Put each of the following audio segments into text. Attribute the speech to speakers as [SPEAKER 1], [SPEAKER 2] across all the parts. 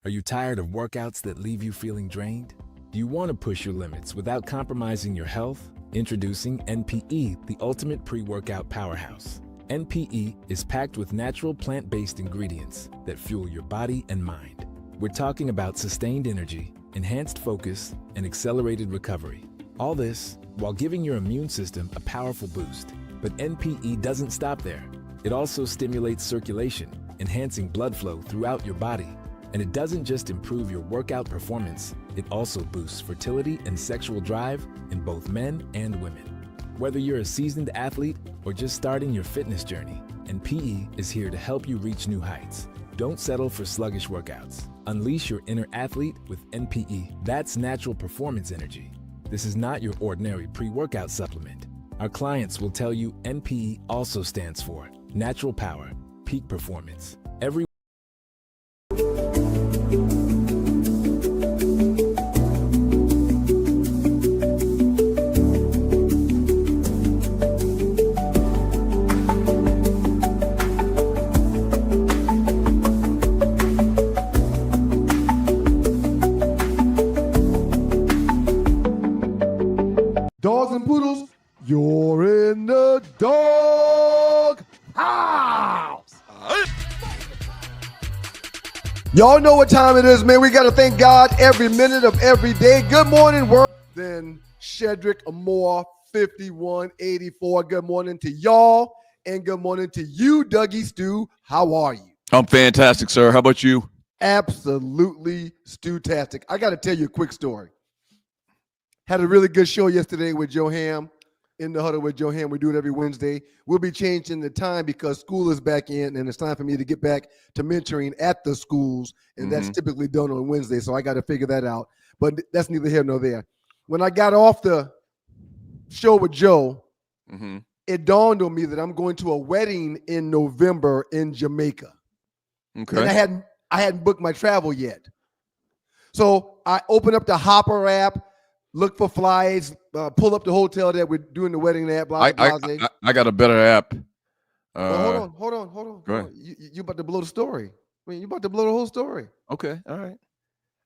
[SPEAKER 1] Are you tired of workouts that leave you feeling drained? Do you want to push your limits without compromising your health? Introducing NPE, the ultimate pre-workout powerhouse. NPE is packed with natural plant-based ingredients that fuel your body and mind. We're talking about sustained energy, enhanced focus, and accelerated recovery. All this while giving your immune system a powerful boost. But NPE doesn't stop there. It also stimulates circulation, enhancing blood flow throughout your body. And it doesn't just improve your workout performance, it also boosts fertility and sexual drive in both men and women. Whether you're a seasoned athlete or just starting your fitness journey, NPE is here to help you reach new heights. Don't settle for sluggish workouts. Unleash your inner athlete with NPE. That's natural performance energy. This is not your ordinary pre-workout supplement. Our clients will tell you NPE also stands for natural power, peak performance. Every
[SPEAKER 2] Dogs and poodles, you're in the dog house. Y'all know what time it is, man. We got to thank God every minute of every day. Good morning, world. Then Shedrick Amore, 5184. Good morning to y'all, and good morning to you, Dougie Stew. How are you?
[SPEAKER 3] I'm fantastic, sir. How about you?
[SPEAKER 2] Absolutely stewtastic. I got to tell you a quick story. Had a really good show yesterday with Joe Ham, in the huddle with Joe Ham. We do it every Wednesday. We'll be changing the time because school is back in, and it's time for me to get back to mentoring at the schools, and that's typically done on Wednesday, so I got to figure that out. But that's neither here nor there. When I got off the show with Joe, it dawned on me that I'm going to a wedding in November in Jamaica.
[SPEAKER 3] Okay.
[SPEAKER 2] And I hadn't booked my travel yet. So I opened up the Hopper app, look for flights, pull up the hotel that we're doing the wedding at, blah, blah, blah.
[SPEAKER 3] I got a better app.
[SPEAKER 2] Well, hold on.
[SPEAKER 3] Go ahead.
[SPEAKER 2] You about to blow the story. I mean, you about to blow the whole story.
[SPEAKER 3] Okay, all right.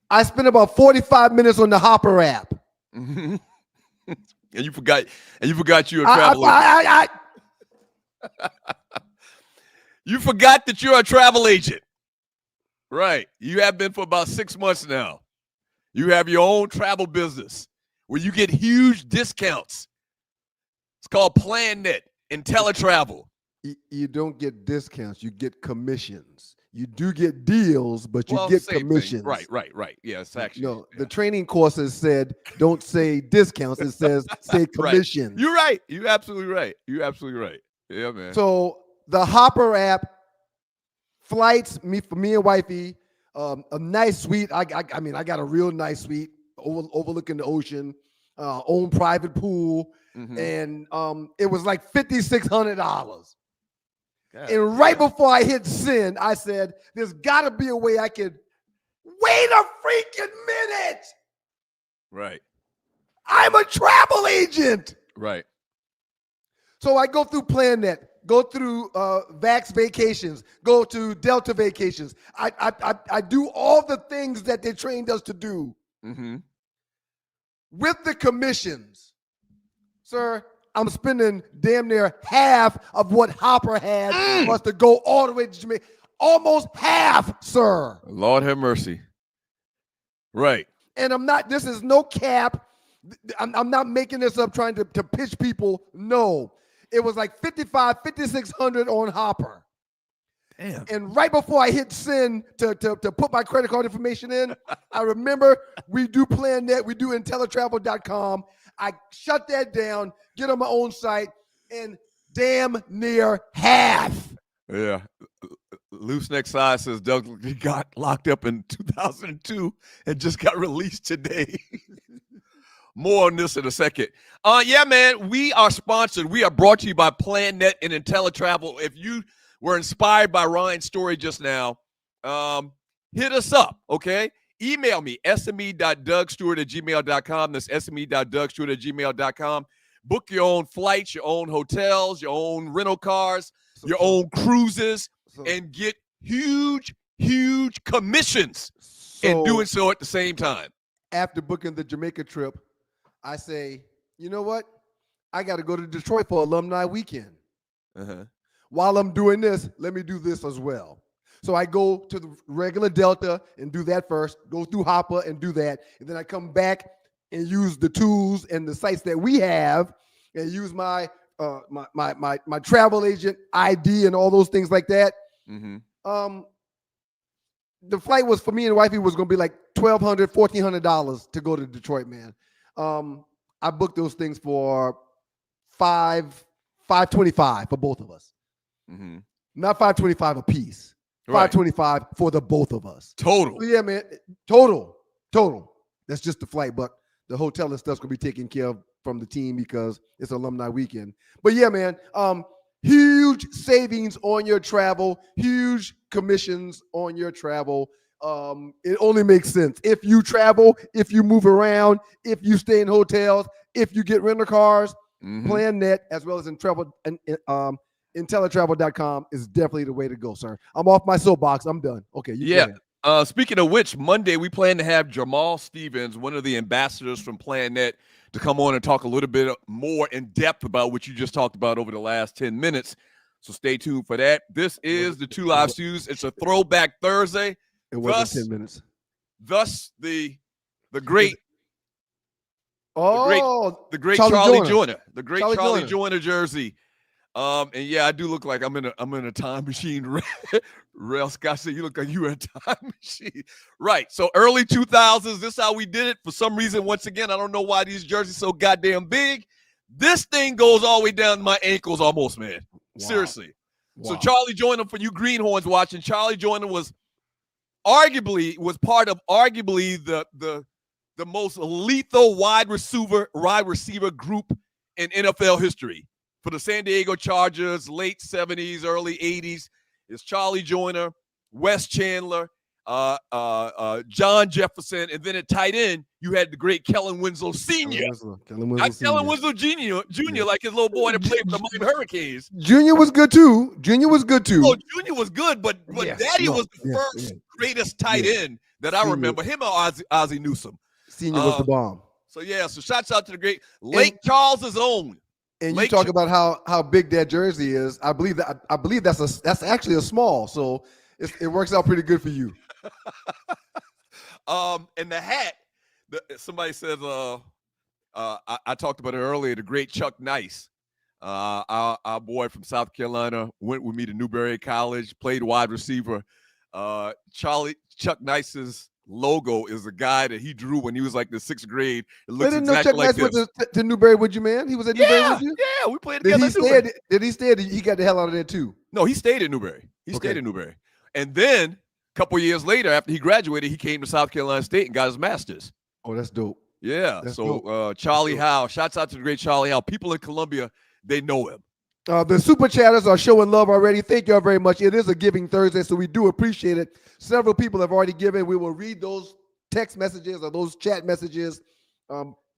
[SPEAKER 2] I spent about 45 minutes on the Hopper app.
[SPEAKER 3] And you forgot you're a travel agent. You forgot that you're a travel agent. Right. You have been for about 6 months now. You have your own travel business where you get huge discounts. It's called PlanNet and teletravel.
[SPEAKER 2] You don't get discounts. You get commissions. You do get deals, but you get commissions.
[SPEAKER 3] Thing. Right. Yes, actually.
[SPEAKER 2] No, the training courses said don't say discounts. It says say commissions.
[SPEAKER 3] Right. You're right. You're absolutely right. Yeah, man.
[SPEAKER 2] So the Hopper app, flights, for me and wifey, a nice suite. I mean, I got a real nice suite overlooking the ocean, own private pool, and it was like $5,600. And right before I hit send, I said, "There's got to be a way I could wait a freaking minute."
[SPEAKER 3] Right.
[SPEAKER 2] I'm a travel agent.
[SPEAKER 3] Right.
[SPEAKER 2] So I go through PlanNet, go through Vax Vacations, go to Delta Vacations. I do all the things that they trained us to do. With the commissions, sir, I'm spending damn near half of what Hopper had for us to go all the way to Jamaica. Almost half, sir.
[SPEAKER 3] Lord have mercy. Right.
[SPEAKER 2] And this is no cap. I'm not making this up trying to pitch people. No. It was like $5,600 on Hopper.
[SPEAKER 3] Damn.
[SPEAKER 2] And right before I hit send to put my credit card information in, I remember we do PlanNet, we do IntelliTravel.com. I shut that down, get on my own site, and damn near half.
[SPEAKER 3] Yeah. Loose Neck Side says Doug got locked up in 2002 and just got released today. More on this in a second. Yeah, man, we are sponsored. We are brought to you by PlanNet and IntelliTravel. If you were inspired by Ryan's story just now, hit us up, okay? Email me, sme.dougstewart@gmail.com. That's sme.dougstewart@gmail.com. Book your own flights, your own hotels, your own rental cars, your own cruises, and get huge commissions. and doing so at the same time.
[SPEAKER 2] After booking the Jamaica trip, I say, you know what? I got to go to Detroit for alumni weekend. While I'm doing this, let me do this as well. So I go to the regular Delta and do that first, go through Hopper and do that. And then I come back and use the tools and the sites that we have and use my my travel agent ID and all those things like that. The flight was for me and wifey was going to be like $1,200, $1,400 to go to Detroit, man. I booked those things for $525 for both of us. Not $525 a piece. $525 for the both of us.
[SPEAKER 3] Total.
[SPEAKER 2] So yeah, man. Total. That's just the flight, but the hotel and stuff's gonna be taken care of from the team because it's alumni weekend. But yeah, man. Huge savings on your travel. Huge commissions on your travel. It only makes sense if you travel, if you move around, if you stay in hotels, if you get rental cars. PlanNet as well as in travel and IntelliTravel.com is definitely the way to go, sir. I'm off my soapbox. I'm done. Okay.
[SPEAKER 3] Speaking of which, Monday we plan to have Jamal Stevens, one of the ambassadors from PlanNet, to come on and talk a little bit more in depth about what you just talked about over the last 10 minutes. So stay tuned for that. This is the Two Live Stews. It's a Throwback Thursday.
[SPEAKER 2] It wasn't 10 minutes.
[SPEAKER 3] Thus, the great
[SPEAKER 2] Charlie
[SPEAKER 3] Joyner, the great Charlie Joyner jersey. And yeah, I do look like I'm in a time machine. Rail Scott said, "You look like you were in a time machine." Right. So early 2000s. This is how we did it. For some reason, once again, I don't know why these jerseys so goddamn big. This thing goes all the way down to my ankles, almost, man. Wow. Seriously. Wow. So Charlie Joyner, for you greenhorns watching, Charlie Joyner was part of the most lethal wide receiver group in NFL history. For the San Diego Chargers, late 70s, early 80s, is Charlie Joyner, Wes Chandler, John Jefferson, and then at tight end, you had the great Kellen Winslow Sr. Kellen Winslow Jr. like his little boy that played for the Miami Hurricanes.
[SPEAKER 2] Junior was good too.
[SPEAKER 3] Oh, Junior was good, but Daddy was the first greatest tight end that I remember. Him or Ozzie Newsome.
[SPEAKER 2] Senior was the bomb.
[SPEAKER 3] So shouts out to the great Lake Charles's own.
[SPEAKER 2] And you talk about how big that jersey is. I believe that's actually a small, so it works out pretty good for you.
[SPEAKER 3] And the hat. Somebody says, I talked about it earlier. The great Chuck Nice, our boy from South Carolina, went with me to Newberry College, played wide receiver. Chuck Nice's logo is a guy that he drew when he was like in the 6th grade. It looks exactly like this.
[SPEAKER 2] Went to Newberry with you, man? He was at Newberry with you?
[SPEAKER 3] Yeah, we played together.
[SPEAKER 2] Did he stay? He got the hell out of there too?
[SPEAKER 3] No, he stayed at Newberry. He stayed at Newberry. And then a couple years later, after he graduated, he came to South Carolina State and got his master's.
[SPEAKER 2] Oh, that's dope.
[SPEAKER 3] Yeah.
[SPEAKER 2] That's
[SPEAKER 3] so
[SPEAKER 2] dope.
[SPEAKER 3] Charlie Howe, shouts out to the great Charlie Howe. People in Columbia, they know him.
[SPEAKER 2] The super chatters are showing love already. Thank y'all very much. It is a Giving Thursday, so we do appreciate it. Several people have already given. We will read those text messages or those chat messages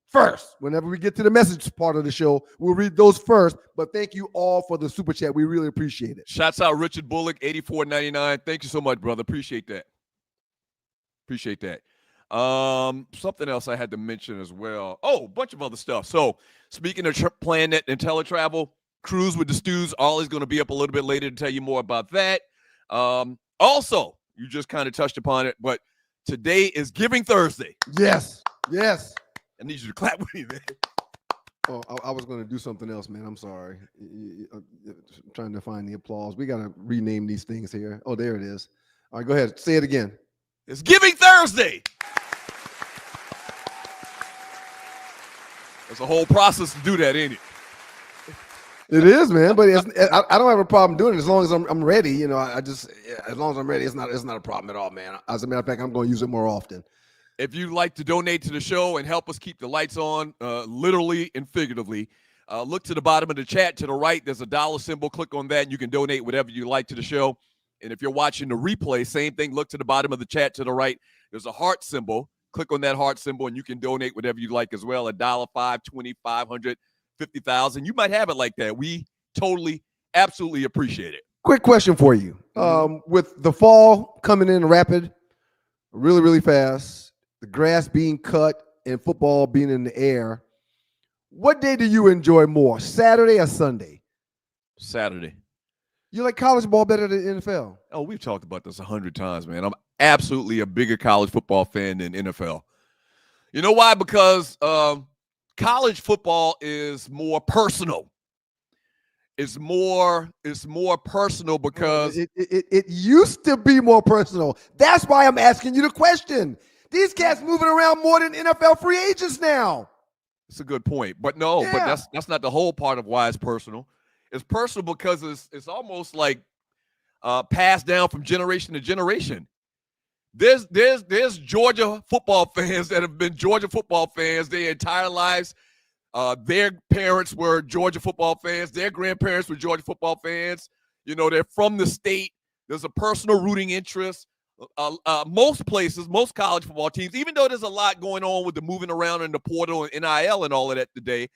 [SPEAKER 2] first. Whenever we get to the message part of the show, we'll read those first. But thank you all for the super chat. We really appreciate it.
[SPEAKER 3] Shouts out Richard Bullock, $84.99. Thank you so much, brother. Appreciate that. Something else I had to mention as well. Oh, a bunch of other stuff. So speaking of PlanNet and teletravel, Cruise with the Stews, Ollie's going to be up a little bit later to tell you more about that. Also, you just kind of touched upon it, but today is Giving Thursday.
[SPEAKER 2] Yes.
[SPEAKER 3] I need you to clap with me, man.
[SPEAKER 2] Oh, I was going to do something else, man. I'm sorry. I'm trying to find the applause. We got to rename these things here. Oh, there it is. All right, go ahead. Say it again.
[SPEAKER 3] It's Giving Thursday. There's a whole process to do that, ain't it?
[SPEAKER 2] It is, man. But I don't have a problem doing it as long as I'm ready. You know, as long as I'm ready, it's not a problem at all, man. As a matter of fact, I'm going to use it more often.
[SPEAKER 3] If you'd like to donate to the show and help us keep the lights on, literally and figuratively, look to the bottom of the chat to the right. There's a dollar symbol. Click on that, and you can donate whatever you like to the show. And if you're watching the replay, same thing. Look to the bottom of the chat to the right. There's a heart symbol. Click on that heart symbol, and you can donate whatever you like as well. $1, $5, $20, $500, $50,000. You might have it like that. We totally, absolutely appreciate it.
[SPEAKER 2] Quick question for you. With the fall coming in rapid, really, really fast, the grass being cut, and football being in the air. What day do you enjoy more, Saturday or Sunday?
[SPEAKER 3] Saturday.
[SPEAKER 2] You like college ball better than NFL?
[SPEAKER 3] Oh, we've talked about this 100 times, man. I'm absolutely a bigger college football fan than NFL. You know why? Because college football is more personal. It's more personal because
[SPEAKER 2] It used to be more personal. That's why I'm asking you the question. These cats moving around more than NFL free agents now.
[SPEAKER 3] it's a good point. But no, but
[SPEAKER 2] Yeah.
[SPEAKER 3] that's not the whole part of why it's personal. It's personal because it's almost like passed down from generation to generation. There's Georgia football fans that have been Georgia football fans their entire lives. Their parents were Georgia football fans. Their grandparents were Georgia football fans. You know, they're from the state. There's a personal rooting interest. Most places, most college football teams, even though there's a lot going on with the moving around in the portal and NIL and all of that today,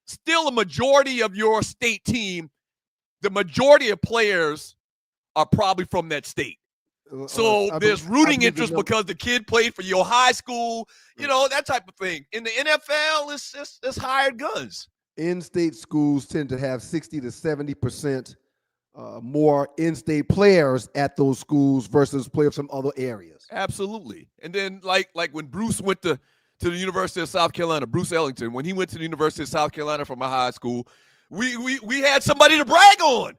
[SPEAKER 3] still a majority of your state team, the majority of players are probably from that state. So there's rooting interest because the kid played for your high school, you know, that type of thing. In the NFL, it's hired guns.
[SPEAKER 2] In-state schools tend to have 60 to 70% more in-state players at those schools versus players from other areas.
[SPEAKER 3] Absolutely. And then like when Bruce went to the University of South Carolina, Bruce Ellington, when he went to the University of South Carolina from my high school, we had somebody to brag on.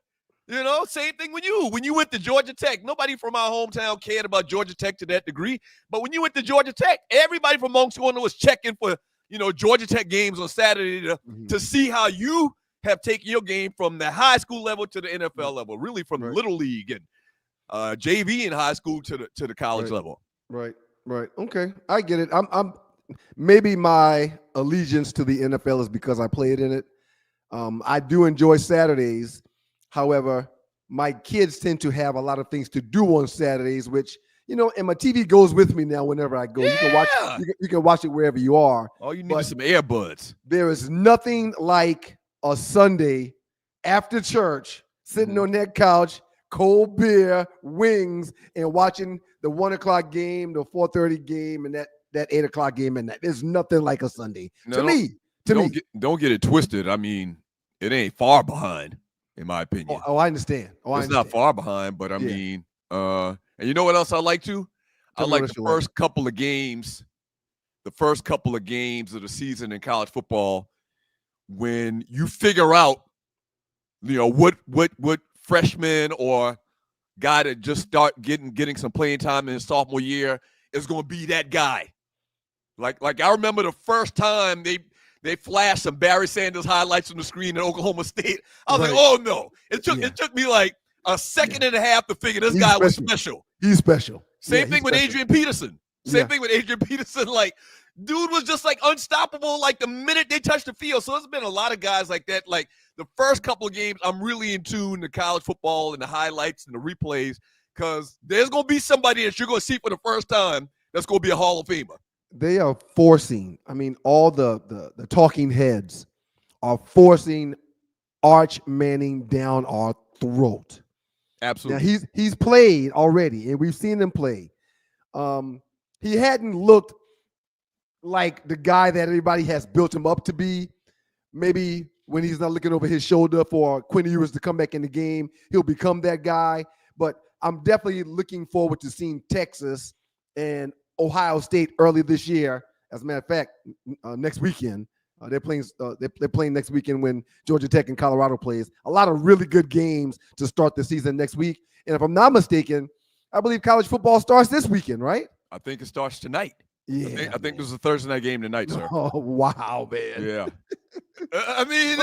[SPEAKER 3] You know, same thing when you went to Georgia Tech. Nobody from our hometown cared about Georgia Tech to that degree. But when you went to Georgia Tech, everybody from Monk's Corner was checking for, you know, Georgia Tech games on Saturday to see how you have taken your game from the high school level to the NFL level, really from Little League and JV in high school to the college level.
[SPEAKER 2] Right. Okay, I get it. I'm maybe my allegiance to the NFL is because I played in it. I do enjoy Saturdays. However, my kids tend to have a lot of things to do on Saturdays, which, you know, and my TV goes with me now whenever I go.
[SPEAKER 3] Yeah.
[SPEAKER 2] You can watch it wherever you are.
[SPEAKER 3] All you need is some earbuds.
[SPEAKER 2] There is nothing like a Sunday after church, sitting on that couch, cold beer, wings, and watching the 1 o'clock game, the 4:30 game, and that 8 o'clock game. And there's nothing like a Sunday to me.
[SPEAKER 3] Don't get it twisted. I mean, it ain't far behind, in my opinion.
[SPEAKER 2] Oh, I understand.
[SPEAKER 3] It's not far behind, but I mean, and you know what else I like too? I like the first couple of games of the season in college football when you figure out, you know, what freshman or guy that just start getting some playing time in his sophomore year is going to be that guy. Like I remember the first time they flashed some Barry Sanders highlights on the screen in Oklahoma State. I was like, oh no. It took me like a second and a half to figure this guy was special.
[SPEAKER 2] He's special.
[SPEAKER 3] Same thing with Adrian Peterson. Like, dude was just like unstoppable like the minute they touched the field. So there's been a lot of guys like that. Like the first couple of games, I'm really in tune to college football and the highlights and the replays because there's going to be somebody that you're going to see for the first time that's going to be a Hall of Famer.
[SPEAKER 2] They are forcing, I mean, all the talking heads are forcing Arch Manning down our throat.
[SPEAKER 3] Absolutely.
[SPEAKER 2] Now, he's played already, and we've seen him play. He hadn't looked like the guy that everybody has built him up to be. Maybe when he's not looking over his shoulder for Quinn Ewers to come back in the game, he'll become that guy. But I'm definitely looking forward to seeing Texas and Ohio State early this year. As a matter of fact, next weekend they're playing next weekend when Georgia Tech and Colorado plays. A lot of really good games to start the season next week. And if I'm not mistaken, I believe college football starts this weekend, right?
[SPEAKER 3] I think it starts tonight.
[SPEAKER 2] Yeah,
[SPEAKER 3] I think there's a Thursday night game tonight, sir.
[SPEAKER 2] Oh wow, man!
[SPEAKER 3] Yeah, I mean,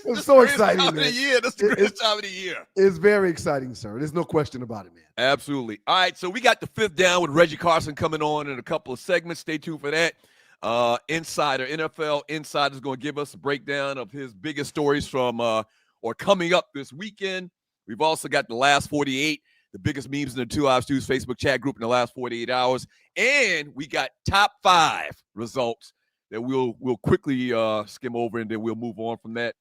[SPEAKER 2] it's so exciting, man.
[SPEAKER 3] That's the greatest time of the year.
[SPEAKER 2] It's very exciting, sir. There's no question about it, man.
[SPEAKER 3] Absolutely. All right, so we got the fifth down with Reggie Carson coming on in a couple of segments. Stay tuned for that. NFL Insider is going to give us a breakdown of his biggest stories from or coming up this weekend. We've also got the last 48, the biggest memes in the 2 Hours Stews Facebook chat group in the last 48 hours. And we got top 5 results that we'll quickly skim over, and then we'll move on from that.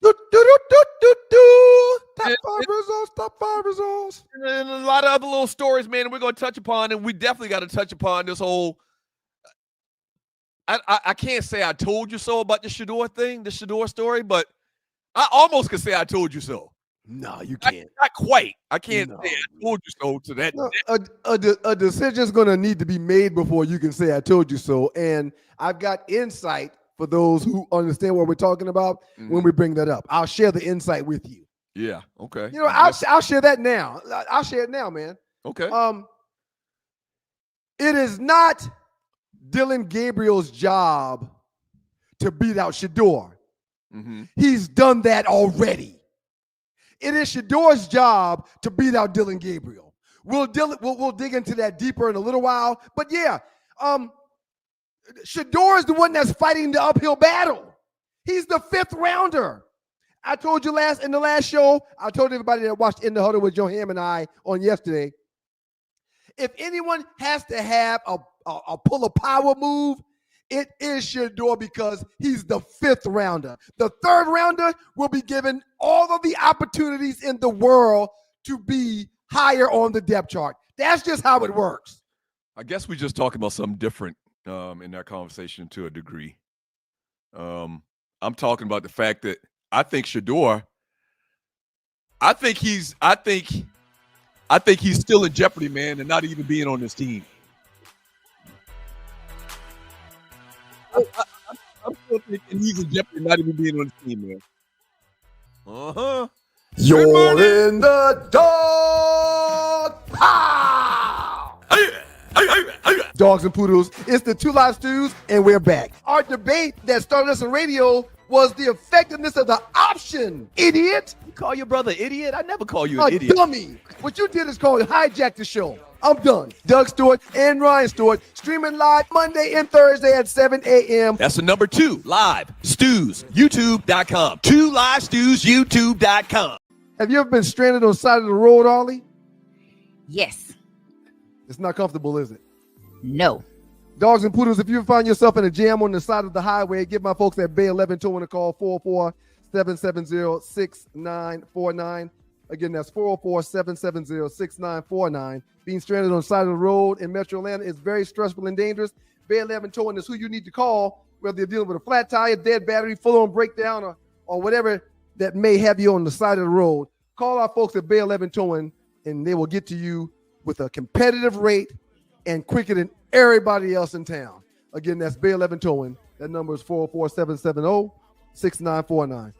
[SPEAKER 2] Top five results.
[SPEAKER 3] And a lot of other little stories, man, we're going to touch upon, and we definitely got to touch upon this whole. I can't say I told you so about the Shedeur thing, the Shedeur story, but I almost could say I told you so.
[SPEAKER 2] No, you can't.
[SPEAKER 3] Not quite. I can't say I told you so to that.
[SPEAKER 2] No, a decision's going to need to be made before you can say I told you so. And I've got insight for those who understand what we're talking about when we bring that up. I'll share the insight with you.
[SPEAKER 3] Yeah. Okay.
[SPEAKER 2] You know, I'll share that now. I'll share it now, man.
[SPEAKER 3] Okay.
[SPEAKER 2] It is not Dylan Gabriel's job to beat out Shedeur. He's done that already. It is Shedeur's job to beat out Dylan Gabriel. We'll dig into that deeper in a little while. But yeah, Shedeur is the one that's fighting the uphill battle. He's the 5th rounder. I told you in the last show, I told everybody that watched In the Huddle with Joe Ham and I on yesterday, if anyone has to have a pull a power move, it is Shedeur because he's the 5th rounder. The 3rd rounder will be given all of the opportunities in the world to be higher on the depth chart. That's just how it works.
[SPEAKER 3] I guess we just talking about something different in that conversation to a degree. I'm talking about the fact that I think Shedeur, I think he's still in jeopardy, man, and not even being on this team. I'm still thinking he's in jeopardy, not even being on this team, man.
[SPEAKER 2] You're in the dog pound. Dogs and poodles, it's the Two Live Stews, and we're back. Our debate that started us on radio was the effectiveness of the option, idiot.
[SPEAKER 3] You call your brother idiot? I never call you an idiot.
[SPEAKER 2] Dummy. What you did is called hijack the show. I'm done. Doug Stewart and Ryan Stewart streaming live Monday and Thursday at 7 a.m.
[SPEAKER 3] That's the number 2 live stews, youtube.com. 2 live stews, youtube.com.
[SPEAKER 2] Have you ever been stranded on the side of the road, Ollie?
[SPEAKER 4] Yes.
[SPEAKER 2] It's not comfortable, is it?
[SPEAKER 4] No.
[SPEAKER 2] Dogs and poodles, if you find yourself in a jam on the side of the highway, give my folks at Bay 11 Towing a call, 404-770-6949. Again, that's 404-770-6949. Being stranded on the side of the road in Metro Atlanta is very stressful and dangerous. Bay 11 Towing is who you need to call, whether you're dealing with a flat tire, dead battery, full-on breakdown, or whatever that may have you on the side of the road. Call our folks at Bay 11 Towing, and they will get to you with a competitive rate and quicker than everybody else in town. Again, that's Bay 11 Towing. That number is 404-770-6949.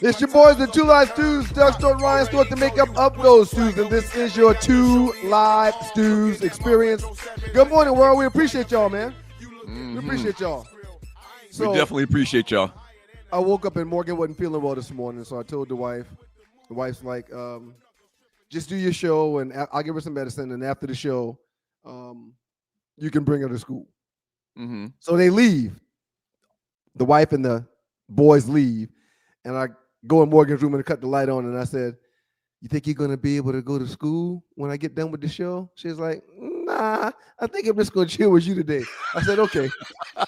[SPEAKER 2] It's your boys, the Two Live Stews, Doug Stewart, Ryan Stewart, to make up those stews, and this is your Two Live Stews experience. Good morning, world. We appreciate y'all, man. We appreciate y'all. So,
[SPEAKER 3] we definitely appreciate y'all.
[SPEAKER 2] I woke up and Morgan wasn't feeling well this morning, so I told the wife. The wife's like, just do your show, and I'll give her some medicine, and after the show, you can bring her to school. So they leave. The wife and the boys leave, and I go in Morgan's room and cut the light on, and I said, you think you're going to be able to go to school when I get done with the show? She's like, nah, I think I'm just going to chill with you today. I said, okay.
[SPEAKER 3] I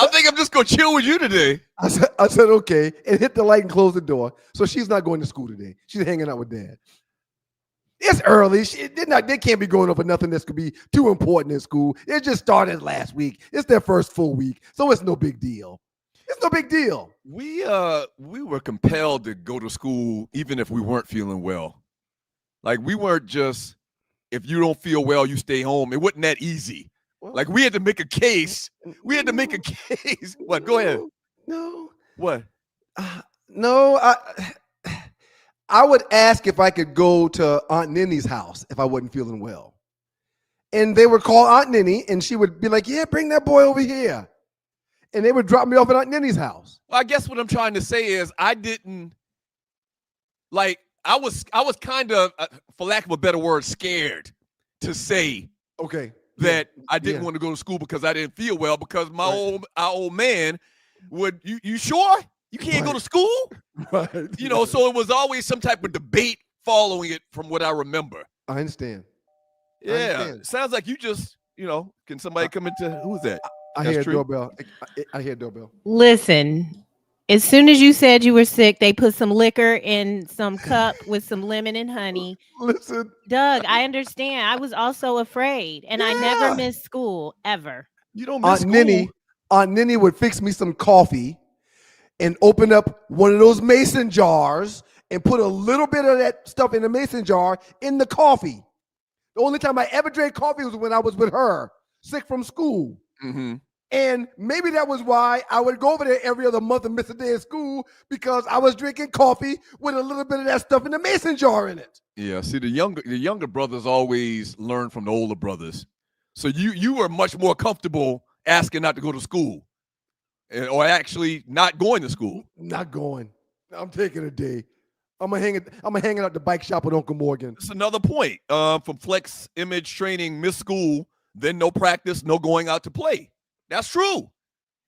[SPEAKER 3] think I'm just going to chill with you today.
[SPEAKER 2] I said, okay, and hit the light and close the door. So she's not going to school today. She's hanging out with Dad. It's early. They can't be going over nothing that's could be too important in school. It just started last week. It's their first full week, so it's no big deal. It's no big deal.
[SPEAKER 3] We were compelled to go to school even if we weren't feeling well. Like, we weren't just, if you don't feel well, you stay home. It wasn't that easy. Well, like, we had to make a case. We had to make a case. What? Go ahead.
[SPEAKER 2] No.
[SPEAKER 3] What?
[SPEAKER 2] No. I would ask if I could go to Aunt Ninny's house if I wasn't feeling well. And they would call Aunt Ninny, and she would be like, yeah, bring that boy over here. And they would drop me off at Aunt Ninny's house.
[SPEAKER 3] Well, I guess what I'm trying to say is I didn't, like, I was kind of, for lack of a better word, scared to say that I didn't want to go to school because I didn't feel well, because our old man would, you sure? You can't go to school?
[SPEAKER 2] Right.
[SPEAKER 3] You know, so it was always some type of debate following it from what I remember.
[SPEAKER 2] I understand.
[SPEAKER 3] Yeah. Sounds like you just, can somebody come into, who's that?
[SPEAKER 2] I hear a doorbell. I hear a doorbell.
[SPEAKER 4] Listen,
[SPEAKER 5] As soon as you said you were sick, they put some liquor in some cup with some lemon and honey.
[SPEAKER 2] Listen,
[SPEAKER 5] Doug, I understand. I was also afraid, and I never
[SPEAKER 3] Yeah.
[SPEAKER 5] missed school ever.
[SPEAKER 3] You don't miss
[SPEAKER 2] Aunt
[SPEAKER 3] school.
[SPEAKER 2] Aunt Ninny would fix me some coffee and open up one of those mason jars and put a little bit of that stuff in the mason jar in the coffee. The only time I ever drank coffee was when I was with her, sick from school.
[SPEAKER 3] Mm-hmm.
[SPEAKER 2] And maybe that was why I would go over there every other month and miss a day of school, because I was drinking coffee with a little bit of that stuff in the mason jar in it.
[SPEAKER 3] Yeah. See, the younger brothers always learn from the older brothers. So you were much more comfortable asking not to go to school, or actually not going to school.
[SPEAKER 2] Not going. I'm taking a day. I'm hanging out the bike shop with Uncle Morgan.
[SPEAKER 3] That's another point. From Flex Image Training, miss school, then no practice, no going out to play. That's true.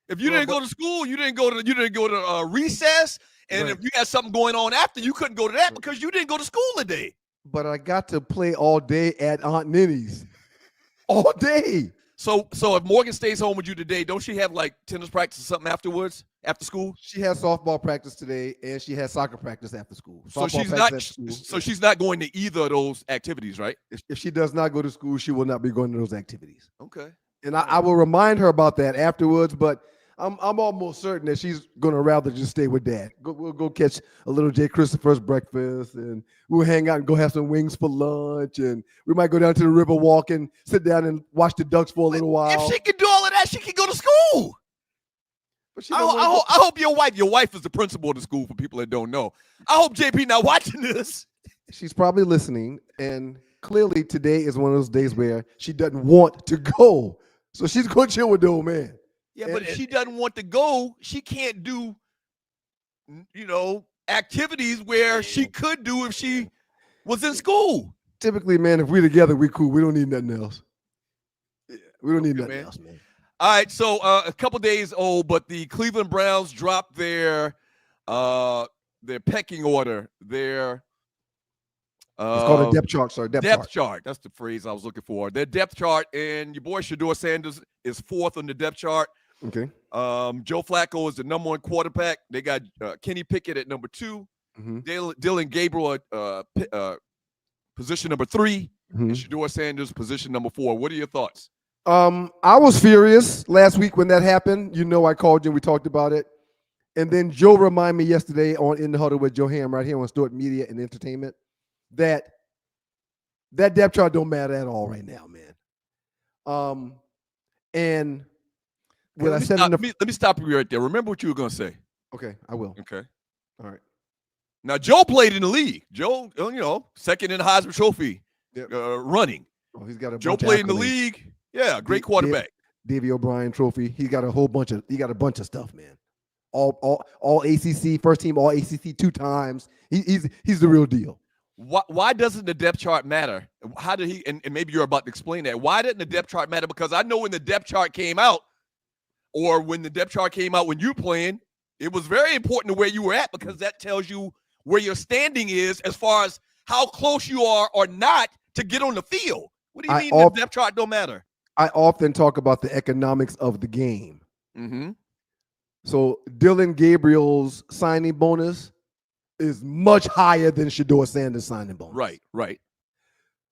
[SPEAKER 3] If you didn't go to school, you didn't go to recess, and
[SPEAKER 2] Right.
[SPEAKER 3] if you had something going on after, you couldn't go to that because you didn't go to school today.
[SPEAKER 2] But I got to play all day at Aunt Ninny's. All day.
[SPEAKER 3] So if Morgan stays home with you today, don't she have like tennis practice or something afterwards, after school?
[SPEAKER 2] She has softball practice today, and she has soccer practice after school.
[SPEAKER 3] So
[SPEAKER 2] Softball
[SPEAKER 3] she's
[SPEAKER 2] practice
[SPEAKER 3] not.
[SPEAKER 2] after school.
[SPEAKER 3] So she's not going to either of those activities, right?
[SPEAKER 2] If she does not go to school, she will not be going to those activities.
[SPEAKER 3] Okay.
[SPEAKER 2] And I will remind her about that afterwards, but I'm almost certain that she's going to rather just stay with Dad. We'll go catch a little Jay Christopher's breakfast, and we'll hang out and go have some wings for lunch, and we might go down to the river walk and sit down and watch the ducks for a little while.
[SPEAKER 3] If she can do all of that, she can go to school.
[SPEAKER 2] But she
[SPEAKER 3] I
[SPEAKER 2] don't wanna go-
[SPEAKER 3] hope your wife is the principal of the school, for people that don't know. I hope JP not watching this.
[SPEAKER 2] She's probably listening, and clearly today is one of those days where she doesn't want to go. So she's going to chill with the old man.
[SPEAKER 3] Yeah, but if she doesn't want to go, she can't do, activities where she could do if she was in school.
[SPEAKER 2] Typically, man, if we're together, we cool. We don't need nothing else. Yeah, we don't need
[SPEAKER 3] Okay,
[SPEAKER 2] nothing
[SPEAKER 3] man.
[SPEAKER 2] else, man.
[SPEAKER 3] All right, so a couple days old, but the Cleveland Browns dropped their pecking order, their
[SPEAKER 2] It's called a depth chart, sir.
[SPEAKER 3] depth chart. That's the phrase I was looking for. Their depth chart, and your boy Shedeur Sanders is 4th on the depth chart.
[SPEAKER 2] Okay.
[SPEAKER 3] Joe Flacco is the number 1 quarterback. They got Kenny Pickett at number 2.
[SPEAKER 2] Mhm.
[SPEAKER 3] Dylan Gabriel at position number 3.
[SPEAKER 2] Mhm.
[SPEAKER 3] And Shedeur Sanders position number 4. What are your thoughts?
[SPEAKER 2] I was furious last week when that happened. I called you and we talked about it. And then Joe reminded me yesterday on In the Huddle with Joe Ham right here on Stewart Media and Entertainment that depth chart don't matter at all right now, man. And what I said
[SPEAKER 3] let me stop you right there. Remember what you were going to say.
[SPEAKER 2] Okay, I will.
[SPEAKER 3] Okay.
[SPEAKER 2] All right.
[SPEAKER 3] Now, Joe played in the league. Joe, second in the Heisman Trophy
[SPEAKER 2] Yep.
[SPEAKER 3] running.
[SPEAKER 2] Oh, he's got a
[SPEAKER 3] Joe
[SPEAKER 2] bunch of
[SPEAKER 3] played in the
[SPEAKER 2] accolades.
[SPEAKER 3] league. Yeah, great quarterback.
[SPEAKER 2] Davey O'Brien Trophy. He got a bunch of stuff, man. All ACC, first team All ACC 2 times. He's the real deal.
[SPEAKER 3] Why doesn't the depth chart matter? How did he? And maybe you're about to explain that. Why didn't the depth chart matter? Because I know when the depth chart came out, or when the depth chart came out when you were playing, it was very important to where you were at, because that tells you where your standing is as far as how close you are or not to get on the field. What do you mean the depth chart don't matter?
[SPEAKER 2] I often talk about the economics of the game.
[SPEAKER 3] Mm-hmm.
[SPEAKER 2] So Dylan Gabriel's signing bonus is much higher than Shedeur Sanders' signing bonus.
[SPEAKER 3] Right.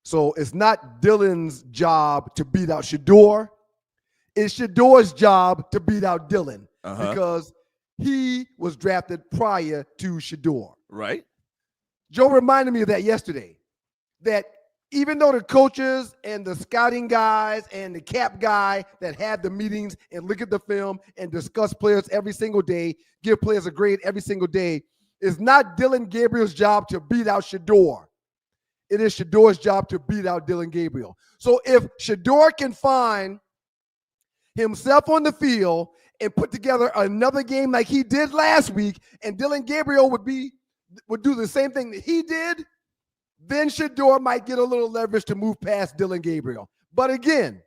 [SPEAKER 2] So it's not Dylan's job to beat out Shedeur. It's Shedeur's job to beat out Dylan because he was drafted prior to Shedeur.
[SPEAKER 3] Right.
[SPEAKER 2] Joe reminded me of that yesterday, that even though the coaches and the scouting guys and the cap guy that have the meetings and look at the film and discuss players every single day, give players a grade every single day, it's not Dylan Gabriel's job to beat out Shedeur. It is Shedeur's job to beat out Dylan Gabriel. So if Shedeur can find himself on the field and put together another game like he did last week, and Dylan Gabriel would do the same thing that he did, then Shedeur might get a little leverage to move past Dylan Gabriel. But again,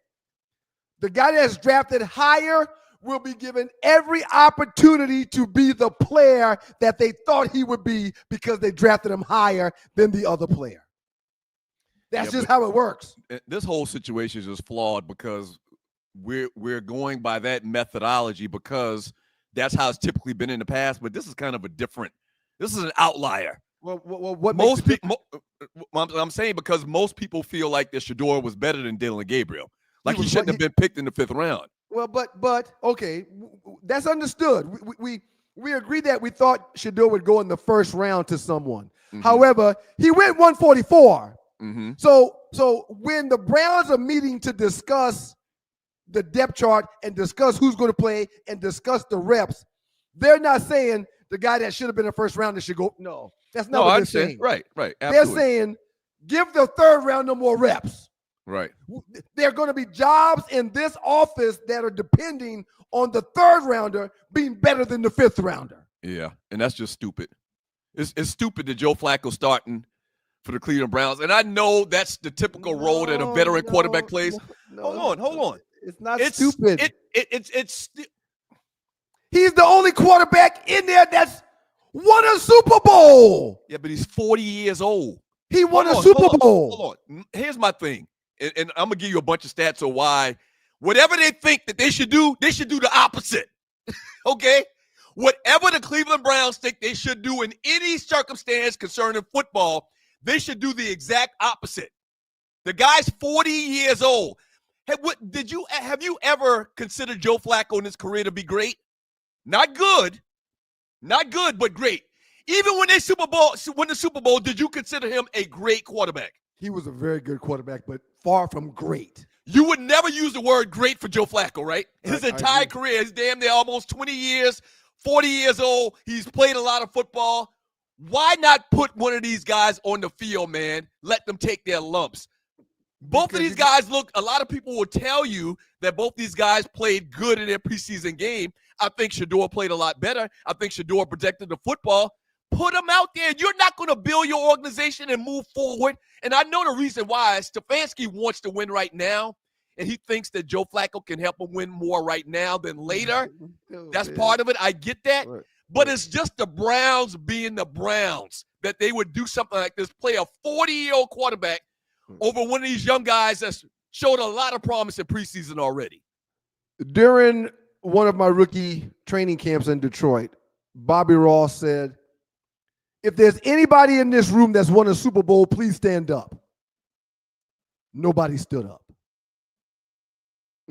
[SPEAKER 2] the guy that's drafted higher will be given every opportunity to be the player that they thought he would be because they drafted him higher than the other player. That's just how it works.
[SPEAKER 3] This whole situation is just flawed because we're going by that methodology, because that's how it's typically been in the past. But this is kind of this is an outlier.
[SPEAKER 2] Well, what
[SPEAKER 3] Most people, I'm saying, because most people feel like that Shedeur was better than Dylan Gabriel. Like he shouldn't have been picked in the 5th round.
[SPEAKER 2] Well, but okay, that's understood. We agreed that we thought Shedeur would go in the 1st round to someone. Mm-hmm. However, he went 144. Mm-hmm. So when the Browns are meeting to discuss the depth chart and discuss who's going to play and discuss the reps, they're not saying the guy that should have been a 1st rounder should go. No, that's not what they're saying.
[SPEAKER 3] Right. Absolutely.
[SPEAKER 2] They're saying give the 3rd rounder more reps.
[SPEAKER 3] Right.
[SPEAKER 2] There are going to be jobs in this office that are depending on the 3rd rounder being better than the 5th rounder.
[SPEAKER 3] Yeah, and that's just stupid. It's stupid that Joe Flacco starting for the Cleveland Browns. And I know that's the typical role that a veteran quarterback plays. Hold on.
[SPEAKER 2] It's not stupid.
[SPEAKER 3] It's
[SPEAKER 2] He's the only quarterback in there that's won a Super Bowl.
[SPEAKER 3] Yeah, but he's 40 years old.
[SPEAKER 2] He won a Super Bowl.
[SPEAKER 3] Hold on. Here's my thing. And I'm going to give you a bunch of stats of why whatever they think that they should do the opposite. Okay? Whatever the Cleveland Browns think they should do in any circumstance concerning football, they should do the exact opposite. The guy's 40 years old. Have you ever considered Joe Flacco in his career to be great? Not good, but great. Even when they win the Super Bowl, did you consider him a great quarterback?
[SPEAKER 2] He was a very good quarterback, but far from great.
[SPEAKER 3] You would never use the word great for Joe Flacco, right? His entire career, he's damn near almost 20 years, 40 years old. He's played a lot of football. Why not put one of these guys on the field, man? Let them take their lumps. Both of these guys a lot of people will tell you that both these guys played good in their preseason game. I think Shedeur played a lot better. I think Shedeur protected the football. Put them out there. You're not going to build your organization and move forward. And I know the reason why. Stefanski wants to win right now, and he thinks that Joe Flacco can help him win more right now than later. That's part of it. I get that. But it's just the Browns being the Browns that they would do something like this, play a 40-year-old quarterback over one of these young guys that's showed a lot of promise in preseason already.
[SPEAKER 2] During one of my rookie training camps in Detroit, Bobby Ross said, if there's anybody in this room that's won a Super Bowl, please stand up. Nobody stood up.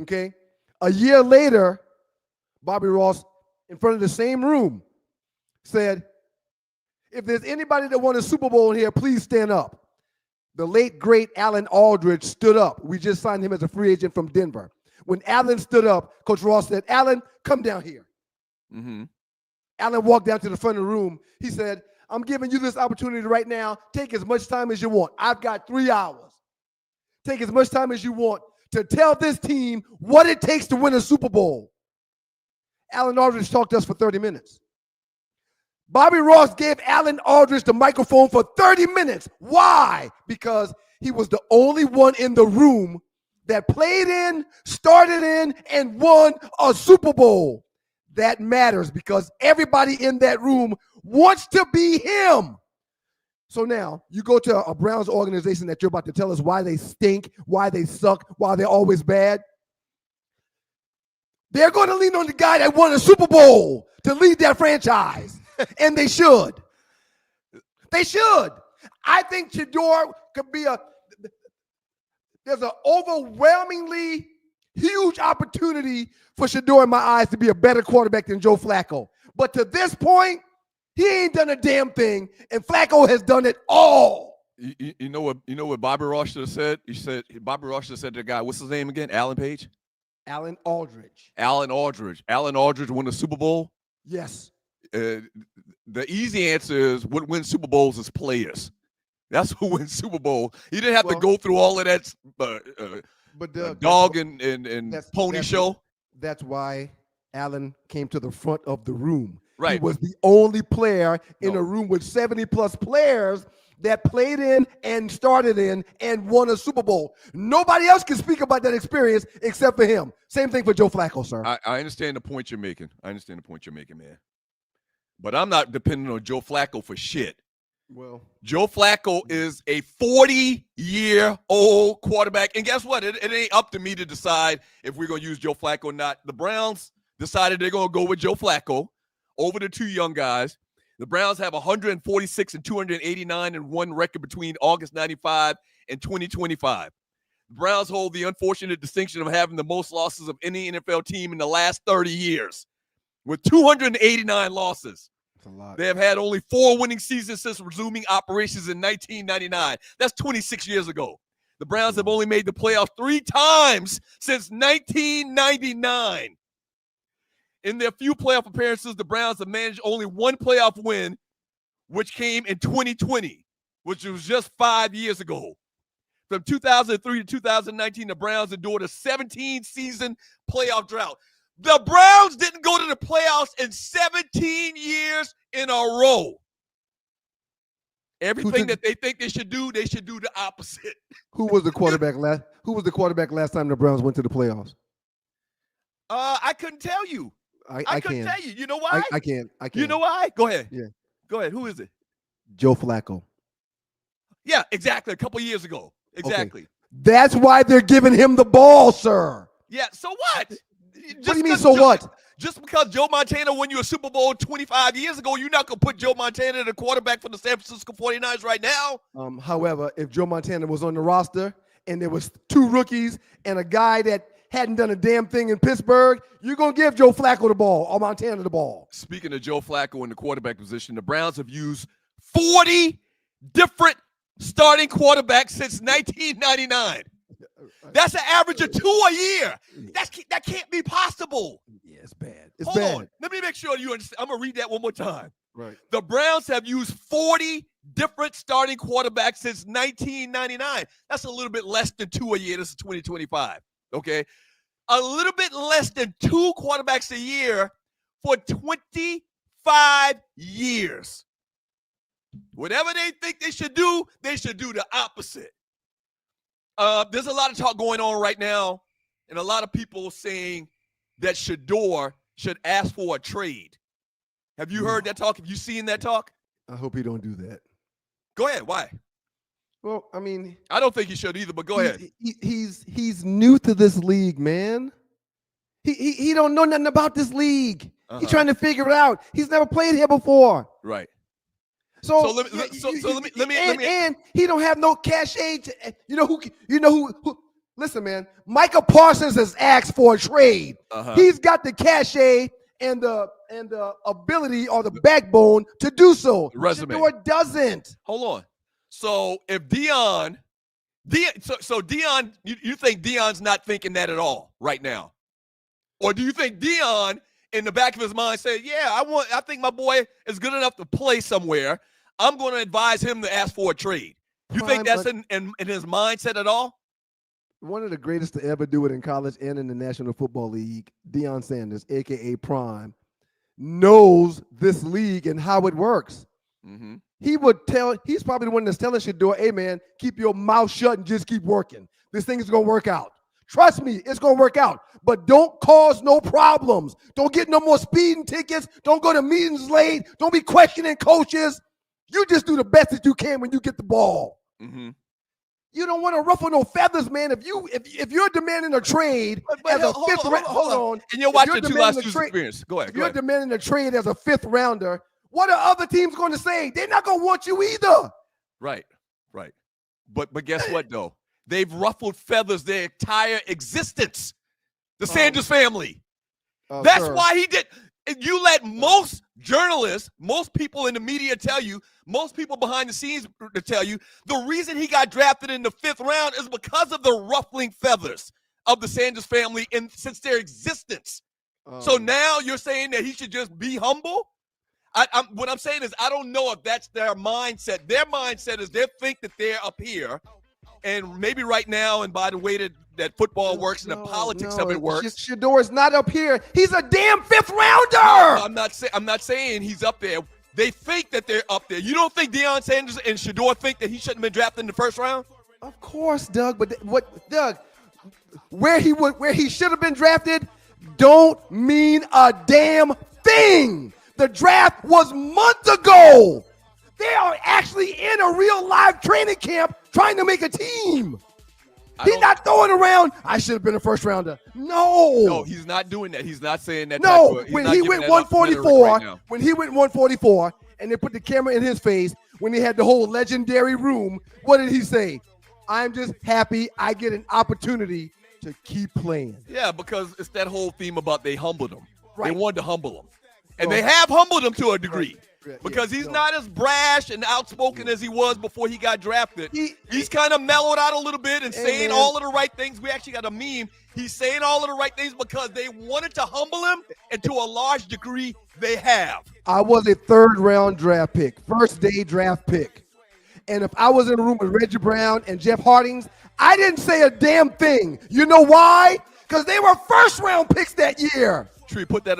[SPEAKER 2] Okay? A year later, Bobby Ross, in front of the same room, said, if there's anybody that won a Super Bowl in here, please stand up. The late, great Alan Aldridge stood up. We just signed him as a free agent from Denver. When Alan stood up, Coach Ross said, Alan, come down here. Mm-hmm. Alan walked down to the front of the room. He said, I'm giving you this opportunity right now. Take as much time as you want. I've got 3 hours. Take as much time as you want to tell this team what it takes to win a Super Bowl. Alan Aldridge talked to us for 30 minutes. Bobby Ross gave Alan Aldridge the microphone for 30 minutes. Why? Because he was the only one in the room that played in, started in, and won a Super Bowl. That matters because everybody in that room wants to be him. So now you go to a Browns organization that you're about to tell us why they stink, why they suck, why they're always bad. They're going to lean on the guy that won a Super Bowl to lead their franchise. And they should. They should. I think Shedeur could be there's an overwhelmingly huge opportunity for Shedeur in my eyes to be a better quarterback than Joe Flacco. But to this point, he ain't done a damn thing, and Flacco has done it all.
[SPEAKER 3] You know what Bobby Ross should have said? Bobby Ross should have said to the guy, what's his name again? Alan Page?
[SPEAKER 2] Alan Aldridge.
[SPEAKER 3] Alan Aldridge won the Super Bowl?
[SPEAKER 2] Yes.
[SPEAKER 3] The easy answer is what wins Super Bowls is players. That's who wins Super Bowl. He didn't have to go through all of that dog and pony show.
[SPEAKER 2] That's why Allen came to the front of the room.
[SPEAKER 3] Right.
[SPEAKER 2] He was the only player in a room with 70-plus players that played in and started in and won a Super Bowl. Nobody else can speak about that experience except for him. Same thing for Joe Flacco, sir.
[SPEAKER 3] I understand the point you're making. Man. But I'm not depending on Joe Flacco for shit.
[SPEAKER 2] Well,
[SPEAKER 3] Joe Flacco is a 40-year-old quarterback. And guess what? It ain't up to me to decide if we're going to use Joe Flacco or not. The Browns, decided they're going to go with Joe Flacco over the two young guys. The Browns have 146 and 289 and one record between August 95 and 2025. The Browns hold the unfortunate distinction of having the most losses of any NFL team in the last 30 years with 289 losses.
[SPEAKER 2] That's a lot.
[SPEAKER 3] They have had only 4 winning seasons since resuming operations in 1999. That's 26 years ago. The Browns have only made the playoffs 3 times since 1999. In their few playoff appearances, the Browns have managed only one playoff win, which came in 2020, which was just 5 years ago. From 2003 to 2019, the Browns endured a 17-season playoff drought. The Browns didn't go to the playoffs in 17 years in a row. Everything that they think they should do the opposite.
[SPEAKER 2] Who was the quarterback last time the Browns went to the playoffs?
[SPEAKER 3] I couldn't tell you. I couldn't tell you. You know why?
[SPEAKER 2] I can't.
[SPEAKER 3] You know why? Go ahead.
[SPEAKER 2] Yeah.
[SPEAKER 3] Go ahead. Who is it?
[SPEAKER 2] Joe Flacco.
[SPEAKER 3] Yeah, exactly. A couple years ago. Exactly.
[SPEAKER 2] Okay. That's why they're giving him the ball, sir.
[SPEAKER 3] Yeah. So what?
[SPEAKER 2] What do you mean, so what?
[SPEAKER 3] Just because Joe Montana won you a Super Bowl 25 years ago, you're not going to put Joe Montana, the quarterback for the San Francisco 49ers right now?
[SPEAKER 2] However, if Joe Montana was on the roster and there was 2 rookies and a guy that hadn't done a damn thing in Pittsburgh, you're going to give Joe Flacco the ball or Montana the ball.
[SPEAKER 3] Speaking of Joe Flacco in the quarterback position, the Browns have used 40 different starting quarterbacks since 1999. That's an average of 2 a year. That can't be possible.
[SPEAKER 2] Yeah, it's bad. It's
[SPEAKER 3] Hold
[SPEAKER 2] bad.
[SPEAKER 3] on. Let me make sure you understand. I'm going to read that one more time.
[SPEAKER 2] Right.
[SPEAKER 3] The Browns have used 40 different starting quarterbacks since 1999. That's a little bit less than 2 a year. This is 2025. Okay. A little bit less than 2 quarterbacks a year for 25 years. Whatever they think they should do the opposite. There's a lot of talk going on right now, and a lot of people saying that Shedeur should ask for a trade. Have you heard that talk? Have you seen that talk?
[SPEAKER 2] I hope he don't do that.
[SPEAKER 3] Go ahead. Why?
[SPEAKER 2] Well, I mean,
[SPEAKER 3] I don't think he should either, but go ahead.
[SPEAKER 2] He's new to this league, man. He don't know nothing about this league. He's trying to figure it out. He's never played here before.
[SPEAKER 3] Right.
[SPEAKER 2] So
[SPEAKER 3] let me
[SPEAKER 2] and he don't have no cachet. You know who? Listen, man. Micah Parsons has asked for a trade. He's got the cachet and the ability or the backbone to do so.
[SPEAKER 3] Resume.
[SPEAKER 2] Shedeur doesn't.
[SPEAKER 3] Hold on. So if Deion, you think Deion's not thinking that at all right now? Or do you think Deion in the back of his mind said, yeah, I think my boy is good enough to play somewhere. I'm going to advise him to ask for a trade. You think that's in his mindset at all?
[SPEAKER 2] One of the greatest to ever do it in college and in the National Football League, Shedeur Sanders, a.k.a. Prime, knows this league and how it works.
[SPEAKER 3] Mm-hmm.
[SPEAKER 2] He's probably the one that's telling Shedeur, hey, man, keep your mouth shut and just keep working. This thing is going to work out. Trust me, it's going to work out. But don't cause no problems. Don't get no more speeding tickets. Don't go to meetings late. Don't be questioning coaches. You just do the best that you can when you get the ball.
[SPEAKER 3] Mm-hmm.
[SPEAKER 2] You don't want to ruffle no feathers, man. If you're demanding a trade as a fifth rounder, hold on.
[SPEAKER 3] And you're watching two last year's experience. Go ahead.
[SPEAKER 2] If you're demanding a trade as a fifth rounder, what are other teams going to say? They're not going to want you either.
[SPEAKER 3] Right. But guess what, though? They've ruffled feathers their entire existence. The Sanders family. That's why he did. You let most journalists, most people in the media tell you, most people behind the scenes to tell you, the reason he got drafted in the 5th round is because of the ruffling feathers of the Sanders family since their existence. So now you're saying that he should just be humble? What I'm saying is I don't know if that's their mindset. Their mindset is they think that they're up here, and maybe right now, and by the way that football works and the politics of it works.
[SPEAKER 2] Shedeur is not up here. He's a damn 5th rounder.
[SPEAKER 3] No, I'm not saying he's up there. They think that they're up there. You don't think Shedeur Sanders and Shedeur think that he shouldn't have been drafted in the 1st round?
[SPEAKER 2] Of course, Doug. But Doug? Where he should have been drafted don't mean a damn thing. The draft was months ago. They are actually in a real live training camp trying to make a team. He's not throwing around. I should have been a first rounder.
[SPEAKER 3] No, he's not doing that. He's not saying that.
[SPEAKER 2] No, when he went 144, when he went 144, and they put the camera in his face, when he had the whole legendary room, what did he say? I'm just happy I get an opportunity to keep playing.
[SPEAKER 3] Yeah, because it's that whole theme about they humbled him.
[SPEAKER 2] Right.
[SPEAKER 3] They wanted to humble him. And they have humbled him to a degree.
[SPEAKER 2] Right.
[SPEAKER 3] Because he's not as brash and outspoken as he was before he got drafted. He's kind of mellowed out a little bit and saying all of the right things. We actually got a meme. He's saying all of the right things because they wanted to humble him, and to a large degree, they have.
[SPEAKER 2] I was a third-round draft pick, first-day draft pick. And if I was in a room with Reggie Brown and Jeff Hardings, I didn't say a damn thing. You know why? Because they were first-round picks that year.
[SPEAKER 3] Tree, put that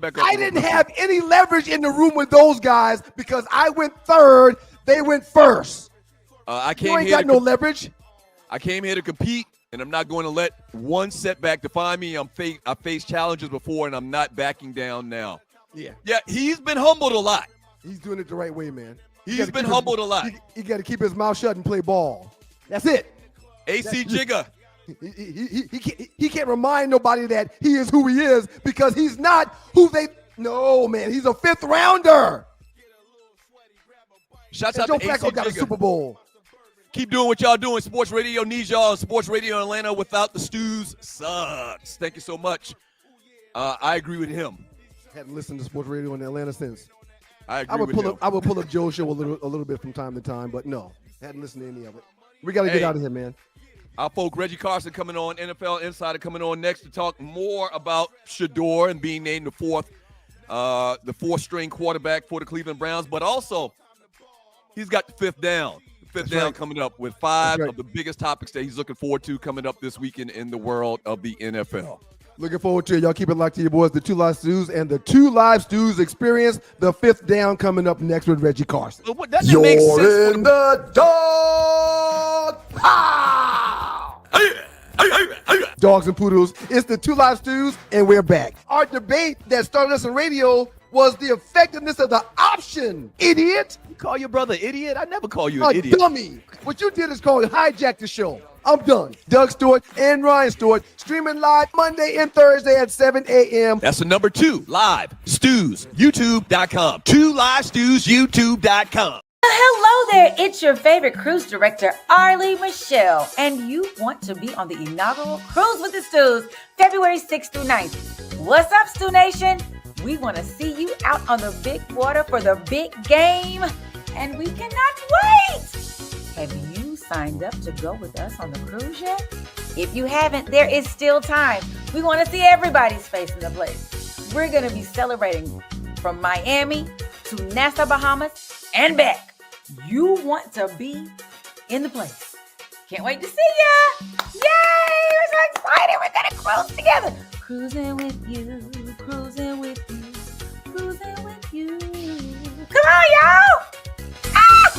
[SPEAKER 3] back up.
[SPEAKER 2] I didn't have any leverage in the room with those guys because I went third, they went first. You ain't got no leverage.
[SPEAKER 3] I came here to compete, and I'm not going to let one setback define me. I faced challenges before, and I'm not backing down now.
[SPEAKER 2] Yeah,
[SPEAKER 3] he's been humbled a lot.
[SPEAKER 2] He's doing it the right way, man.
[SPEAKER 3] He's been humbled a lot.
[SPEAKER 2] He got to keep his mouth shut and play ball. That's it.
[SPEAKER 3] AC Jigga.
[SPEAKER 2] He can't remind nobody that he is who he is because he's not who they. No, man, he's a fifth rounder.
[SPEAKER 3] Shouts out
[SPEAKER 2] Joe
[SPEAKER 3] to AC
[SPEAKER 2] Flacco got a
[SPEAKER 3] Jigga.
[SPEAKER 2] Super Bowl.
[SPEAKER 3] Keep doing what y'all doing. Sports Radio needs y'all. Sports Radio in Atlanta without the Stews sucks. Thank you so much. I agree with him.
[SPEAKER 2] Hadn't listened to sports radio in Atlanta since.
[SPEAKER 3] I agree with him.
[SPEAKER 2] I would pull up Joe's show a little bit from time to time, but no, hadn't listened to any of it. We got to get out of here, man.
[SPEAKER 3] Our folk Reggie Carson coming on, NFL Insider coming on next to talk more about Shedeur and being named the fourth string quarterback for the Cleveland Browns, but also he's got the fifth down. Fifth down coming up with five of the biggest topics that he's looking forward to coming up this weekend in the world of the NFL.
[SPEAKER 2] Looking forward to it. Y'all keep it locked to your boys, the Two Live Stews and the Two Live Stews Experience. The fifth down coming up next with Reggie Carson.
[SPEAKER 3] Well, that makes sense.
[SPEAKER 2] You're in the dog pound. Dogs and poodles. It's the Two Live Stews, and we're back. Our debate that started us on radio was the effectiveness of the option, idiot.
[SPEAKER 3] You call your brother idiot? I never call you an idiot.
[SPEAKER 2] Dummy. What you did is called hijack the show. I'm done. Doug Stewart and Ryan Stewart streaming live Monday and Thursday at 7 a.m.
[SPEAKER 3] That's the number 2 live stews, youtube.com. 2 live stews, youtube.com.
[SPEAKER 6] Hello there, it's your favorite cruise director, Arlie Michelle, and you want to be on the inaugural Cruise with the Stews, February 6th through 9th. What's up, Stew Nation? We want to see you out on the big water for the big game, and we cannot wait! Have you signed up to go with us on the cruise yet? If you haven't, there is still time. We want to see everybody's face in the place. We're going to be celebrating from Miami to Nassau, Bahamas, and back. You want to be in the place. Can't wait to see ya. Yay! We're so excited. We're going to cruise together. Cruising with you, cruising with you, cruising with you. Come on, y'all. Ah!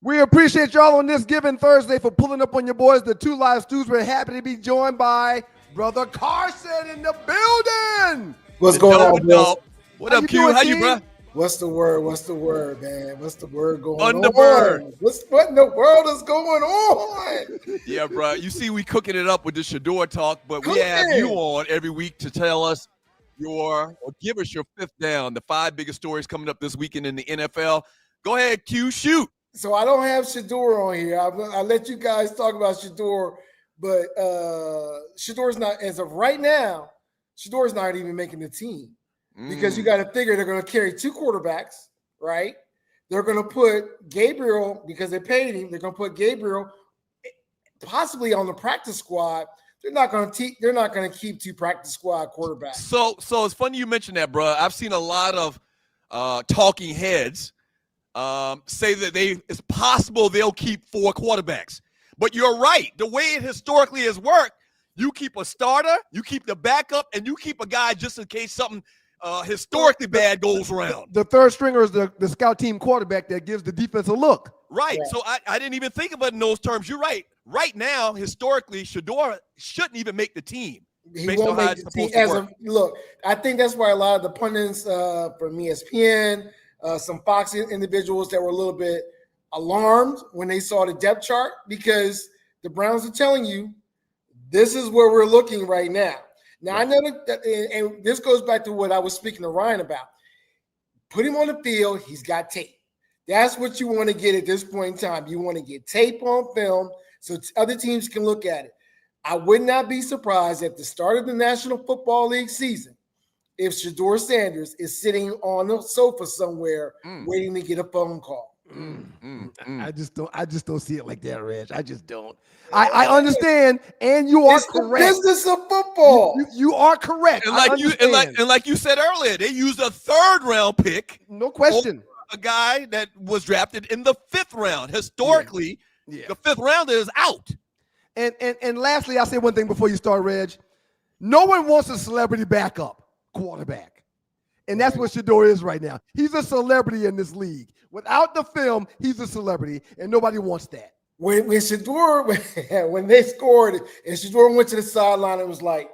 [SPEAKER 2] We appreciate y'all on this Giving Thursday for pulling up on your boys, the Two Live Stews. We're happy to be joined by Brother Carson in the building.
[SPEAKER 7] What's going on, boys?
[SPEAKER 3] What up, Q? How you, bro?
[SPEAKER 7] What's the word? What's the word, man? What's the word going on?
[SPEAKER 3] Thunderbird.
[SPEAKER 7] What in the world is going on?
[SPEAKER 3] Yeah, bro. You see, we cooking it up with the Shedeur talk, but we have you on every week to tell us give us your fifth down, the 5 biggest stories coming up this weekend in the NFL. Go ahead, Q, shoot.
[SPEAKER 7] So I don't have Shedeur on here. I'll let you guys talk about Shedeur, but Shedeur's not, as of right now, Shedeur's not even making the team because you got to figure they're going to carry 2 quarterbacks, right? They're going to put Gabriel, because they paid him, they're going to put Gabriel possibly on the practice squad. They're not going to keep 2 practice squad quarterbacks.
[SPEAKER 3] So it's funny you mentioned that, bro. I've seen a lot of talking heads say that it's possible they'll keep 4 quarterbacks. But you're right. The way it historically has worked, you keep a starter, you keep the backup, and you keep a guy just in case something historically bad goes around.
[SPEAKER 2] The third stringer is the scout team quarterback that gives the defense a look.
[SPEAKER 3] Right.
[SPEAKER 7] Yeah.
[SPEAKER 3] So I didn't even think about it in those terms. You're right. Right now, historically, Shedeur shouldn't even make the team.
[SPEAKER 7] He
[SPEAKER 3] based
[SPEAKER 7] won't
[SPEAKER 3] on how
[SPEAKER 7] make
[SPEAKER 3] it's
[SPEAKER 7] the team
[SPEAKER 3] supposed to
[SPEAKER 7] as
[SPEAKER 3] work.
[SPEAKER 7] look. I think that's why a lot of the pundits from ESPN, some Fox individuals that were a little bit alarmed when they saw the depth chart, because the Browns are telling you this is where we're looking right now. Now I know that, and this goes back to what I was speaking to Ryan about. Put him on the field. He's got tape. That's what you want to get at this point in time. You want to get tape on film so other teams can look at it. I would not be surprised at the start of the National Football League season if Shedeur Sanders is sitting on the sofa somewhere waiting to get a phone call.
[SPEAKER 2] I just don't see it like that, Reg. I just don't. I understand, and you are
[SPEAKER 7] It's
[SPEAKER 2] correct.
[SPEAKER 7] the business of football.
[SPEAKER 2] You are correct.
[SPEAKER 3] And
[SPEAKER 2] I
[SPEAKER 3] like you said earlier, they used a 3rd round pick.
[SPEAKER 2] No question.
[SPEAKER 3] A guy that was drafted in the 5th round. Historically, the 5th rounder is out.
[SPEAKER 2] And lastly, I'll say one thing before you start, Reg. No one wants a celebrity backup quarterback. And that's what Shedeur is right now. He's a celebrity in this league. Without the film, he's a celebrity, and nobody wants that.
[SPEAKER 7] When Shedeur, when they scored and Shedeur went to the sideline, it was like,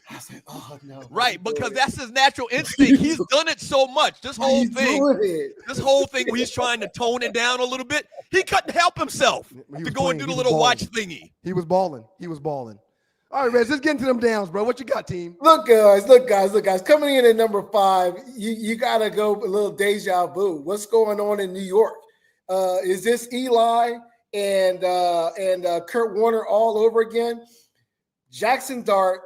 [SPEAKER 7] I was like, oh no.
[SPEAKER 3] Right, because that's his natural instinct. He's done it so much. This whole thing where he's trying to tone it down a little bit, he couldn't help himself to go and do the little watch thingy.
[SPEAKER 2] He was balling. All right, Reg, let's get into them downs, bro. What you got, team?
[SPEAKER 7] Look, guys. Coming in at number 5, you got to go a little deja vu. What's going on in New York? Is this Eli and Kurt Warner all over again? Jackson Dart,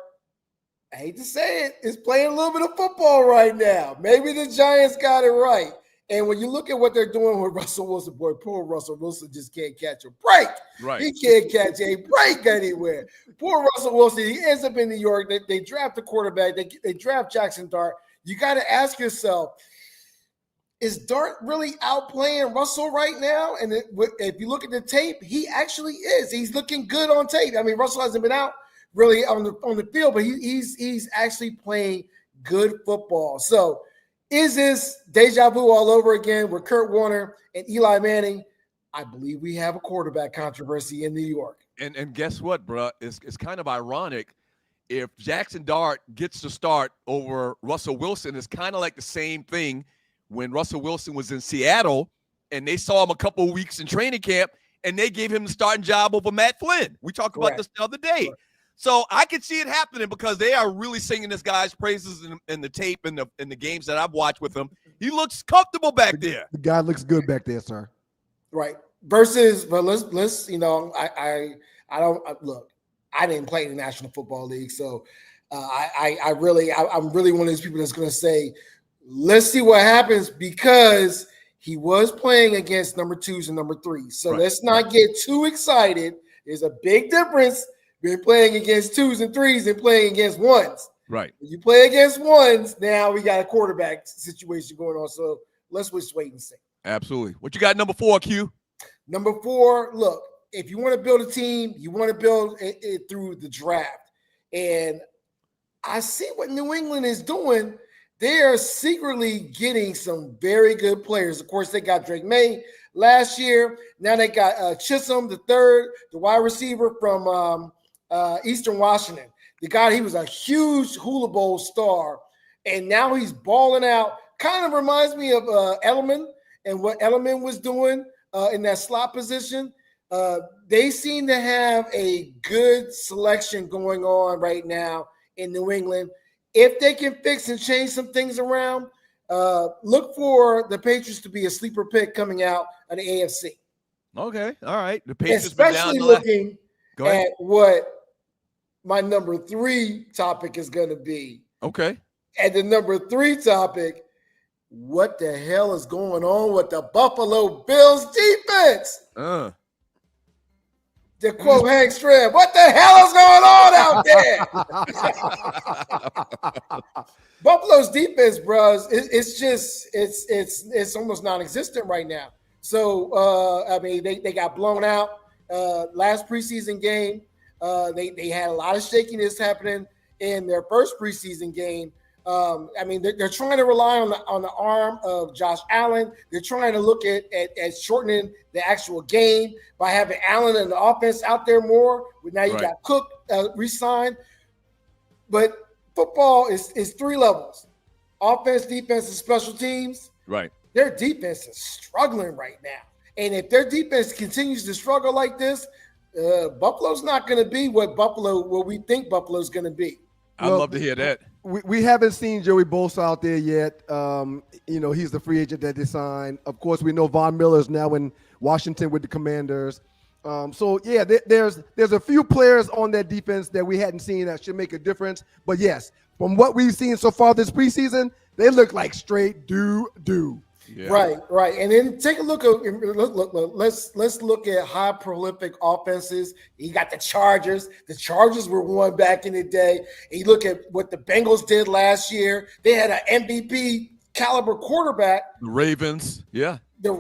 [SPEAKER 7] I hate to say it, is playing a little bit of football right now. Maybe the Giants got it right. And when you look at what they're doing with Russell Wilson, boy, poor Russell Wilson just can't catch a break.
[SPEAKER 3] Right.
[SPEAKER 7] He can't catch a break anywhere. Poor Russell Wilson, he ends up in New York. They draft a quarterback. They draft Jackson Dart. You got to ask yourself, is Dart really outplaying Russell right now? And if you look at the tape, he actually is. He's looking good on tape. I mean, Russell hasn't been out really on the field, but he's actually playing good football. So is this deja vu all over again with Kurt Warner and Eli Manning? I believe we have a quarterback controversy in New York.
[SPEAKER 3] And guess what, bro? It's kind of ironic. If Jackson Dart gets to start over Russell Wilson, it's kind of like the same thing when Russell Wilson was in Seattle and they saw him a couple of weeks in training camp and they gave him the starting job over Matt Flynn. We talked about this the other day. Correct. So I could see it happening because they are really singing this guy's praises in the tape and the games that I've watched with him. He looks comfortable back there.
[SPEAKER 2] The guy looks good back there, sir.
[SPEAKER 7] Right. Versus, but let's I don't look. I didn't play in the National Football League, so I'm really one of those people that's going to say, let's see what happens, because he was playing against number 2s and number 3s. So let's not get too excited. There's a big difference between playing against 2s and 3s and playing against 1s.
[SPEAKER 3] Right.
[SPEAKER 7] When you play against 1s, now we got a quarterback situation going on. So let's just wait and see.
[SPEAKER 3] Absolutely. What you got number 4, Q?
[SPEAKER 7] Number 4, look, if you want to build a team, you want to build it through the draft. And I see what New England is doing. They are secretly getting some very good players. Of course, they got Drake May last year. Now they got Chisholm, the wide receiver from Eastern Washington. The guy, he was a huge Hula Bowl star, and now he's balling out. Kind of reminds me of Edelman and what Edelman was doing in that slot position. They seem to have a good selection going on right now in New England. If they can fix and change some things around, look for the Patriots to be a sleeper pick coming out of the AFC.
[SPEAKER 3] Okay, all right. The Patriots,
[SPEAKER 7] especially looking at what my number 3 topic is going to be.
[SPEAKER 3] Okay.
[SPEAKER 7] And the number 3 topic, what the hell is going on with the Buffalo Bills defense? To quote Hank Stram, what the hell is going on out there? Buffalo's defense, bros, it's almost non-existent right now. So I mean, they got blown out last preseason game. They had a lot of shakiness happening in their first preseason game I mean, they're trying to rely on the arm of Josh Allen. They're trying to look at shortening the actual game by having Allen and the offense out there more. Now you got Cook re-signed. But football is 3 levels: offense, defense, and special teams.
[SPEAKER 3] Right.
[SPEAKER 7] Their defense is struggling right now. And if their defense continues to struggle like this, Buffalo's not going to be what we think Buffalo's going to be.
[SPEAKER 3] I'd love to hear that.
[SPEAKER 2] We haven't seen Joey Bosa out there yet. He's the free agent that they signed. Of course, we know Von Miller's now in Washington with the Commanders. There's a few players on that defense that we hadn't seen that should make a difference. But yes, from what we've seen so far this preseason, they look like straight do.
[SPEAKER 3] Yeah.
[SPEAKER 7] Right. And then take a look at let's look at high prolific offenses. You got the Chargers. The Chargers were one back in the day. And you look at what the Bengals did last year. They had an MVP caliber quarterback.
[SPEAKER 3] The Ravens, yeah.
[SPEAKER 7] The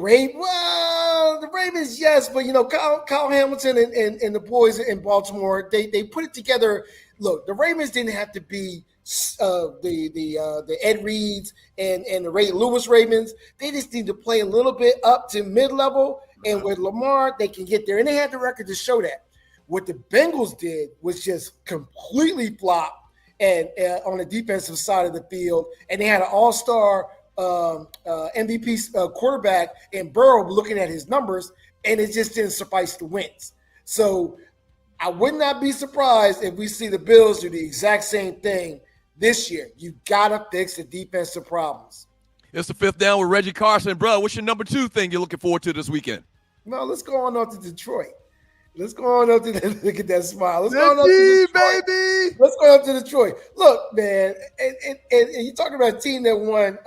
[SPEAKER 7] Ravens, yes, but Kyle Hamilton and the boys in Baltimore, they put it together. Look, the Ravens didn't have to be the Ed Reeds and the Ray Lewis Ravens. They just need to play a little bit up to mid-level, and with Lamar, they can get there. And they had the record to show that. What the Bengals did was just completely flop and on the defensive side of the field, and they had an all-star MVP quarterback in Burrow looking at his numbers, and it just didn't suffice the wins. So I would not be surprised if we see the Bills do the exact same thing this year. You got to fix the defensive problems.
[SPEAKER 3] It's the 5th down with Reggie Carson. Bro, what's your number 2 thing you're looking forward to this weekend?
[SPEAKER 7] No, let's go on up to Detroit. Let's go on up to look at that smile. Let's go on up to Detroit, baby. Let's go up to Detroit. Look, man, and you're talking about a team that won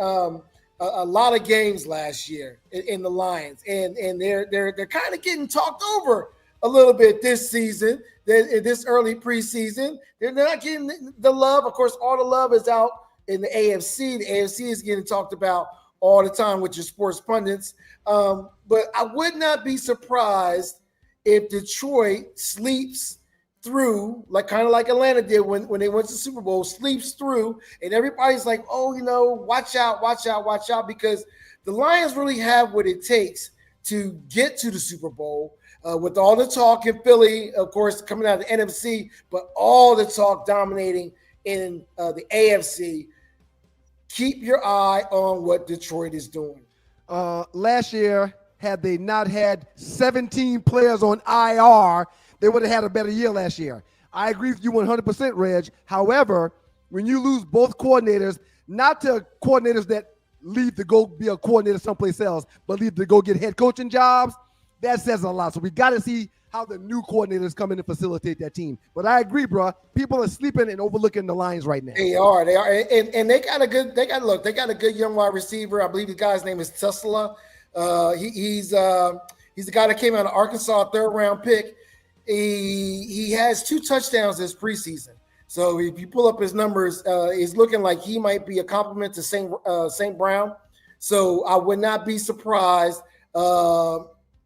[SPEAKER 7] a lot of games last year in the Lions, and they're kind of getting talked over a little bit this season. This early preseason, they're not getting the love. Of course, all the love is out in the AFC. The AFC is getting talked about all the time with your sports pundits. But I would not be surprised if Detroit sleeps through, kind of like Atlanta did when they went to the Super Bowl, sleeps through, and everybody's like, watch out, because the Lions really have what it takes to get to the Super Bowl. With all the talk in Philly, of course, coming out of the NFC, but all the talk dominating in the AFC. Keep your eye on what Detroit is doing.
[SPEAKER 2] Last year, had they not had 17 players on IR, they would have had a better year last year. I agree with you 100%, Reg. However, when you lose both coordinators, not to coordinators that leave to go be a coordinator someplace else, but leave to go get head coaching jobs, that says a lot. So we got to see how the new coordinators come in and facilitate that team. But I agree, bro. People are sleeping and overlooking the Lions right now. They are,
[SPEAKER 7] and they got a good young wide receiver. I believe the guy's name is Tesla. He's the guy that came out of Arkansas, 3rd-round pick. He has 2 touchdowns this preseason. So if you pull up his numbers, he's looking like he might be a compliment to St. Brown. So I would not be surprised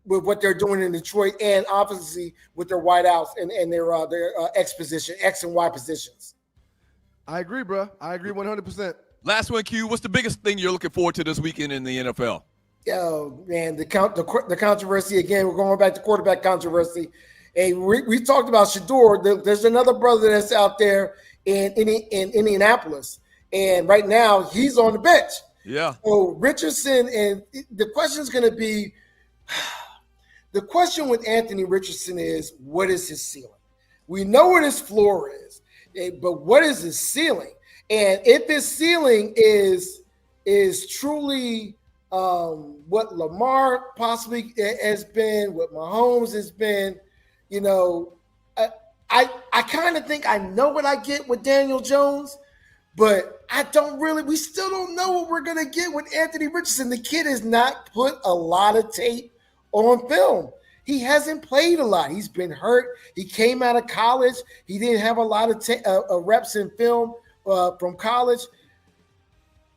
[SPEAKER 7] with what they're doing in Detroit, and obviously with their wideouts and their X and Y positions.
[SPEAKER 2] I agree, bro. I agree 100%.
[SPEAKER 3] Last one, Q. What's the biggest thing you're looking forward to this weekend in the NFL?
[SPEAKER 7] Oh, man, the controversy again. We're going back to quarterback controversy. And we talked about Shedeur. There's another brother that's out there in Indianapolis, and right now he's on the bench.
[SPEAKER 3] Yeah.
[SPEAKER 7] So Richardson, and the question is going to be. The question with Anthony Richardson is, what is his ceiling? We know what his floor is, but what is his ceiling? And if his ceiling is truly what Lamar possibly has been, what Mahomes has been, I kind of think I know what I get with Daniel Jones, but we still don't know what we're going to get with Anthony Richardson. The kid has not put a lot of tape on film. He hasn't played a lot. He's been hurt. He came out of college. He didn't have a lot of reps in film from college.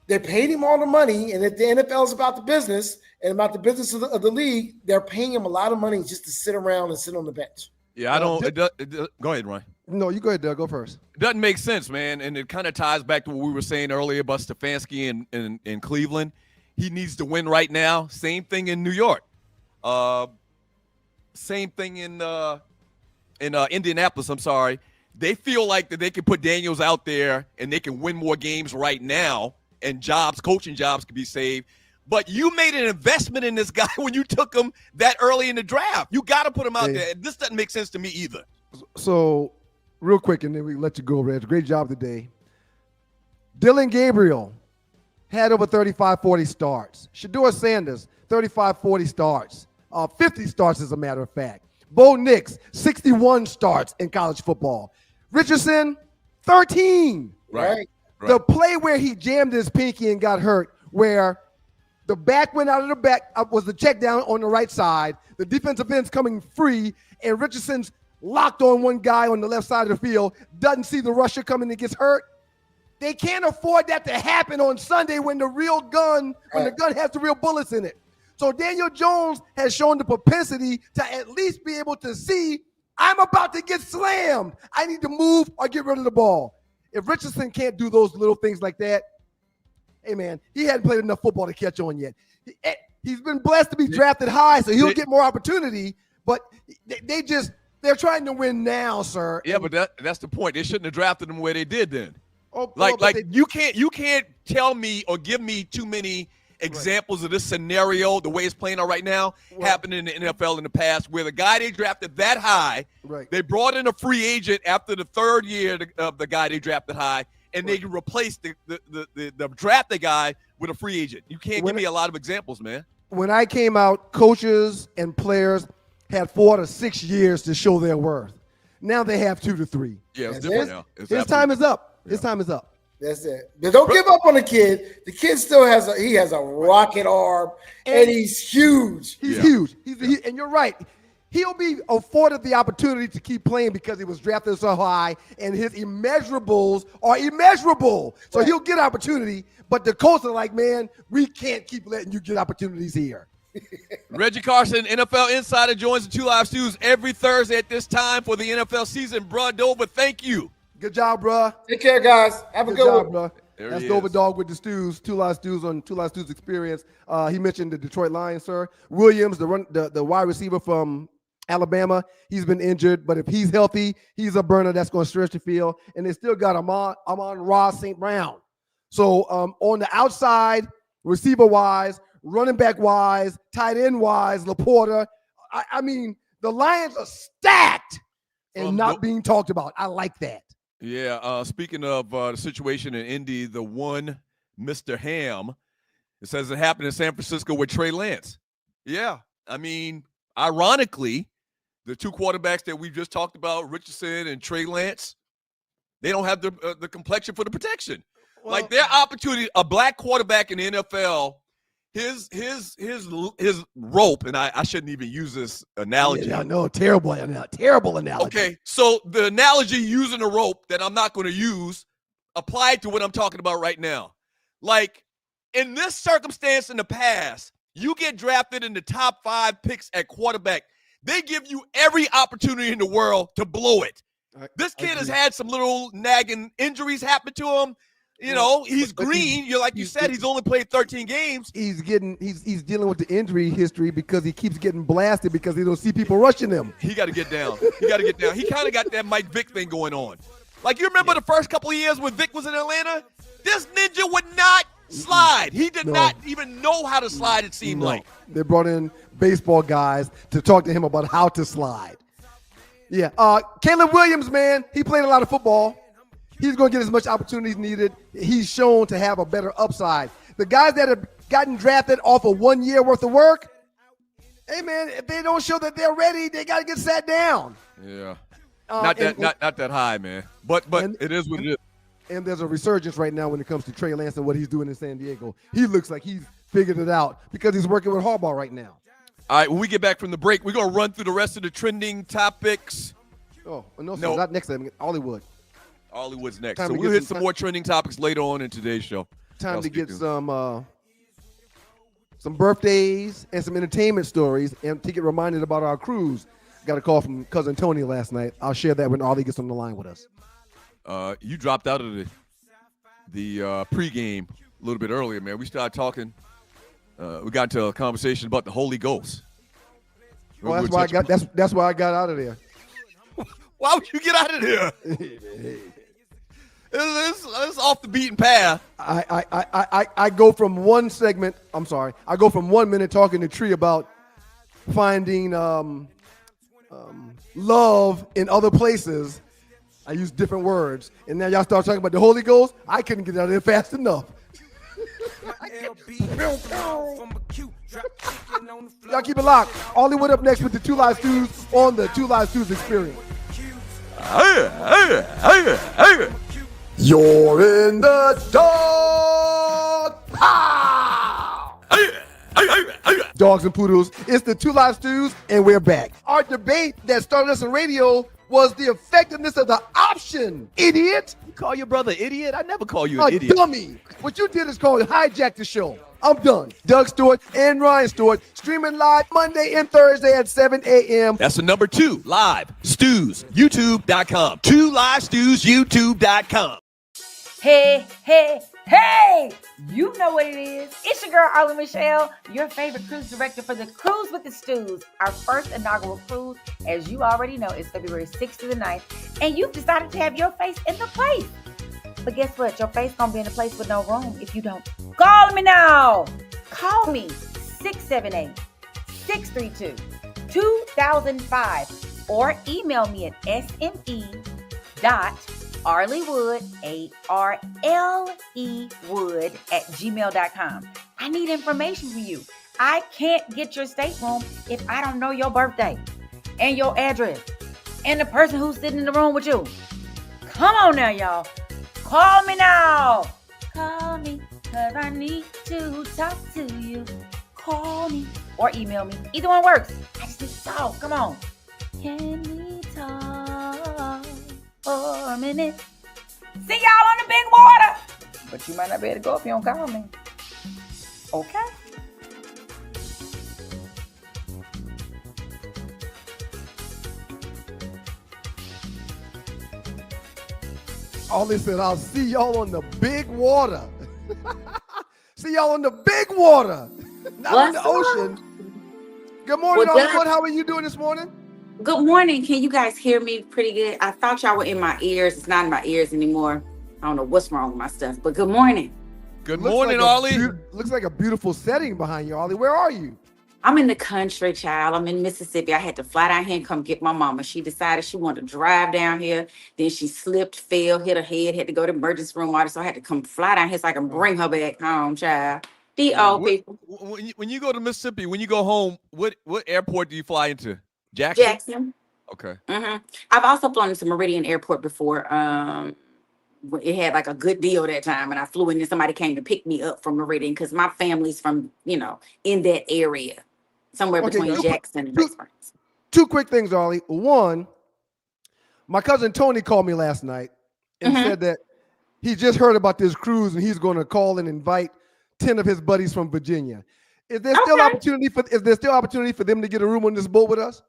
[SPEAKER 7] They paid him all the money, and if the NFL is about the business and about the business of the league, they're paying him a lot of money just to sit around and sit on the bench.
[SPEAKER 3] Yeah, I don't. Go ahead, Ryan.
[SPEAKER 2] No, you go ahead, Doug. Go first.
[SPEAKER 3] It doesn't make sense, man, and it kind of ties back to what we were saying earlier about Stefanski in Cleveland. He needs to win right now. Same thing in New York. Same thing in Indianapolis. I'm sorry. They feel like that they can put Daniels out there and they can win more games right now, and coaching jobs can be saved. But you made an investment in this guy when you took him that early in the draft. You got to put him out there. This doesn't make sense to me either.
[SPEAKER 2] So, real quick, and then we let you go, Reg. Great job today. Dylan Gabriel had over 35-40 starts. Shedeur Sanders, 35-40 starts. 50 starts, as a matter of fact. Bo Nix, 61 starts in college football. Richardson, 13.
[SPEAKER 3] Right.
[SPEAKER 2] The play where he jammed his pinky and got hurt, where the back went out of the back, was the check down on the right side. The defensive end's coming free, and Richardson's locked on one guy on the left side of the field, doesn't see the rusher coming and gets hurt. They can't afford that to happen on Sunday when the gun has the real bullets in it. So Daniel Jones has shown the propensity to at least be able to see, I'm about to get slammed. I need to move or get rid of the ball. If Richardson can't do those little things like that, hey, man, he hadn't played enough football to catch on yet. He's been blessed to be drafted high, so he'll get more opportunity, but they're trying to win now, sir.
[SPEAKER 3] Yeah, but that's the point. They shouldn't have drafted him where they did then. You can't tell me or give me too many examples of this scenario, the way it's playing out right now, happening in the NFL in the past, where the guy they drafted that high, they brought in a free agent after the third year of the guy they drafted high, and they replaced the drafted guy with a free agent. You can't give me a lot of examples, man.
[SPEAKER 2] When I came out, coaches and players had 4 to 6 years to show their worth. Now they have 2 to 3.
[SPEAKER 3] Yeah, it's different now.
[SPEAKER 2] His time is up. His time is up.
[SPEAKER 7] That's it. But don't give up on the kid. The kid still has a rocket arm, and he's huge.
[SPEAKER 2] He's huge. And you're right. He'll be afforded the opportunity to keep playing because he was drafted so high, and his immeasurables are immeasurable. So he'll get opportunity, but the Colts are like, man, we can't keep letting you get opportunities here.
[SPEAKER 3] Reggie Carson, NFL Insider, joins the Two Live Stews every Thursday at this time for the NFL season. Bruh, Dover, thank you.
[SPEAKER 2] Good job, bruh.
[SPEAKER 7] Take care, guys. Have a good one.
[SPEAKER 2] Bruh. That's Dover Dog with the Stews. Two Live Stews on Two Live Stews Experience. He mentioned the Detroit Lions, sir. Williams, the wide receiver from Alabama, he's been injured, but if he's healthy, he's a burner that's going to stretch the field. And they still got Amon-Ra St. Brown. So on the outside, receiver-wise, running back-wise, tight end-wise, Laporta, I mean, the Lions are stacked and not being talked about. I like that.
[SPEAKER 3] Yeah, speaking of the situation in Indy, the one Mr. Ham, it says it happened in San Francisco with Trey Lance. Yeah, I mean, ironically, the two quarterbacks that we've just talked about, Richardson and Trey Lance, they don't have the complexion for the protection. Well, like their opportunity, a black quarterback in the NFL, his rope, and I shouldn't even use this analogy.
[SPEAKER 2] Yeah, no, terrible analogy.
[SPEAKER 3] Okay, so the analogy using a rope that I'm not going to use applied to what I'm talking about right now. Like in this circumstance in the past, you get drafted in the top 5 picks at quarterback. They give you every opportunity in the world to blow it. This kid has had some little nagging injuries happen to him. You know, he's green. You said, he's only played 13 games.
[SPEAKER 2] He's dealing with the injury history because he keeps getting blasted because he don't see people rushing him.
[SPEAKER 3] He got to get down. He kind of got that Mike Vick thing going on. Like, you remember the first couple of years when Vick was in Atlanta? This ninja would not slide. He did not even know how to slide, it seemed like.
[SPEAKER 2] They brought in baseball guys to talk to him about how to slide. Yeah. Caleb Williams, man, he played a lot of football. He's going to get as much opportunity as needed. He's shown to have a better upside. The guys that have gotten drafted off of 1 year worth of work, hey, man, if they don't show that they're ready, they got to get sat down.
[SPEAKER 3] Yeah. Not that high, man. But it is what it is.
[SPEAKER 2] And there's a resurgence right now when it comes to Trey Lance and what he's doing in San Diego. He looks like he's figured it out because he's working with Harbaugh right now.
[SPEAKER 3] All right, when we get back from the break, we're going to run through the rest of the trending topics.
[SPEAKER 2] Oh, no, not next time. Hollywood's next.
[SPEAKER 3] So we'll hit some more trending topics later on in today's show.
[SPEAKER 2] Time to get some birthdays and some entertainment stories and to get reminded about our cruise. Got a call from cousin Tony last night. I'll share that when Arlie gets on the line with us.
[SPEAKER 3] You dropped out of the pregame a little bit earlier, man. We started talking. We got into a conversation about the Holy Ghost.
[SPEAKER 2] Well, that's why I got out of there.
[SPEAKER 3] Why would you get out of there? It's off the beaten path.
[SPEAKER 2] I go from one segment. I'm sorry. I go from 1 minute talking to Tree about finding love in other places. I use different words, and now y'all start talking about the Holy Ghost. I couldn't get out of there fast enough. Y'all keep it locked. Hollywood up next with the Two Live Stews on the Two Live Stews Experience. You're in the dark. Pow! Dogs and poodles. It's the Two Live Stews, and we're back. Our debate that started us on radio was the effectiveness of the option. Idiot.
[SPEAKER 3] You call your brother idiot? I never call you
[SPEAKER 2] A
[SPEAKER 3] an idiot.
[SPEAKER 2] dummy. What you did is called hijack the show. I'm done. Doug Stewart and Ryan Stewart streaming live Monday and Thursday at 7 a.m.
[SPEAKER 3] That's the number 2 live stews youtube.com. 2 live stews youtube.com.
[SPEAKER 6] Hey, hey, hey! You know what it is. It's your girl, Arlie Michelle, your favorite cruise director for the Cruise with the Stews. Our first inaugural cruise, as you already know, is February 6th to the 9th, and you've decided to have your face in the place. But guess what? Your face gonna be in a place with no room if you don't. Call me now! Call me, 678-632-2005, or email me at sme.arleywood, A-R-L-E Wood, @gmail.com. I need information from you. I can't get your stateroom if I don't know your birthday and your address and the person who's sitting in the room with you. Come on now, y'all. Call me now. Call me, cause I need to talk to you. Call me or email me. Either one works. I just need to talk. Come on. Can we talk for a minute? See y'all on the big water. But you might not be able to go if you don't call me. Okay?
[SPEAKER 2] Ollie said, I'll see y'all on the big water. See y'all on the big water, not in the ocean. Good morning, Hollywood. How are you doing this morning?
[SPEAKER 8] Good morning. Can you guys hear me pretty good? I thought y'all were in my ears. It's not in my ears anymore. I don't know what's wrong with my stuff, but good morning.
[SPEAKER 3] Good morning, Arlie.
[SPEAKER 2] Looks like a beautiful setting behind you, Ollie. Where are you?
[SPEAKER 8] I'm in the country, child. I'm in Mississippi. I had to fly down here and come get my mama. She decided she wanted to drive down here. Then she slipped, fell, hit her head, had to go to the emergency room. So I had to come fly down here so I can bring her back home, child. The old people.
[SPEAKER 3] When you go to Mississippi, when you go home, what airport do you fly into? Jackson? Okay.
[SPEAKER 8] Mm-hmm. I've also flown into Meridian Airport before. It had like a good deal that time, and I flew in and somebody came to pick me up from Meridian because my family's from, in that area. Somewhere between Jackson and West Springs.
[SPEAKER 2] Two quick things, Ollie. One, my cousin Tony called me last night and said that he just heard about this cruise and he's going to call and invite 10 of his buddies from Virginia. Is there still opportunity for them to get a room on this boat with us?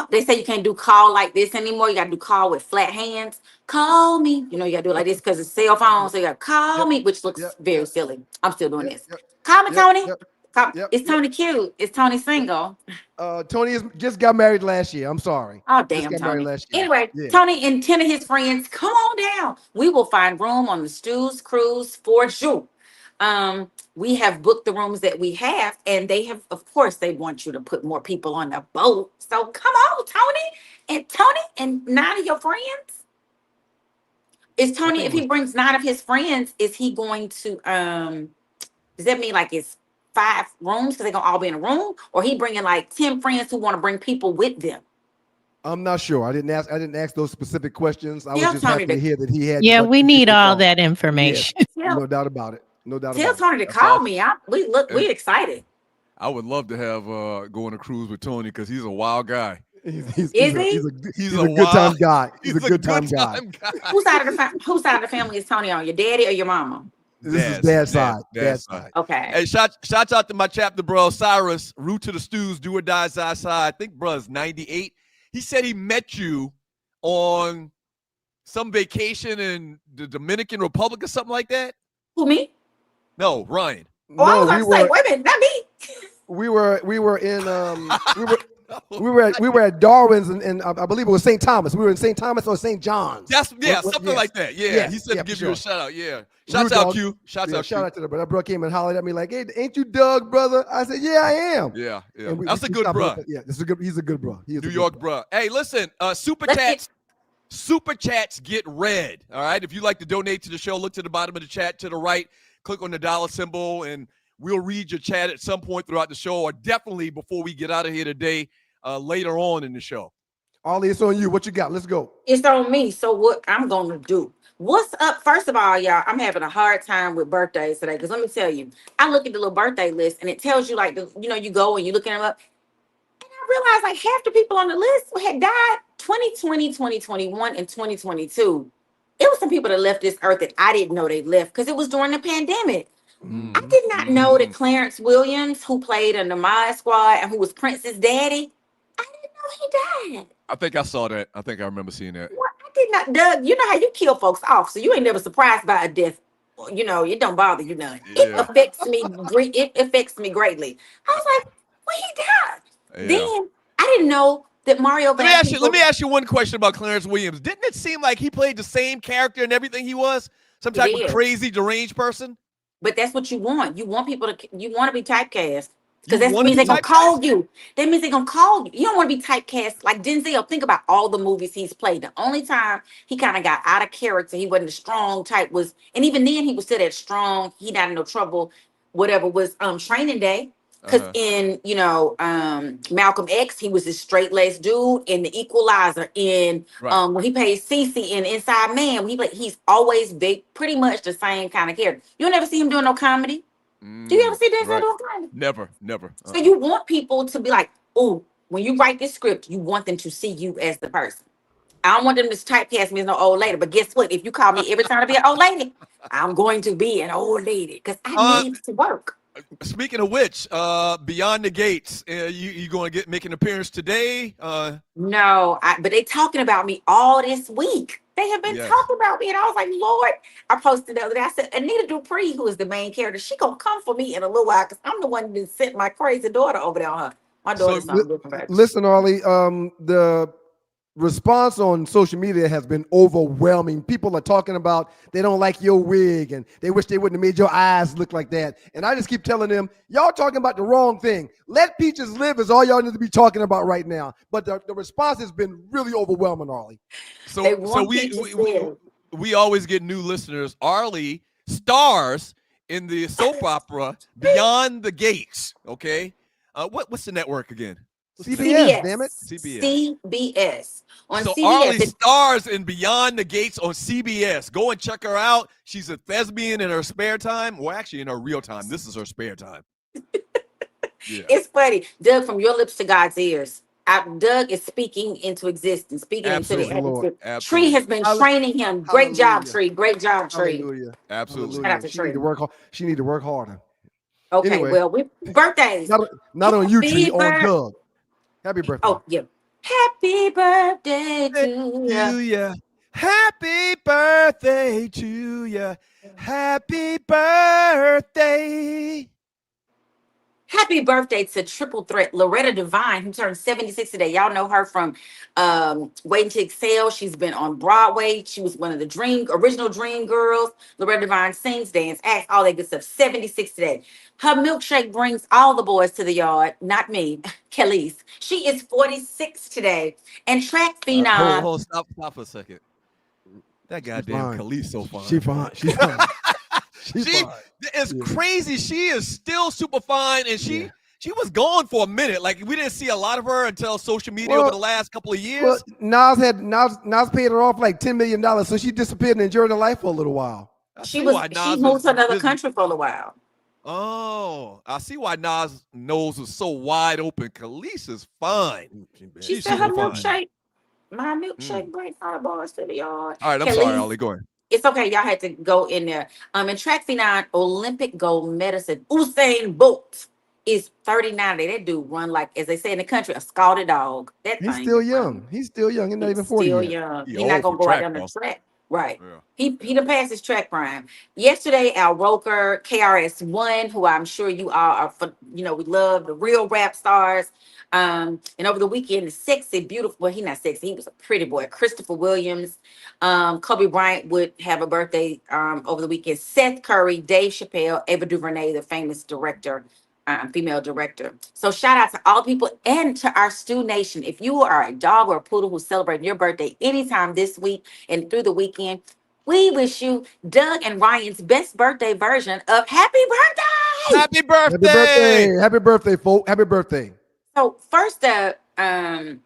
[SPEAKER 8] They say you can't do call like this anymore. You got to do call with flat hands. Call me. You got to do it like this because it's cell phone. So you got to call me, which looks very silly. I'm still doing this. Call me, Tony. Is Tony cute? Is Tony single?
[SPEAKER 2] Tony just got married last year. I'm sorry.
[SPEAKER 8] Oh, damn, Tony. Anyway, Tony and 10 of his friends, come on down. We will find room on the Stews Cruise for you. We have booked the rooms that we have, and they have, of course, they want you to put more people on the boat. So come on, Tony and 9 of your friends. Is Tony, if he brings 9 of his friends, is he going to, does that mean like it's 5 rooms because they're gonna all be in a room, or he bringing like 10 friends who want to bring people with them?
[SPEAKER 2] I'm not sure. I didn't ask those specific questions. I was just happy to hear that he had.
[SPEAKER 5] Yeah, we need all that information.
[SPEAKER 2] Yeah, no doubt about it. No doubt.
[SPEAKER 8] Tell Tony to call me. We're excited.
[SPEAKER 3] I would love to have go on a cruise with Tony because he's a wild guy.
[SPEAKER 2] He's a good time guy. He's a good time guy.
[SPEAKER 8] Whose side of the family is Tony on? Your daddy or your mama?
[SPEAKER 2] This is dad's side.
[SPEAKER 3] Dad's side.
[SPEAKER 8] Okay.
[SPEAKER 3] Hey, shout out to my chapter, bro, Cyrus, root to the stews, do or die side. I think bro's 98. He said he met you on some vacation in the Dominican Republic or something like that.
[SPEAKER 8] Who, me?
[SPEAKER 3] No, Ryan.
[SPEAKER 8] Oh, I was about to say, wait a minute, not me.
[SPEAKER 2] We were in we were at Darwin's and I believe it was St. Thomas. We were in St. Thomas or St. John's.
[SPEAKER 3] Something like that. Yeah, he said to give you a shout out. Yeah, shout out Q. Shout out to the brother. That bro came and hollered at me like, "Hey, ain't you Doug, brother?" I said, "Yeah, I am." Yeah. That's a good bro.
[SPEAKER 2] Yeah, he's a good bro. He's
[SPEAKER 3] New York bro. Hey, listen, super chats get read. All right, if you'd like to donate to the show, look to the bottom of the chat to the right, click on the dollar symbol, and we'll read your chat at some point throughout the show, or definitely before we get out of here today, later on in the show.
[SPEAKER 2] Ollie, it's on you. What you got? Let's go.
[SPEAKER 8] It's on me. So what I'm going to do. What's up? First of all, y'all, I'm having a hard time with birthdays today. Because let me tell you, I look at the little birthday list and it tells you like, you go and you looking them up. And I realized like half the people on the list had died 2020, 2021, and 2022. It was some people that left this earth that I didn't know they left because it was during the pandemic. I did not know that Clarence Williams, who played in the Mod Squad and who was Prince's daddy, I didn't know he died.
[SPEAKER 3] I think I saw that. I think I remember seeing that.
[SPEAKER 8] Well, I did not, Doug. You know how you kill folks off, so you ain't never surprised by a death. It don't bother you none.
[SPEAKER 3] Yeah.
[SPEAKER 8] It affects me. It affects me greatly. I was like, when he died,
[SPEAKER 3] Yeah.
[SPEAKER 8] then I didn't know that Mario.
[SPEAKER 3] Let me ask you one question about Clarence Williams. Didn't it seem like he played the same character and everything he was? Some type of crazy, deranged person?
[SPEAKER 8] But that's what you want. You want people to. You want to be typecast because that means they're gonna call you. That means they're gonna call you. You don't want to be typecast like Denzel. Think about all the movies he's played. The only time he kind of got out of character, he wasn't a strong type. And even then he was still that strong. He not in no trouble. Whatever was Training Day. Because in Malcolm X, he was this straight-laced dude. In The Equalizer, when he played Cece in Inside Man, he's always pretty much the same kind of character. You don't ever see him doing no comedy. Do you ever see Denzel doing comedy?
[SPEAKER 3] Never.
[SPEAKER 8] So you want people to be like, oh, when you write this script, you want them to see you as the person. I don't want them to typecast me as no old lady. But guess what? If you call me every time to be an old lady, I'm going to be an old lady because I need to work.
[SPEAKER 3] Speaking of which, Beyond the Gates, you going to make an appearance today?
[SPEAKER 8] No, but they talking about me all this week. They have been talking about me, and I was like, Lord, I posted the other day. I said, Anita Dupree, who is the main character, she gonna come for me in a little while because I'm the one that sent my crazy daughter over there on her. My daughter's not looking back.
[SPEAKER 2] Listen, Ollie, the response on social media has been overwhelming. People are talking about they don't like your wig and they wish they wouldn't have made your eyes look like that. And I just keep telling them, y'all talking about the wrong thing. Let Peaches live is all y'all need to be talking about right now. But the response has been really overwhelming, Arlie.
[SPEAKER 3] So we always get new listeners. Arlie stars in the soap opera Beyond the Gates. Okay, what's the network again?
[SPEAKER 2] CBS, damn it.
[SPEAKER 8] CBS.
[SPEAKER 3] So
[SPEAKER 8] CBS,
[SPEAKER 3] Arlie stars in Beyond the Gates on CBS. Go and check her out. She's a thespian in her spare time. Well, actually, in her real time. This is her spare time.
[SPEAKER 8] It's funny. Doug, from your lips to God's ears. Doug is speaking into existence, speaking into the atmosphere. Tree has been training him. Great job, Tree. Great job, Tree.
[SPEAKER 2] Hallelujah.
[SPEAKER 3] Absolutely.
[SPEAKER 8] Shout out to
[SPEAKER 2] She
[SPEAKER 8] Tree.
[SPEAKER 2] need to work hard. She need to work harder.
[SPEAKER 8] Okay,
[SPEAKER 2] Anyway.
[SPEAKER 8] well, birthdays.
[SPEAKER 2] Not on you, Tree, on Doug. Happy birthday.
[SPEAKER 8] Oh, yeah. Happy birthday to you.
[SPEAKER 3] Happy birthday to you. Happy birthday.
[SPEAKER 8] Happy birthday to Triple Threat Loretta Devine, who turned 76 today. Y'all know her from Waiting to Excel. She's been on Broadway. She was one of the original Dream Girls. Loretta Devine sings, dance, acts, all that good stuff. 76 today. Her milkshake brings all the boys to the yard. Not me, Khalees. She is 46 today. And track phenom.
[SPEAKER 3] Stop for a second. That goddamn Khalees so fine.
[SPEAKER 2] She fine.
[SPEAKER 3] It's crazy. She is still super fine, and she was gone for a minute. Like we didn't see a lot of her until social media over the last couple of years.
[SPEAKER 2] Well, Nas paid her off like $10 million, so she disappeared and enjoyed her life for a little while.
[SPEAKER 8] She moved to another country for a little while.
[SPEAKER 3] Oh, I see why Nas' nose was so wide open. Khalees is fine.
[SPEAKER 8] She said her milkshake. My milkshake brings all the boys to the yard.
[SPEAKER 3] All right, I'm sorry, Ollie. Go ahead.
[SPEAKER 8] It's okay. Y'all had to go in there. In track phenom, Olympic gold medalist Usain Bolt is 39. That dude run like, as they say in the country, a scalded dog. That
[SPEAKER 2] He's
[SPEAKER 8] thing
[SPEAKER 2] still
[SPEAKER 8] can run.
[SPEAKER 2] young. He's still young. He's not
[SPEAKER 8] He's
[SPEAKER 2] even 40
[SPEAKER 8] still
[SPEAKER 2] yet.
[SPEAKER 8] young.
[SPEAKER 3] He
[SPEAKER 8] He's not
[SPEAKER 3] old
[SPEAKER 8] gonna
[SPEAKER 3] for
[SPEAKER 8] go out
[SPEAKER 3] track
[SPEAKER 8] down the
[SPEAKER 3] though.
[SPEAKER 8] track. Right.
[SPEAKER 3] Yeah.
[SPEAKER 8] He done passed his track prime. Yesterday, Al Roker, KRS-One, who I'm sure you all are, we love the real rap stars. And over the weekend, the sexy, beautiful, well, he not sexy, he was a pretty boy, Christopher Williams. Kobe Bryant would have a birthday over the weekend. Seth Curry, Dave Chappelle, Ava DuVernay, the famous director, female director. So shout out to all people and to our Stu Nation. If you are a dog or a poodle who's celebrating your birthday anytime this week and through the weekend, we wish you Doug and Ryan's best birthday version of Happy Birthday.
[SPEAKER 3] Happy
[SPEAKER 2] Happy birthday.
[SPEAKER 3] birthday!
[SPEAKER 2] Happy birthday, folks. Happy birthday.
[SPEAKER 8] So first up, on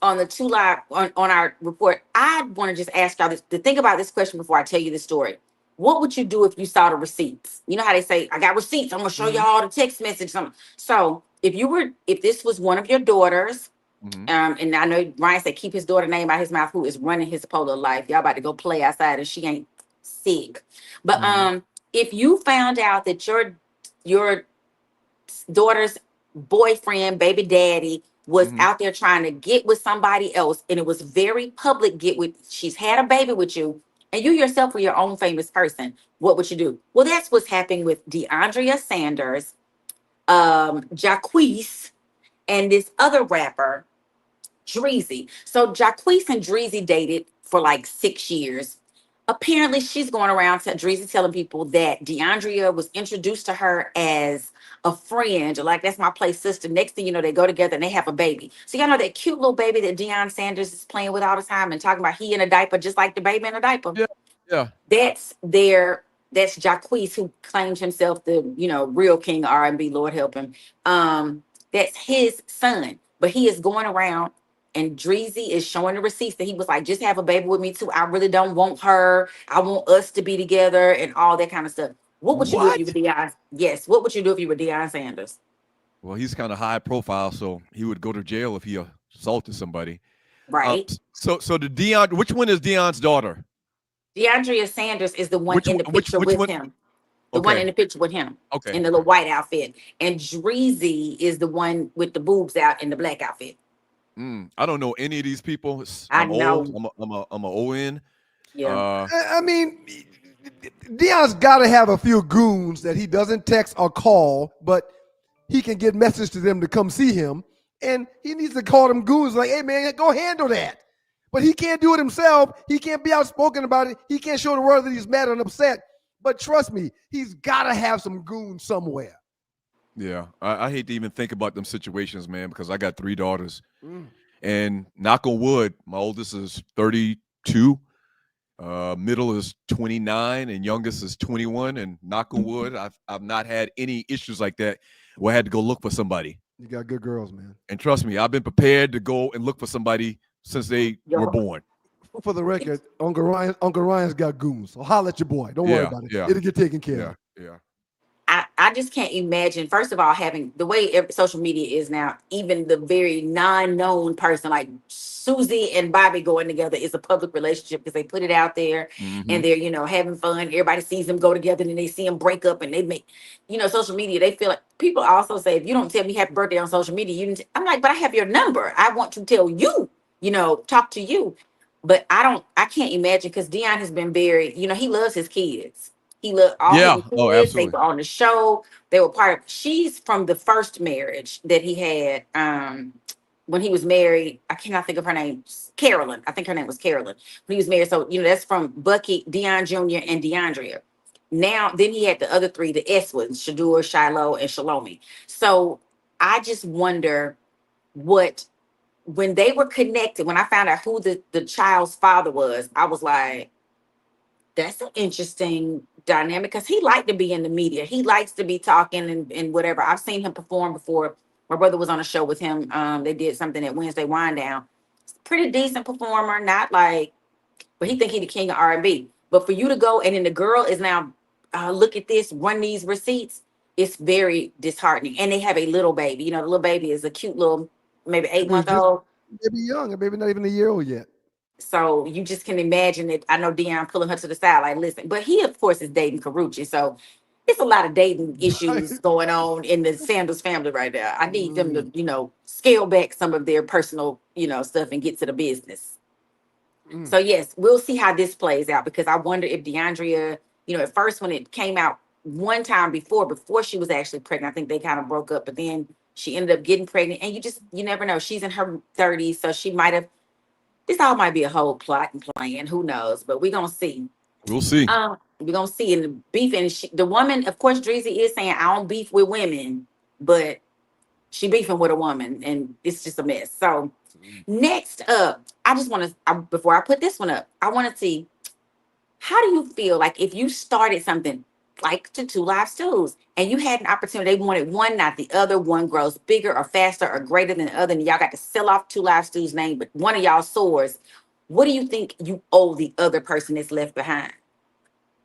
[SPEAKER 8] the two live on our report, I want to just ask y'all to think about this question before I tell you the story. What would you do if you saw the receipts? You know how they say, I got receipts. I'm gonna show y'all the text message. So if this was one of your daughters, and I know Ryan said keep his daughter name out his mouth, who is running his polo life. Y'all about to go play outside and she ain't sick. But if you found out that your daughter's boyfriend, baby daddy, was out there trying to get with somebody else, and it was very public she's had a baby with you, and you yourself were your own famous person, what would you do? Well, that's what's happening with DeAndrea Sanders, Jacquees, and this other rapper, Dreezy. So Jacquees and Dreezy dated for like 6 years. Apparently, she's going around Dreezy telling people that DeAndrea was introduced to her as a friend, like that's my play sister. Next thing you know, they go together and they have a baby. So y'all know that cute little baby that Deion Sanders is playing with all the time and talking about he in a diaper, just like the baby in a diaper.
[SPEAKER 3] Yeah, yeah.
[SPEAKER 8] That's Jacquees, who claims himself the real king of R&B. Lord help him. That's his son, but he is going around. And Dreezy is showing the receipts that he was like, just have a baby with me too. I really don't want her. I want us to be together and all that kind of stuff. What would you do if you were Deion? Yes. What would you do if you were Deion Sanders?
[SPEAKER 3] Well, he's kind of high profile, so he would go to jail if he assaulted somebody.
[SPEAKER 8] Right.
[SPEAKER 3] So the Deion, which one is Deion's daughter?
[SPEAKER 8] DeAndrea Sanders is the one in the picture with him. The one in the picture with him.
[SPEAKER 3] Okay.
[SPEAKER 8] In the little white outfit. And Dreezy is the one with the boobs out in the black outfit.
[SPEAKER 3] I don't know any of these people.
[SPEAKER 8] I'm know.
[SPEAKER 3] Old. I'm a ON.
[SPEAKER 8] Yeah.
[SPEAKER 2] I mean, Deion's got to have a few goons that he doesn't text or call, but he can get message to them to come see him. And he needs to call them goons like, hey, man, go handle that. But he can't do it himself. He can't be outspoken about it. He can't show the world that he's mad and upset. But trust me, he's got to have some goons somewhere.
[SPEAKER 3] Yeah, I hate to even think about them situations, man, because I got 3 daughters. And knock on wood, my oldest is 32, middle is 29, and youngest is 21. And knock on wood, I've not had any issues like that where I had to go look for somebody.
[SPEAKER 2] You got good girls, man.
[SPEAKER 3] And trust me, I've been prepared to go and look for somebody since they were born.
[SPEAKER 2] For the record, Uncle Ryan's got goons. So holler at your boy. Don't worry about it.
[SPEAKER 3] Yeah.
[SPEAKER 2] It'll get taken care of.
[SPEAKER 3] Yeah.
[SPEAKER 8] I just can't imagine, first of all, having the way social media is now, even the very non-known person like Susie and Bobby going together is a public relationship because they put it out there and they're, having fun. Everybody sees them go together and then they see them break up and they make, social media. They feel like people also say, if you don't tell me happy birthday on social media, I'm like, but I have your number. I want to tell you, talk to you. But I can't imagine because Deion has been very, he loves his kids. He loved all his kids.
[SPEAKER 3] Oh, absolutely.
[SPEAKER 8] They were on the show. They were part of. She's from the first marriage that he had when he was married. I cannot think of her name. Carolyn. I think her name was Carolyn. When he was married. So, that's from Bucky, Deion Jr., and DeAndrea. Now, then he had the other 3, the S ones, Shedeur, Shiloh, and Shalomi. So I just wonder when they were connected, when I found out who the child's father was, I was like, that's an interesting dynamic because he liked to be in the media. He likes to be talking and whatever. I've seen him perform before. My brother was on a show with him. They did something at Wednesday Wind Down. Pretty decent performer, not like, but he think he the king of R&B. But for you to go and then the girl is now, look at this, run these receipts, it's very disheartening. And they have a little baby. The little baby is a cute little, maybe 8-month-old.
[SPEAKER 2] Baby young, a baby not even a year old yet.
[SPEAKER 8] So you just can imagine it. I know Deion pulling her to the side, like, listen, but he, of course, is dating Karuchi. So it's a lot of dating issues going on in the Sanders family right now. I need them to, scale back some of their personal, stuff and get to the business. So yes, we'll see how this plays out, because I wonder if DeAndrea, at first when it came out one time before she was actually pregnant, I think they kind of broke up, but then she ended up getting pregnant, and you never know. She's in her 30s, so she might have. This all might be a whole plot and plan. Who knows? But we're gonna see.
[SPEAKER 3] We'll see.
[SPEAKER 8] We're gonna see in the beef, and the woman, of course, Dreezy is saying I don't beef with women, but she beefing with a woman, and it's just a mess. So next up, I just want to before I put this one up, I want to see, how do you feel like if you started something like the Two Live Stews and you had an opportunity, they wanted one, not the other, one grows bigger or faster or greater than the other, and y'all got to sell off Two Live Stews name, but one of y'all soars. What do you think you owe the other person that's left behind?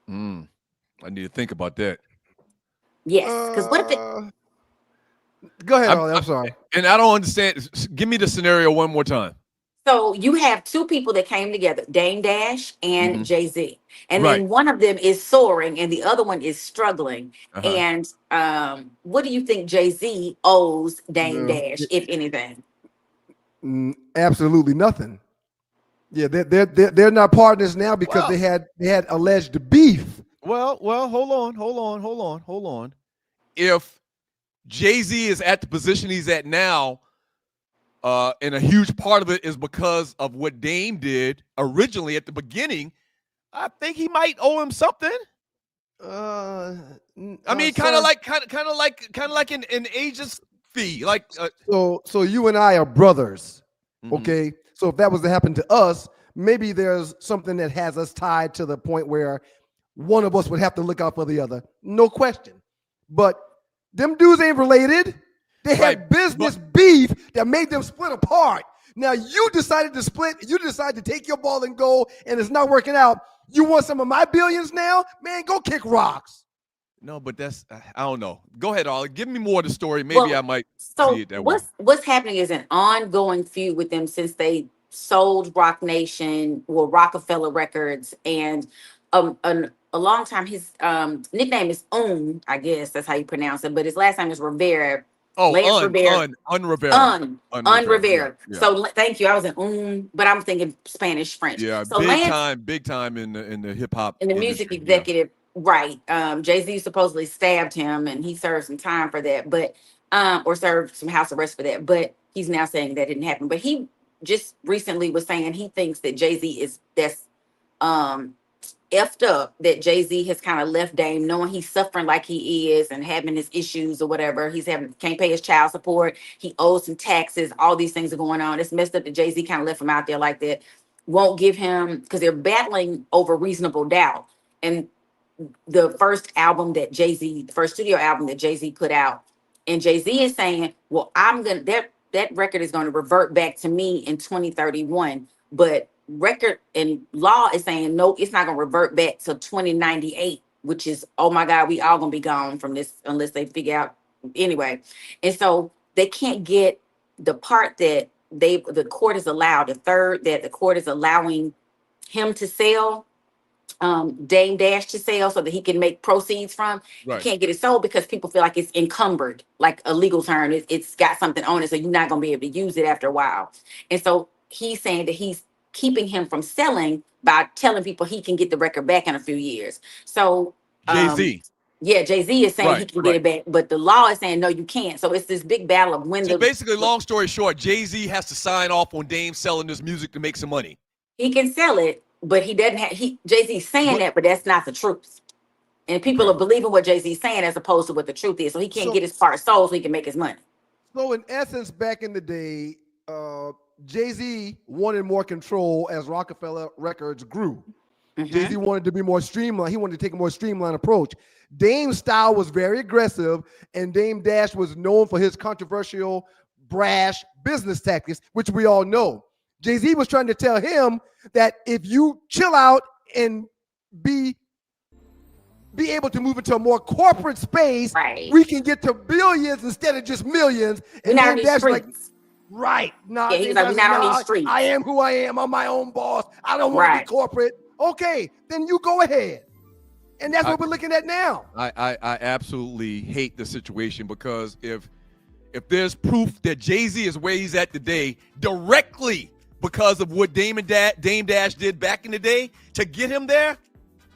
[SPEAKER 3] I need to think about that.
[SPEAKER 8] Yes, because what if it?
[SPEAKER 2] Go ahead, Ollie, I'm sorry.
[SPEAKER 3] And I don't understand. Give me the scenario one more time.
[SPEAKER 8] So you have two people that came together, Dame Dash and Jay-Z. And then one of them is soaring and the other one is struggling. And what do you think Jay-Z owes Dame Dash, if anything?
[SPEAKER 2] Absolutely nothing. Yeah, they're not partners now because they had alleged beef.
[SPEAKER 3] Well, hold on. If Jay-Z is at the position he's at now, and a huge part of it is because of what Dame did originally at the beginning, I think he might owe him something. I mean, kind of like an agent's fee. Like,
[SPEAKER 2] so you and I are brothers, okay? So if that was to happen to us, maybe there's something that has us tied to the point where one of us would have to look out for the other, no question. But them dudes ain't related. They had business beef that made them split apart. Now you decided to split. You decided to take your ball and go, and it's not working out. You want some of my billions now? Man, go kick rocks.
[SPEAKER 3] No, but that's, I don't know. Go ahead, Ollie. Give me more of the story. Maybe I might see it that way.
[SPEAKER 8] What's happening is an ongoing feud with them since they sold Rock Nation or Rockefeller Records, and a long time. His nickname is I guess that's how you pronounce it, but his last name is Rivera.
[SPEAKER 3] Rivera.
[SPEAKER 8] Rivera. Yeah. So thank you. I was but I'm thinking Spanish, French.
[SPEAKER 3] Yeah,
[SPEAKER 8] so
[SPEAKER 3] big time in the hip hop
[SPEAKER 8] in the music executive. Yeah. Right. Jay-Z supposedly stabbed him, and he served some time for that, but or served some house arrest for that. But he's now saying that didn't happen. But he just recently was saying he thinks that Jay-Z is effed up, that Jay-Z has kind of left Dame knowing he's suffering like he is and having his issues or whatever. Can't pay his child support. He owes some taxes. All these things are going on. It's messed up that Jay-Z kind of left him out there like that. Won't give him, because they're battling over Reasonable Doubt. And the first studio album that Jay-Z put out. And Jay-Z is saying, well, that record is going to revert back to me in 2031. But record and law is saying no, it's not going to revert back to 2098, which is, oh my God, we all going to be gone from this unless they figure out anyway. And so they can't get the part that the court is allowed, the third that the court is allowing him to sell, Dame Dash to sell so that he can make proceeds from. Right. You can't get it sold because people feel like it's encumbered, like a legal term. It's got something on it, so you're not going to be able to use it after a while. And so he's saying that he's keeping him from selling by telling people he can get the record back in a few years. So
[SPEAKER 3] Jay-Z.
[SPEAKER 8] Jay-Z is saying he can get it back, but the law is saying no, you can't. So it's this big battle of when.
[SPEAKER 3] So basically, long story short, Jay-Z has to sign off on Dame selling this music to make some money.
[SPEAKER 8] He can sell it, but he doesn't have. Jay-Z's saying that, but that's not the truth. And people are believing what Jay-Z's saying as opposed to what the truth is. So he can't get his part sold so he can make his money.
[SPEAKER 2] So in essence, back in the day, Jay-Z wanted more control as Rockefeller Records grew. Jay-Z wanted to be more streamlined. He wanted to take a more streamlined approach. Dame's style was very aggressive, and Dame Dash was known for his controversial, brash business tactics, which we all know. Jay-Z was trying to tell him that if you chill out and be able to move into a more corporate space, we can get to billions instead of just millions. And Dame Dash like, Right. Nah,
[SPEAKER 8] Yeah, he's like, we're not on these streets.
[SPEAKER 2] I am who I am. I'm my own boss. I don't want to be corporate. Okay, then you go ahead. And that's what we're looking at now.
[SPEAKER 3] I absolutely hate the situation because if there's proof that Jay-Z is where he's at today directly because of what Dame Dash did back in the day to get him there,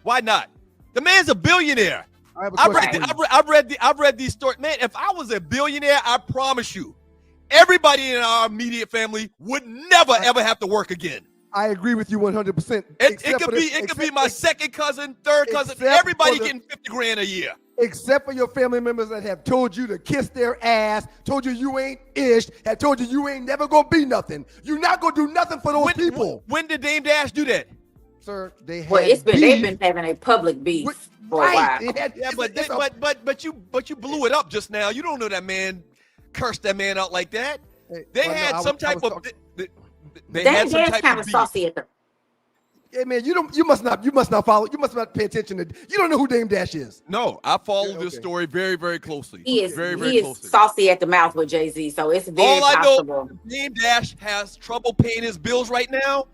[SPEAKER 3] why not? The man's a billionaire. I've read these stories. Man, if I was a billionaire, I promise you, everybody in our immediate family would never ever have to work again.
[SPEAKER 2] I agree with you 100%.
[SPEAKER 3] It could be my second cousin, third cousin, everybody getting 50 grand a year.
[SPEAKER 2] Except for your family members that have told you to kiss their ass, told you you ain't ish, have told you you ain't never gonna be nothing. You're not gonna do nothing for those people.
[SPEAKER 3] When did Dame Dash do that?
[SPEAKER 2] Sir, they've
[SPEAKER 8] been having a public beef for a while.
[SPEAKER 3] But you blew it up just now. You don't know that man cursed that man out like that. They had some type of
[SPEAKER 8] saucy at them.
[SPEAKER 2] Hey man, you must not follow. You must not pay attention to. You don't know who Dame Dash is.
[SPEAKER 3] No, I follow this story very, very closely.
[SPEAKER 8] He is
[SPEAKER 3] very
[SPEAKER 8] closely. Saucy at the mouth with Jay-Z, so it's very
[SPEAKER 3] all
[SPEAKER 8] possible.
[SPEAKER 3] I know, Dame Dash has trouble paying his bills right now.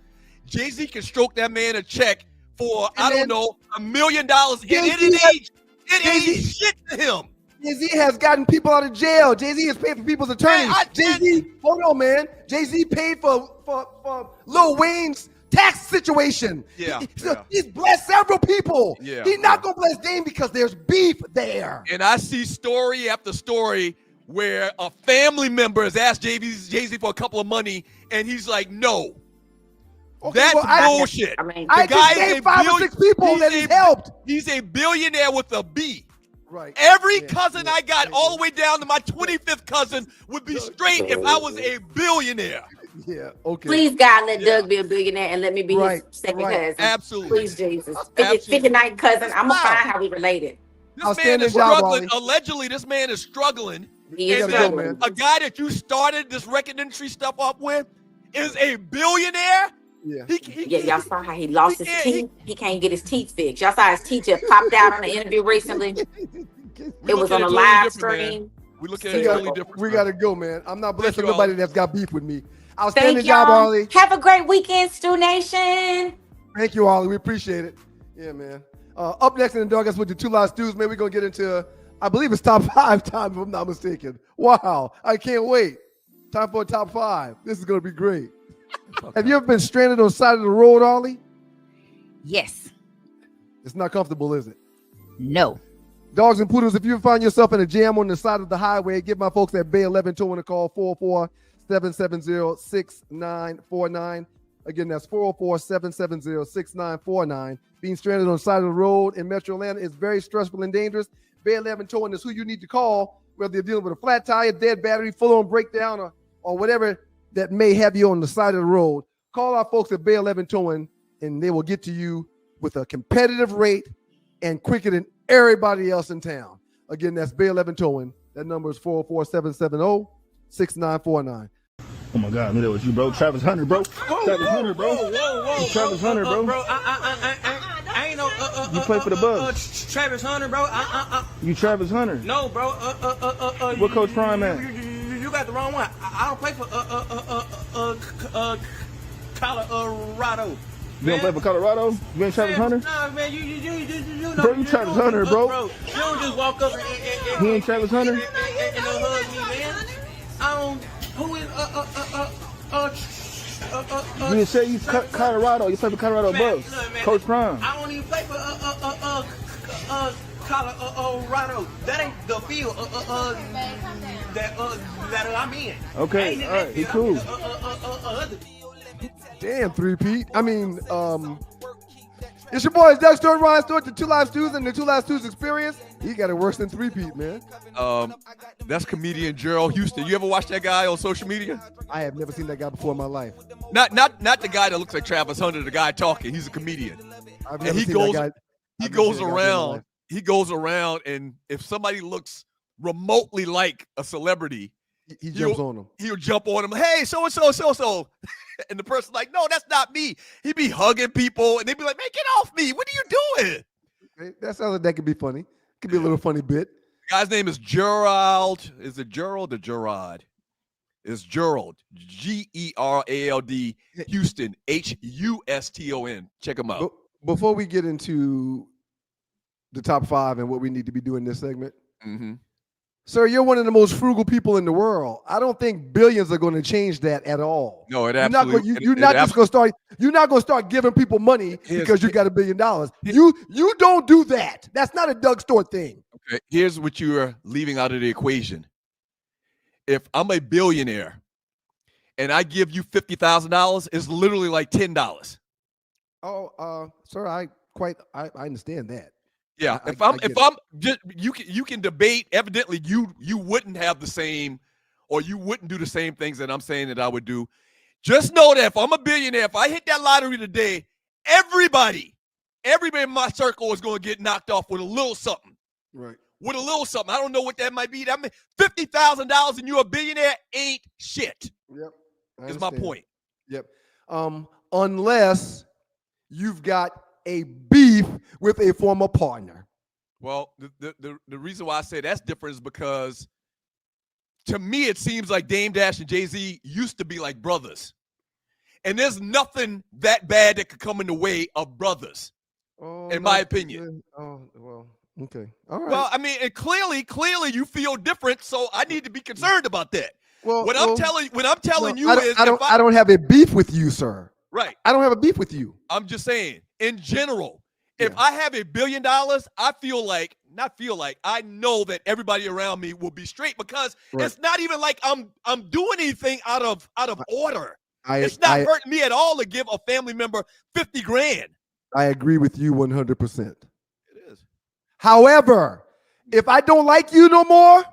[SPEAKER 3] Jay-Z can stroke that man a check for $1 million, and it ain't shit to him.
[SPEAKER 2] Jay-Z has gotten people out of jail. Jay-Z has paid for people's attorneys. Jay-Z, hold on, man. Jay-Z paid for Lil Wayne's tax situation. He's blessed several people. He's not gonna bless Dame because there's beef there.
[SPEAKER 3] And I see story after story where a family member has asked Jay-Z for a couple of money, and he's like, no.
[SPEAKER 2] Okay,
[SPEAKER 3] that's bullshit.
[SPEAKER 2] I just named 5 or 6 people that he's helped.
[SPEAKER 3] He's a billionaire with a B.
[SPEAKER 2] Right.
[SPEAKER 3] Every cousin I got, all the way down to my 25th cousin, would be straight if I was a billionaire.
[SPEAKER 2] Yeah, okay.
[SPEAKER 8] Please, God, let Doug be a billionaire and let me be his second cousin.
[SPEAKER 3] Absolutely.
[SPEAKER 8] Please, Jesus. 59th cousin. I'm going to find how we related.
[SPEAKER 3] This man is struggling. Allegedly, this man is struggling.
[SPEAKER 8] He is struggling.
[SPEAKER 3] A guy that you started this record industry stuff up with is a billionaire?
[SPEAKER 2] Yeah.
[SPEAKER 8] Y'all saw how he lost his teeth. He can't get his teeth fixed. Y'all saw his teeth just popped out on the interview recently. It was on a live stream.
[SPEAKER 3] We look at it totally different.
[SPEAKER 2] We got to go, man. I'm not blessing nobody that's got beef with me. Outstanding job, Ollie.
[SPEAKER 8] Have a great weekend, Stu Nation.
[SPEAKER 2] Thank you, Ollie. We appreciate it. Yeah, man. Up next in the dog, with the 2 Live Stews, man, we're going to get into, I believe it's top 5 time, if I'm not mistaken. Wow. I can't wait. Time for a top 5. This is going to be great. Have you ever been stranded on the side of the road, Ollie?
[SPEAKER 4] Yes.
[SPEAKER 2] It's not comfortable, is it?
[SPEAKER 4] No.
[SPEAKER 2] Dogs and Poodles, if you find yourself in a jam on the side of the highway, give my folks at Bay 11 Towing a call, 404-770-6949. Again, that's 404-770-6949. Being stranded on the side of the road in Metro Atlanta is very stressful and dangerous. Bay 11 Towing is who you need to call, whether you're dealing with a flat tire, dead battery, full-on breakdown, or whatever that may have you on the side of the road. Call our folks at Bay 11 Towing, and they will get to you with a competitive rate and quicker than everybody else in town. Again, that's Bay 11 Towing. That number is 404-770-6949.
[SPEAKER 9] Oh my God, I knew that was you, bro. Travis Hunter, bro. Travis Hunter, bro. Travis Hunter, bro.
[SPEAKER 10] I ain't no.
[SPEAKER 9] You play for the Bucks.
[SPEAKER 10] Travis Hunter, bro.
[SPEAKER 9] You Travis Hunter?
[SPEAKER 10] No, bro.
[SPEAKER 9] What Coach Prime at?
[SPEAKER 10] You got the wrong one. I don't play for Colorado.
[SPEAKER 9] You don't play for Colorado? You ain't Travis Hunter?
[SPEAKER 10] Nah, man, you know.
[SPEAKER 9] Bro, you Travis Hunter, bro.
[SPEAKER 10] You don't just walk up and
[SPEAKER 9] he ain't Travis Hunter?
[SPEAKER 10] And hug me, man. I don't. Who is
[SPEAKER 9] you didn't say you Colorado. You play for Colorado Bucks. Coach Prime.
[SPEAKER 10] I don't even play for Colorado. That ain't the field that I'm in.
[SPEAKER 9] Okay, all right, he cool.
[SPEAKER 2] Damn, 3-Pete. I mean, it's your boys, Doug Stewart, Ryan Stewart, the 2 Live Stews and the 2 Live Stews experience. He got it worse than 3-Pete, man.
[SPEAKER 3] That's comedian Gerald Houston. You ever watch that guy on social media?
[SPEAKER 2] I have never seen that guy before in my life.
[SPEAKER 3] Not the guy that looks like Travis Hunter, the guy talking. He's a comedian.
[SPEAKER 2] I've never seen that guy.
[SPEAKER 3] He goes around. He goes around, and if somebody looks remotely like a celebrity,
[SPEAKER 2] he jumps on them.
[SPEAKER 3] He'll jump on them. Hey, so and so. And the person's like, no, that's not me. He'd be hugging people, and they'd be like, man, get off me. What are you doing?
[SPEAKER 2] Okay, that sounds like that could be funny. Could be a little funny bit.
[SPEAKER 3] The guy's name is Gerald. Is it Gerald or Gerard? It's Gerald, Gerald, Houston, Huston. Check him out.
[SPEAKER 2] Before we get into the top 5 and what we need to be doing this segment, sir, you're one of the most frugal people in the world. I don't think billions are going to change that at all.
[SPEAKER 3] No, it absolutely.
[SPEAKER 2] You're not going to start giving people money because you got $1 billion. You don't do that. That's not a Doug Stewart thing.
[SPEAKER 3] Okay, here's what you are leaving out of the equation. If I'm a billionaire and I give you $50,000, it's literally like $10.
[SPEAKER 2] Oh, sir, I understand that.
[SPEAKER 3] Yeah, if I'm just you can debate. Evidently, you wouldn't have the same, or you wouldn't do the same things that I'm saying that I would do. Just know that if I'm a billionaire, if I hit that lottery today, everybody in my circle is going to get knocked off with a little something.
[SPEAKER 2] Right.
[SPEAKER 3] With a little something. I don't know what that might be. That means $50,000 and you're a billionaire ain't shit.
[SPEAKER 2] Yep.
[SPEAKER 3] Is my point.
[SPEAKER 2] Yep. Unless you've got a beef with a former partner.
[SPEAKER 3] Well, the reason why I say that's different is because to me it seems like Dame Dash and Jay-Z used to be like brothers. And there's nothing that bad that could come in the way of brothers, in my opinion.
[SPEAKER 2] Oh, well, okay. All right.
[SPEAKER 3] Well, I mean, and clearly you feel different, so I need to be concerned about that.
[SPEAKER 2] Well,
[SPEAKER 3] what I'm telling you is
[SPEAKER 2] I don't have a beef with you, sir.
[SPEAKER 3] Right.
[SPEAKER 2] I don't have a beef with you.
[SPEAKER 3] I'm just saying, in general, if I have $1 billion, I know that everybody around me will be straight because it's not even like I'm doing anything out of order. It's not hurting me at all to give a family member $50,000.
[SPEAKER 2] I agree with you 100%.
[SPEAKER 3] It is.
[SPEAKER 2] However, if I don't like you no more,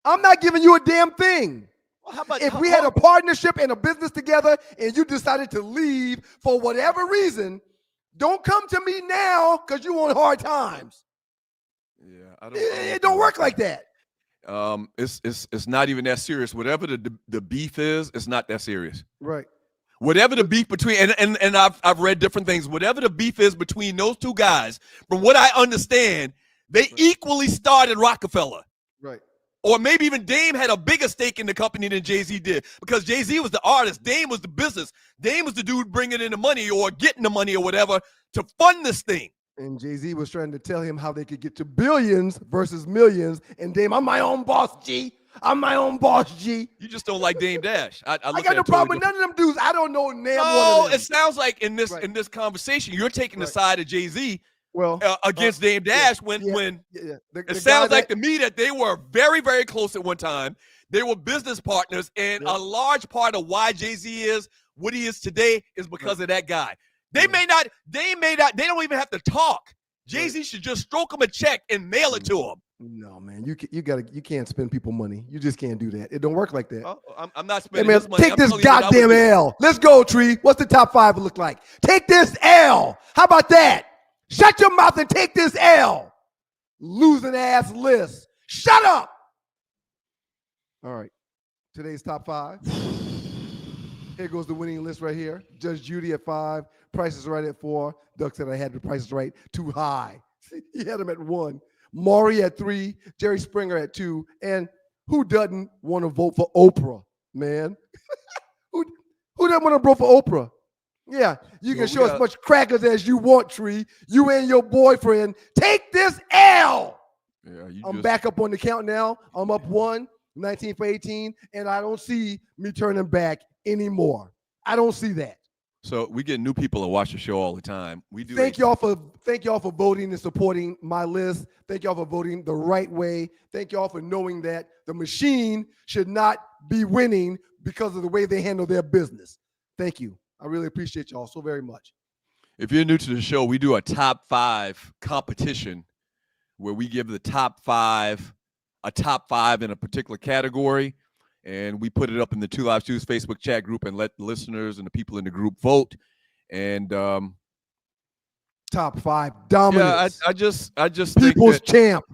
[SPEAKER 2] I'm not giving you a damn thing.
[SPEAKER 3] Well,
[SPEAKER 2] if we had a partnership and a business together and you decided to leave for whatever reason, don't come to me now because you on hard times.
[SPEAKER 3] Yeah,
[SPEAKER 2] It don't work like that.
[SPEAKER 3] It's not even that serious. Whatever the beef is, it's not that serious.
[SPEAKER 2] Right.
[SPEAKER 3] Whatever the beef between and I've read different things. Whatever the beef is between those two guys, from what I understand, they equally started Rockefeller.
[SPEAKER 2] Right.
[SPEAKER 3] Or maybe even Dame had a bigger stake in the company than Jay-Z did because Jay-Z was the artist. Dame was the business. Dame was the dude bringing in the money or getting the money or whatever to fund this thing.
[SPEAKER 2] And Jay-Z was trying to tell him how they could get to billions versus millions. And Dame, I'm my own boss, G. I'm my own boss, G.
[SPEAKER 3] You just don't like Dame Dash. I
[SPEAKER 2] got no problem with none of them dudes. I don't know one of them.
[SPEAKER 3] It sounds like in this conversation, you're taking the side of Jay-Z. Against Dame Dash it sounds like to me that they were very, very close at one time. They were business partners, and a large part of why Jay-Z is what he is today is because of that guy. They don't even have to talk. Jay-Z should just stroke him a check and mail it to him.
[SPEAKER 2] No, man, you can't spend people money. You just can't do that. It don't work like that.
[SPEAKER 3] I'm not spending
[SPEAKER 2] this money. Take this goddamn L. Let's go, Tree. What's the top 5 look like? Take this L. How about that? Shut your mouth and take this L. Losing ass list. Shut up. All right. Today's top 5. Here goes the winning list right here. Judge Judy at 5. Price is Right at 4. Doug said I had the Price is Right too high. He had him at 1. Maury at 3. Jerry Springer at 2. And who doesn't want to vote for Oprah, man? who doesn't want to vote for Oprah? Yeah, you can show as much crackers as you want, Tree. You and your boyfriend. Take this L. Yeah, I'm back up on the count now. I'm up 1, 19 for 18, and I don't see me turning back anymore. I don't see that.
[SPEAKER 3] So we get new people to watch the show all the time. We do.
[SPEAKER 2] Thank y'all for voting and supporting my list. Thank y'all for voting the right way. Thank y'all for knowing that the machine should not be winning because of the way they handle their business. Thank you. I really appreciate y'all so very much.
[SPEAKER 3] If you're new to the show, we do a top 5 competition where we give the top 5 a top 5 in a particular category, and we put it up in the Two Live Stews Facebook chat group and let the listeners and the people in the group vote. And
[SPEAKER 2] top 5 dominance.
[SPEAKER 3] Yeah, I just
[SPEAKER 2] People's champ.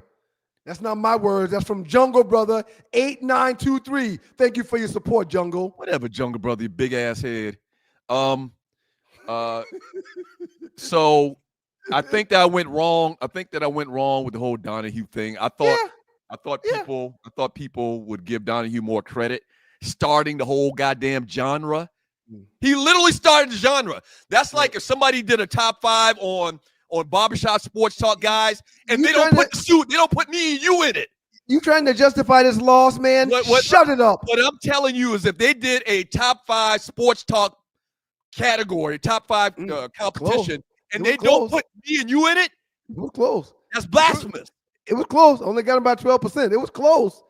[SPEAKER 2] That's not my words. That's from Jungle Brother 8923. Thank you for your support, Jungle.
[SPEAKER 3] Whatever, Jungle Brother, you big ass head. So I think that I went wrong. I think that I went wrong with the whole Donahue thing. I thought people would give Donahue more credit. starting the whole goddamn genre. He literally started the genre. That's like if somebody did a top 5 on Barbershop Sports Talk guys, and they don't put me and you in it.
[SPEAKER 2] You trying to justify this loss, man? Shut it up.
[SPEAKER 3] What I'm telling you is if they did a top 5 sports talk category, top 5 competition, and they don't put me and you in it,
[SPEAKER 2] it was close.
[SPEAKER 3] That's blasphemous.
[SPEAKER 2] It was close. Only got about 12%. It was close.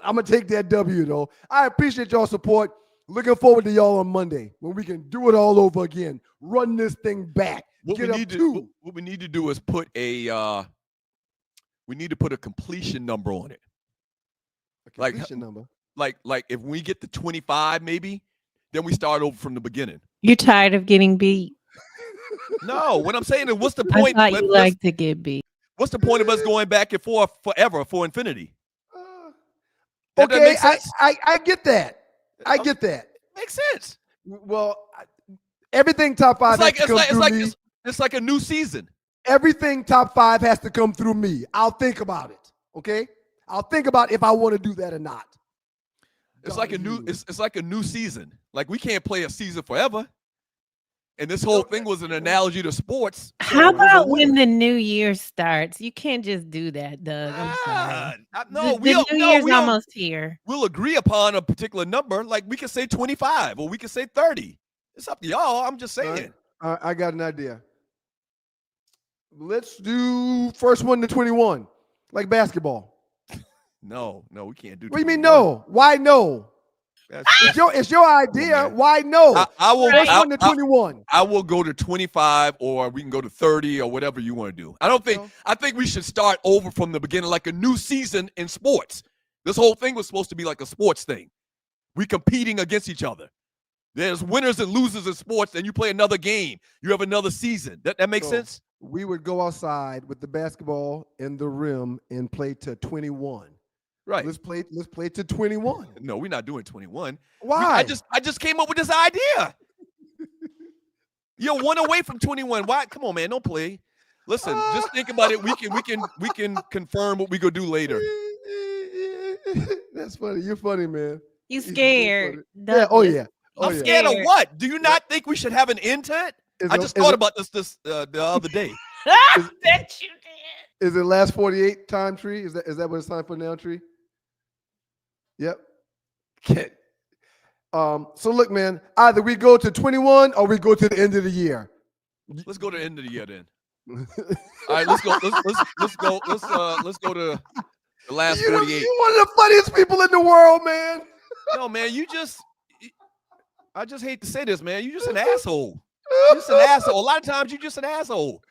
[SPEAKER 2] I'm going to take that W, though. I appreciate y'all's support. Looking forward to y'all on Monday when we can do it all over again. Run this thing back.
[SPEAKER 3] What we need to do is put a completion number on it.
[SPEAKER 2] A completion number.
[SPEAKER 3] Like if we get to 25, maybe, then we start over from the beginning.
[SPEAKER 5] You're tired of getting beat.
[SPEAKER 3] No, what I'm saying is, what's the point?
[SPEAKER 5] I thought you like to get beat.
[SPEAKER 3] What's the point of us going back and forth forever for infinity?
[SPEAKER 2] Okay, I get that. I get that.
[SPEAKER 3] Makes sense.
[SPEAKER 2] Well, everything top 5 has to come through me.
[SPEAKER 3] It's like a new season.
[SPEAKER 2] Everything top 5 has to come through me. I'll think about it. Okay, I'll think about if I want to do that or not.
[SPEAKER 3] It's like a new season. Like we can't play a season forever. And this whole thing was an analogy to sports.
[SPEAKER 5] How about when the new year starts? You can't just do that, Doug. I'm sorry.
[SPEAKER 3] The
[SPEAKER 5] new year's almost here.
[SPEAKER 3] We'll agree upon a particular number. Like we can say 25 or we can say 30. It's up to y'all. I'm just saying.
[SPEAKER 2] I got an idea. Let's do first 1 to 21, like basketball.
[SPEAKER 3] No, we can't do.
[SPEAKER 2] What do you mean no? Why no? It's your idea. Why no?
[SPEAKER 3] I will.
[SPEAKER 2] First 1 to 21.
[SPEAKER 3] I will go to 25, or we can go to 30, or whatever you want to do. I think we should start over from the beginning, like a new season in sports. This whole thing was supposed to be like a sports thing. We competing against each other. There's winners and losers in sports, and you play another game. You have another season. That makes sense?
[SPEAKER 2] We would go outside with the basketball and the rim and play to 21.
[SPEAKER 3] Right.
[SPEAKER 2] Let's play to 21.
[SPEAKER 3] No, we're not doing 21.
[SPEAKER 2] Why?
[SPEAKER 3] I just came up with this idea. You're 1 away from 21. Why? Come on, man. Don't play. Listen, just think about it. We can confirm what we go do later.
[SPEAKER 2] That's funny. You're funny, man.
[SPEAKER 5] You scared.
[SPEAKER 2] Yeah. Oh yeah.
[SPEAKER 3] I'm scared of what? Do you not think we should have an end to it? I just thought about this the other day.
[SPEAKER 5] That you did.
[SPEAKER 2] Is it last 48 time tree? Is that what it's time for now, tree? Yep. Okay. So look, man, either we go to 21 or we go to the end of the year.
[SPEAKER 3] Let's go to the end of the year then. All right, let's go. Let's go to the last 48.
[SPEAKER 2] You're one of the funniest people in the world, man.
[SPEAKER 3] No, man, I just hate to say this, man. You just an asshole. You're just an asshole. A lot of times you're just an asshole.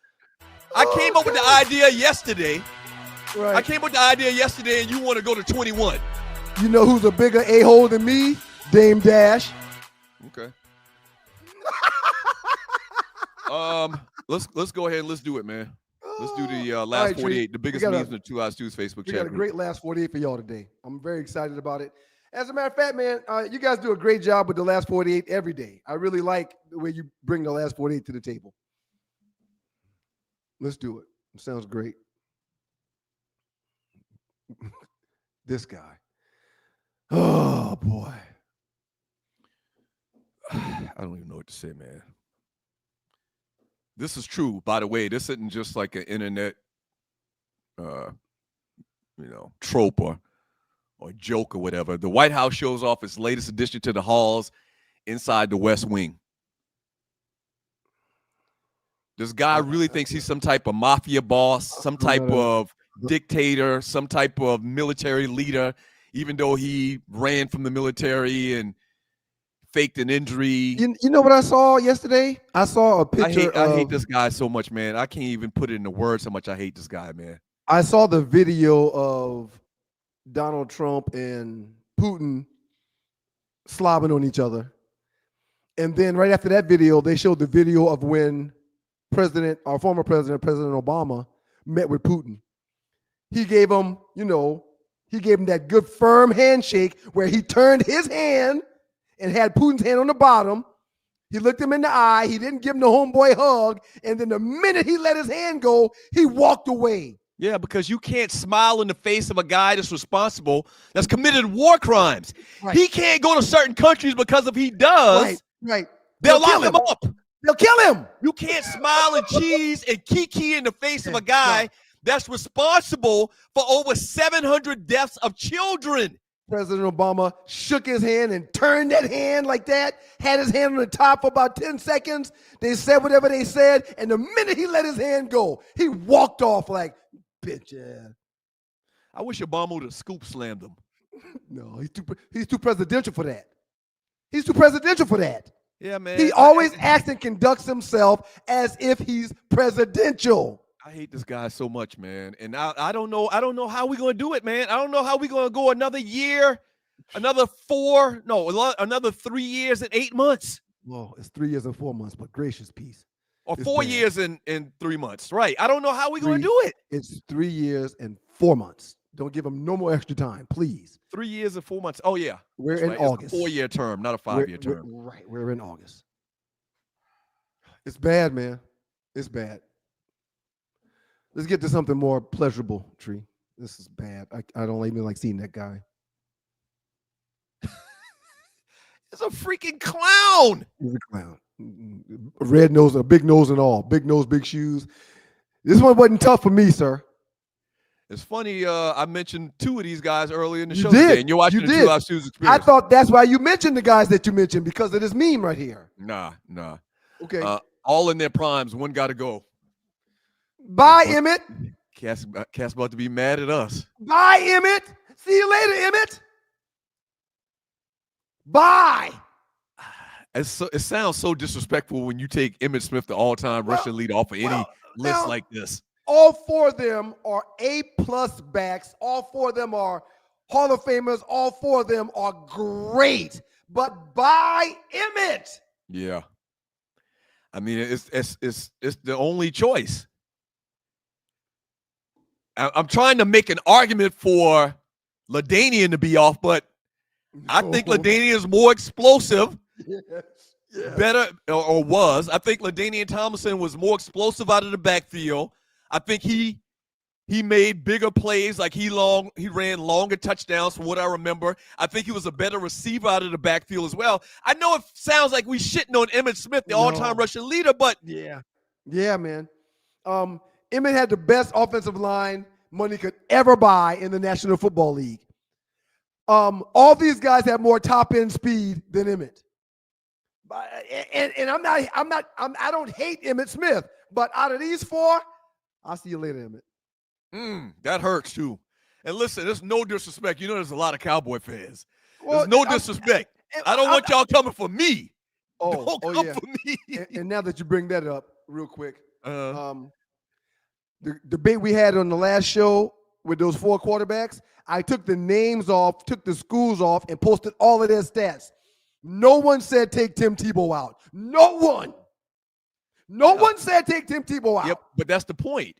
[SPEAKER 3] I came up with the idea yesterday.
[SPEAKER 2] Right.
[SPEAKER 3] I came up with the idea yesterday, and you want to go to 21.
[SPEAKER 2] You know who's a bigger a-hole than me? Dame Dash.
[SPEAKER 3] Okay. Let's go ahead and let's do it, man. Let's do the last 48, the biggest memes in the 2 Eyes Stews Facebook chat.
[SPEAKER 2] We got a great last 48 for y'all today. I'm very excited about it. As a matter of fact, man, you guys do a great job with the last 48 every day. I really like the way you bring the last 48 to the table. Let's do it. It sounds great. This guy. Oh, boy.
[SPEAKER 3] I don't even know what to say, man. This is true, by the way. This isn't just like an internet, trope or joke or whatever. The White House shows off its latest addition to the halls inside the West Wing. This guy really thinks he's some type of mafia boss, some type of dictator, some type of military leader, even though he ran from the military and faked an injury.
[SPEAKER 2] You know what I saw yesterday? I saw a picture.
[SPEAKER 3] I hate this guy so much, man. I can't even put it into words how much I hate this guy, man.
[SPEAKER 2] I saw the video of Donald Trump and Putin slobbing on each other. And then right after that video, they showed the video of when former President Obama met with Putin. He gave him, that good firm handshake where he turned his hand and had Putin's hand on the bottom. He looked him in the eye. He didn't give him the homeboy hug. And then the minute he let his hand go, he walked away.
[SPEAKER 3] Yeah, because you can't smile in the face of a guy that's responsible, that's committed war crimes.
[SPEAKER 2] Right.
[SPEAKER 3] He can't go to certain countries because if he does,
[SPEAKER 2] Right.
[SPEAKER 3] they'll lock him up.
[SPEAKER 2] They'll kill him.
[SPEAKER 3] You can't smile and cheese and kiki in the face of a guy that's responsible for over 700 deaths of children.
[SPEAKER 2] President Obama shook his hand and turned that hand like that, had his hand on the top for about 10 seconds. They said whatever they said, and the minute he let his hand go, he walked off like, bitch, yeah.
[SPEAKER 3] I wish Obama would have scoop slammed him.
[SPEAKER 2] No, he's too presidential for that. He's too presidential for that.
[SPEAKER 3] Yeah, man.
[SPEAKER 2] He always acts and conducts himself as if he's presidential.
[SPEAKER 3] I hate this guy so much, man. And I don't know how we're going to do it, man. I don't know how we're going to go another year, another 3 years and 8 months.
[SPEAKER 2] Well, it's 3 years and 4 months, but gracious peace.
[SPEAKER 3] Or
[SPEAKER 2] It's
[SPEAKER 3] 4
[SPEAKER 2] bad.
[SPEAKER 3] years and 3 months. Right. I don't know how we're going to do it.
[SPEAKER 2] It's 3 years and 4 months. Don't give him no more extra time, please.
[SPEAKER 3] 3 years and 4 months. Oh, yeah.
[SPEAKER 2] We're
[SPEAKER 3] That's
[SPEAKER 2] in
[SPEAKER 3] right.
[SPEAKER 2] August.
[SPEAKER 3] It's a 4-year term, not a 5-year term.
[SPEAKER 2] We're in August. It's bad, man. It's bad. Let's get to something more pleasurable, Tree. This is bad. I don't even like seeing that guy.
[SPEAKER 3] It's a freaking clown.
[SPEAKER 2] He's a clown. A red nose, a big nose and all. Big nose, big shoes. This one wasn't tough for me, sir.
[SPEAKER 3] It's funny. I mentioned 2 of these guys earlier in the
[SPEAKER 2] You
[SPEAKER 3] show
[SPEAKER 2] did.
[SPEAKER 3] today, and you're watching
[SPEAKER 2] You
[SPEAKER 3] the
[SPEAKER 2] did.
[SPEAKER 3] 2 Hour Shoes Experience.
[SPEAKER 2] I thought that's why you mentioned the guys that you mentioned, because of this meme right here.
[SPEAKER 3] Nah.
[SPEAKER 2] Okay.
[SPEAKER 3] All in their primes. One got to go.
[SPEAKER 2] Bye, Emmett.
[SPEAKER 3] Cass about to be mad at us.
[SPEAKER 2] Bye, Emmett. See you later, Emmett. Bye.
[SPEAKER 3] It sounds so disrespectful when you take Emmitt Smith, the all-time rushing leader, off of any list like this.
[SPEAKER 2] All 4 of them are A-plus backs. All 4 of them are Hall of Famers. All 4 of them are great. But bye, Emmett.
[SPEAKER 3] Yeah. I mean, it's the only choice. I'm trying to make an argument for LaDainian to be off, but I think LaDainian is more explosive. Better or was. I think LaDainian Tomlinson was more explosive out of the backfield. I think he made bigger plays, like he ran longer touchdowns from what I remember. I think he was a better receiver out of the backfield as well. I know it sounds like we shitting on Emmitt Smith, the all-time rushing leader, but
[SPEAKER 2] yeah, man. Emmett had the best offensive line money could ever buy in the National Football League. All these guys have more top-end speed than Emmett. And I don't hate Emmitt Smith, but out of these 4, I'll see you later, Emmett.
[SPEAKER 3] That hurts too. And listen, there's no disrespect. You know, there's a lot of Cowboy fans. There's no disrespect. I don't want y'all coming for me. Don't come for me.
[SPEAKER 2] And now that you bring that up, real quick, the debate we had on the last show with those 4 quarterbacks, I took the names off, took the schools off, and posted all of their stats. No one said take Tim Tebow out. No one. No one said take Tim Tebow out.
[SPEAKER 3] Yep, but that's the point.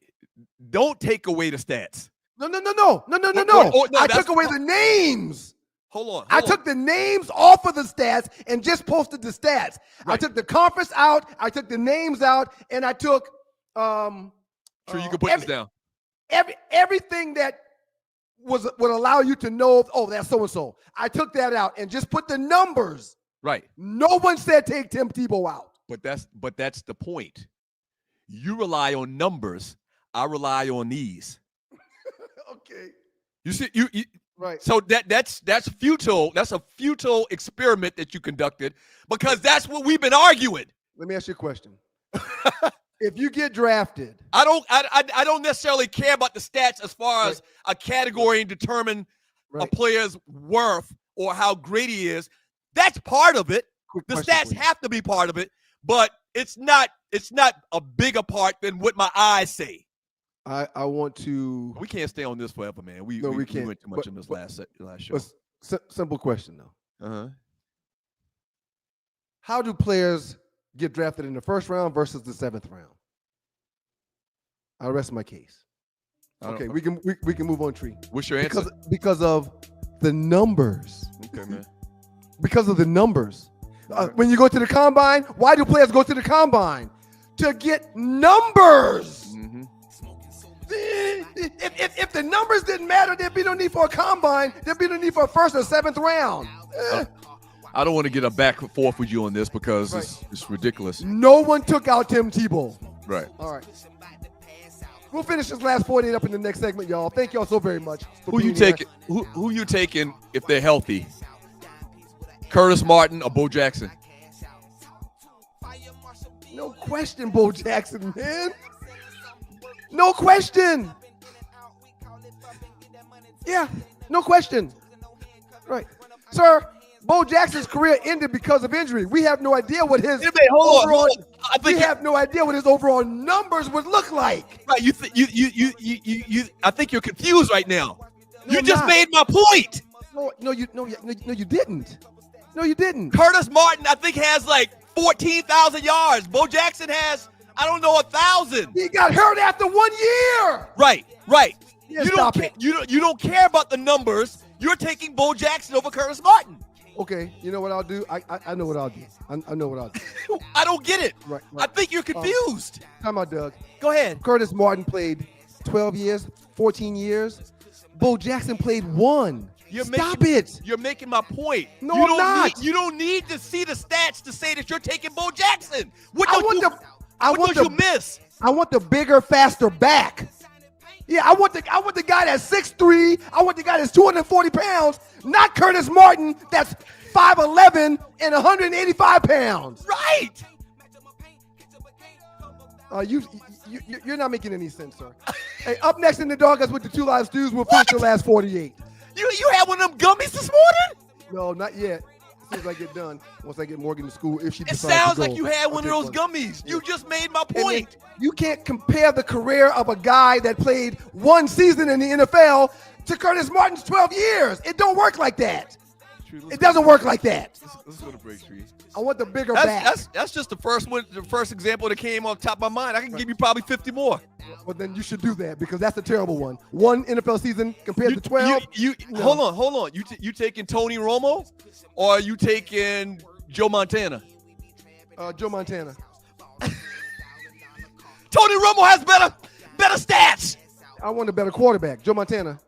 [SPEAKER 3] Don't take away the stats.
[SPEAKER 2] No.
[SPEAKER 3] No,
[SPEAKER 2] I took away the names.
[SPEAKER 3] Hold on.
[SPEAKER 2] I took the names off of the stats and just posted the stats. Right. I took the conference out. I took the names out, and I took.
[SPEAKER 3] Sure, you can put this down.
[SPEAKER 2] Everything that would allow you to know. Oh, that's so and so. I took that out and just put the numbers.
[SPEAKER 3] Right.
[SPEAKER 2] No one said take Tim Tebow out.
[SPEAKER 3] But that's the point. You rely on numbers. I rely on these.
[SPEAKER 2] Okay.
[SPEAKER 3] You see, you
[SPEAKER 2] right.
[SPEAKER 3] So that's futile. That's a futile experiment that you conducted, because that's what we've been arguing.
[SPEAKER 2] Let me ask you a question. If you get drafted,
[SPEAKER 3] I don't necessarily care about the stats as far as a category and determine a player's worth or how great he is. That's part of it. The stats have to be part of it, but it's not a bigger part than what my eyes say.
[SPEAKER 2] I want to.
[SPEAKER 3] We can't stay on this forever, man. We
[SPEAKER 2] can't.
[SPEAKER 3] went too much in this last show.
[SPEAKER 2] Simple question though.
[SPEAKER 3] Uh-huh.
[SPEAKER 2] How do players get drafted in the 1st round versus the 7th round? I'll rest my case. Okay, we can move on, Tree.
[SPEAKER 3] What's your answer?
[SPEAKER 2] Because of the numbers.
[SPEAKER 3] Okay, man.
[SPEAKER 2] Because of the numbers. When you go to the combine, why do players go to the combine? To get numbers.
[SPEAKER 3] Mm-hmm.
[SPEAKER 2] If the numbers didn't matter, there'd be no need for a combine. There'd be no need for a first or seventh round.
[SPEAKER 3] I don't want to get a back and forth with you on this because it's ridiculous.
[SPEAKER 2] No one took out Tim Tebow.
[SPEAKER 3] Right.
[SPEAKER 2] All right. We'll finish this last 48 up in the next segment, y'all. Thank y'all so very much.
[SPEAKER 3] Who you taking if they're healthy? Curtis Martin or Bo Jackson?
[SPEAKER 2] No question, Bo Jackson, man. No question. Yeah, no question. Right. Sir, Bo Jackson's career ended because of injury. We have no idea what his overall numbers would look like.
[SPEAKER 3] Right. I think you're confused right now. You just made my point.
[SPEAKER 2] No, you didn't. No, you didn't.
[SPEAKER 3] Curtis Martin, I think, has like 14,000 yards. Bo Jackson has, I don't know, 1,000.
[SPEAKER 2] He got hurt after 1 year.
[SPEAKER 3] Right.
[SPEAKER 2] Yeah,
[SPEAKER 3] You don't care about the numbers. You're taking Bo Jackson over Curtis Martin.
[SPEAKER 2] Okay, you know what I'll do? I know what I'll do. I know what I'll do.
[SPEAKER 3] I don't get it.
[SPEAKER 2] Right.
[SPEAKER 3] I think you're confused.
[SPEAKER 2] Time out, Doug.
[SPEAKER 3] Go ahead.
[SPEAKER 2] Curtis Martin played 12 years, 14 years. Bo Jackson played 1. Stop it.
[SPEAKER 3] You're making my point.
[SPEAKER 2] No, I'm not.
[SPEAKER 3] You don't need to see the stats to say that you're taking Bo Jackson. What don't you miss?
[SPEAKER 2] I want the bigger, faster back. Yeah, I want the guy that's 6'3". I want the guy that's 240 pounds, not Curtis Martin that's 5'11" and 185 pounds.
[SPEAKER 3] Right.
[SPEAKER 2] You're not making any sense, sir. Hey, up next in the doghouse with the Two Live Stews, we'll finish the last 48.
[SPEAKER 3] You had one of them gummies this morning?
[SPEAKER 2] No, not yet. As soon as I get done, once I get Morgan to school, if she
[SPEAKER 3] It
[SPEAKER 2] decides
[SPEAKER 3] sounds
[SPEAKER 2] to go,
[SPEAKER 3] like you had
[SPEAKER 2] I'll
[SPEAKER 3] one of
[SPEAKER 2] take
[SPEAKER 3] those gummies. You just made my
[SPEAKER 2] And
[SPEAKER 3] point.
[SPEAKER 2] you can't compare the career of a guy that played 1 season in the NFL to Curtis Martin's 12 years. It don't work like that. It doesn't work like that.
[SPEAKER 3] Let's go to break, Tree.
[SPEAKER 2] I want the bigger back.
[SPEAKER 3] That's just the first one, the first example that came off the top of my mind. I can give you probably 50 more.
[SPEAKER 2] Well, then you should do that because that's a terrible one. 1 NFL season compared to 12. No.
[SPEAKER 3] Hold on. You taking Tony Romo or are you taking Joe Montana?
[SPEAKER 2] Joe Montana.
[SPEAKER 3] Tony Romo has better stats.
[SPEAKER 2] I want a better quarterback. Joe Montana.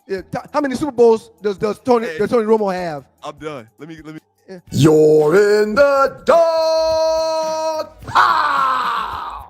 [SPEAKER 2] Yeah, how many Super Bowls does Tony Romo have?
[SPEAKER 3] I'm done. Let me.
[SPEAKER 2] Yeah. You're in the dog pound.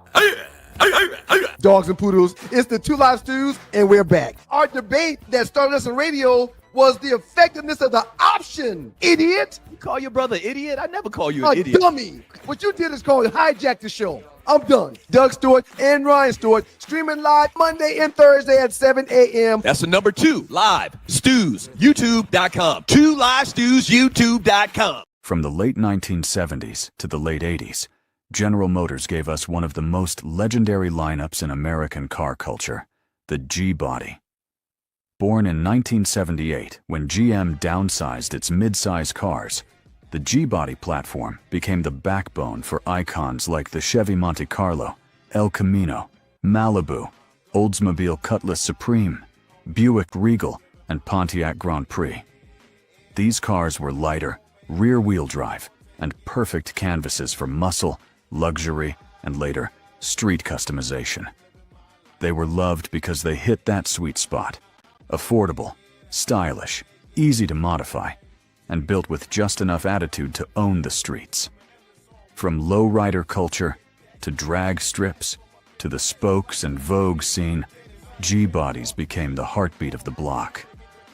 [SPEAKER 2] Dogs and poodles. It's the Two Live Stews, and we're back. Our debate that started us on radio was the effectiveness of the option. Idiot.
[SPEAKER 3] You call your brother idiot? I never call you
[SPEAKER 2] an
[SPEAKER 3] idiot.
[SPEAKER 2] Dummy. What you did is called hijack the show. I'm done. Doug Stewart and Ryan Stewart streaming live Monday and Thursday at 7 a.m.
[SPEAKER 3] That's the number 2 live stews youtube.com. 2 live stews youtube.com.
[SPEAKER 11] From the late 1970s to the late 80s, General Motors gave us one of the most legendary lineups in American car culture, the G-Body. Born in 1978, when GM downsized its mid-size cars, the G-Body platform became the backbone for icons like the Chevy Monte Carlo, El Camino, Malibu, Oldsmobile Cutlass Supreme, Buick Regal, and Pontiac Grand Prix. These cars were lighter, rear-wheel drive, and perfect canvases for muscle, luxury, and later, street customization. They were loved because they hit that sweet spot. Affordable, stylish, easy to modify, and built with just enough attitude to own the streets. From lowrider culture, to drag strips, to the spokes and Vogue scene, G-Bodies became the heartbeat of the block.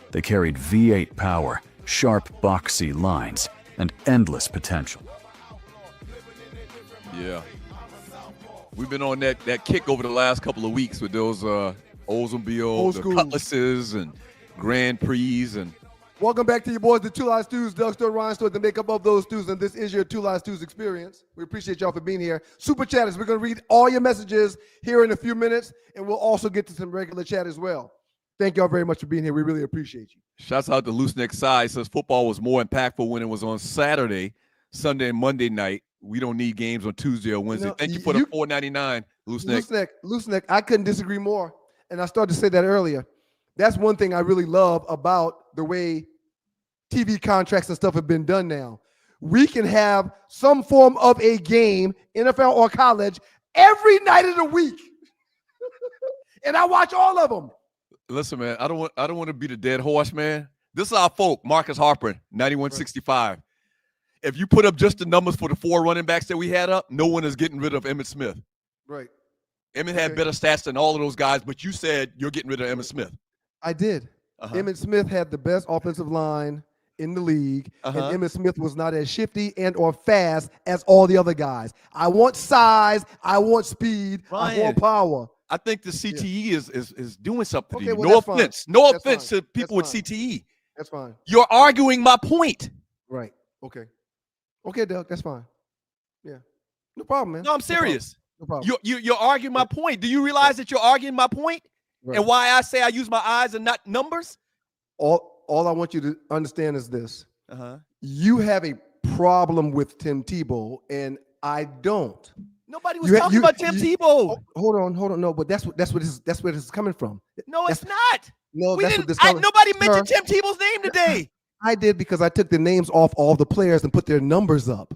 [SPEAKER 11] They carried V8 power, sharp boxy lines, and endless potential.
[SPEAKER 3] Yeah. We've been on that kick over the last couple of weeks with those Oldsmobile, the Cutlasses, and Grand Prix, and
[SPEAKER 2] welcome back to your boys, the Two Live Stews, Doug Stewart, Ryan Stewart, the makeup of those stews, and this is your Two Live Stews experience. We appreciate y'all for being here. Super chatters, we're going to read all your messages here in a few minutes, and we'll also get to some regular chat as well. Thank y'all very much for being here. We really appreciate you.
[SPEAKER 3] Shouts out to Loose Neck Side. Says football was more impactful when it was on Saturday, Sunday, and Monday night. We don't need games on Tuesday or Wednesday. Thank you for the $4.99, Loose Neck.
[SPEAKER 2] Loose Neck. I couldn't disagree more, and I started to say that earlier. That's one thing I really love about the way TV contracts and stuff have been done now. We can have some form of a game, NFL or college, every night of the week. And I watch all of them.
[SPEAKER 3] Listen, man, I don't want to be the dead horse, man. This is our folk, Marcus Harper, 9165. If you put up just the numbers for the 4 running backs that we had up, no one is getting rid of Emmitt Smith.
[SPEAKER 2] Right.
[SPEAKER 3] Emmitt had better stats than all of those guys, but you said you're getting rid of Emmitt Smith.
[SPEAKER 2] I did. Emmitt Smith had the best offensive line in the league, and Emmitt Smith was not as shifty and or fast as all the other guys. I want size. I want speed.
[SPEAKER 3] Ryan,
[SPEAKER 2] I want power.
[SPEAKER 3] I think the CTE is doing something to you.
[SPEAKER 2] Well,
[SPEAKER 3] No offense.
[SPEAKER 2] fine.
[SPEAKER 3] No
[SPEAKER 2] That's
[SPEAKER 3] offense
[SPEAKER 2] fine.
[SPEAKER 3] to people with CTE.
[SPEAKER 2] That's fine.
[SPEAKER 3] You're arguing my point.
[SPEAKER 2] Right. Okay. Okay, Doug. That's fine. Yeah. No problem, man.
[SPEAKER 3] No, I'm serious.
[SPEAKER 2] No problem.
[SPEAKER 3] You're arguing my point. Do you realize that you're arguing my point? Right. And why I say I use my eyes and not numbers?
[SPEAKER 2] All I want you to understand is this. You have a problem with Tim Tebow, and I don't.
[SPEAKER 3] Nobody was talking about Tim Tebow.
[SPEAKER 2] Hold on. No, but that's where this is coming from.
[SPEAKER 3] No, it's not.
[SPEAKER 2] No,
[SPEAKER 3] we
[SPEAKER 2] that's
[SPEAKER 3] didn't.
[SPEAKER 2] what this
[SPEAKER 3] Nobody mentioned Tim Tebow's name today.
[SPEAKER 2] I did because I took the names off all the players and put their numbers up,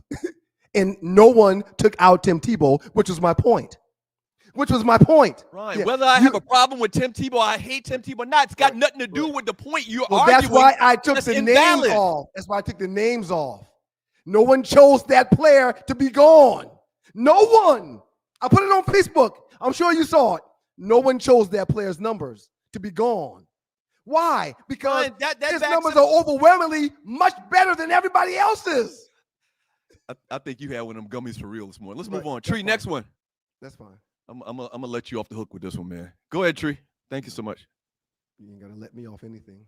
[SPEAKER 2] and no one took out Tim Tebow, which was my point.
[SPEAKER 3] Right. Whether I have a problem with Tim Tebow, I hate Tim Tebow or not, it's got nothing to do with the point you're arguing.
[SPEAKER 2] That's why I took the names off. That's why I took the names off. No one chose that player to be gone. No one. I put it on Facebook. I'm sure you saw it. No one chose that player's numbers to be gone. Why? Because his numbers are overwhelmingly much better than everybody else's.
[SPEAKER 3] I think you had one of them gummies for real this morning. Let's move on. Tree, next one.
[SPEAKER 2] That's fine.
[SPEAKER 3] I'm gonna let you off the hook with this one, man. Go ahead, Tree. Thank you so much.
[SPEAKER 2] You ain't gotta let me off anything.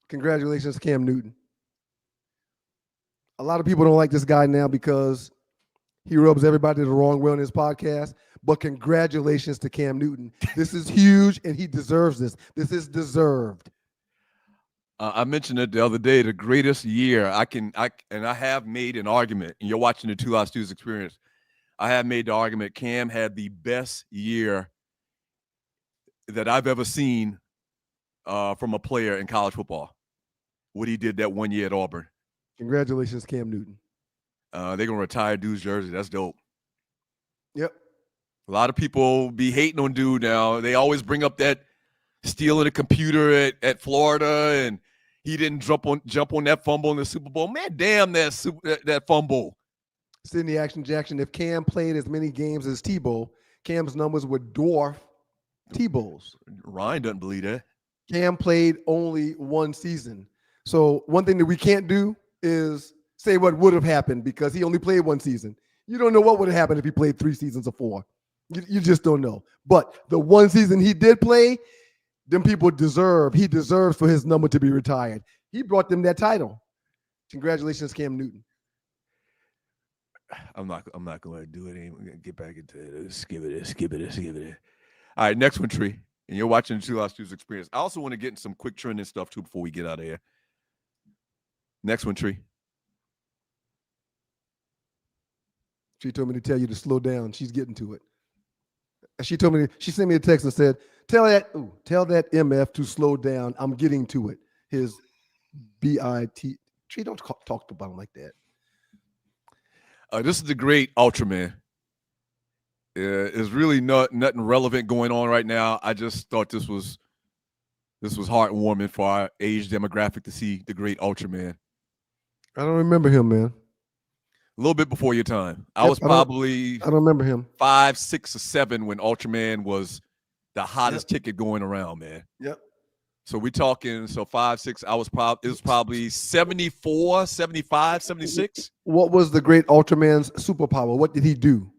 [SPEAKER 2] Congratulations, Cam Newton. A lot of people don't like this guy now because he rubs everybody the wrong way on his podcast. But congratulations to Cam Newton. This is huge, and he deserves this. This is deserved.
[SPEAKER 3] I mentioned it the other day. The greatest year I have made an argument. And you're watching the 2 Live Stews experience. I have made the argument. Cam had the best year that I've ever seen from a player in college football. What he did that 1 year at Auburn.
[SPEAKER 2] Congratulations, Cam Newton.
[SPEAKER 3] They're gonna retire Dude's jersey. That's dope.
[SPEAKER 2] Yep.
[SPEAKER 3] A lot of people be hating on Dude now. They always bring up that stealing a computer at Florida, and he didn't jump on that fumble in the Super Bowl. Man, damn that fumble.
[SPEAKER 2] Sydney Action Jackson. If Cam played as many games as Tebow, Cam's numbers would dwarf Tebow's.
[SPEAKER 3] Ryan doesn't believe that.
[SPEAKER 2] Cam played only 1 season. So one thing that we can't do is say what would have happened because he only played 1 season. You don't know what would have happened if he played 3 seasons or 4. You just don't know. But the 1 season he did play, them people he deserves for his number to be retired. He brought them that title. Congratulations, Cam Newton.
[SPEAKER 3] I'm not going to do it. I'm going to get back into it. Skip it. All right, next one, Tree. And you're watching the 2 Live Stews experience. I also want to get in some quick trending stuff, too, before we get out of here. Next one, Tree.
[SPEAKER 2] She told me to tell you to slow down. She's getting to it. She sent me a text and said, tell that MF to slow down. I'm getting to it. His BIT. Tree, don't talk about him like that.
[SPEAKER 3] This is the great Ultraman. There's really nothing relevant going on right now. I just thought this was heartwarming for our age demographic to see the great Ultraman.
[SPEAKER 2] I don't remember him, man.
[SPEAKER 3] A little bit before your time. I was probably
[SPEAKER 2] I don't remember him.
[SPEAKER 3] 5, 6, or 7 when Ultraman was the hottest ticket going around, man.
[SPEAKER 2] Yep.
[SPEAKER 3] So we talking, 5, 6, it was probably 74, 75, 76.
[SPEAKER 2] What was the great Ultraman's superpower? What did he do?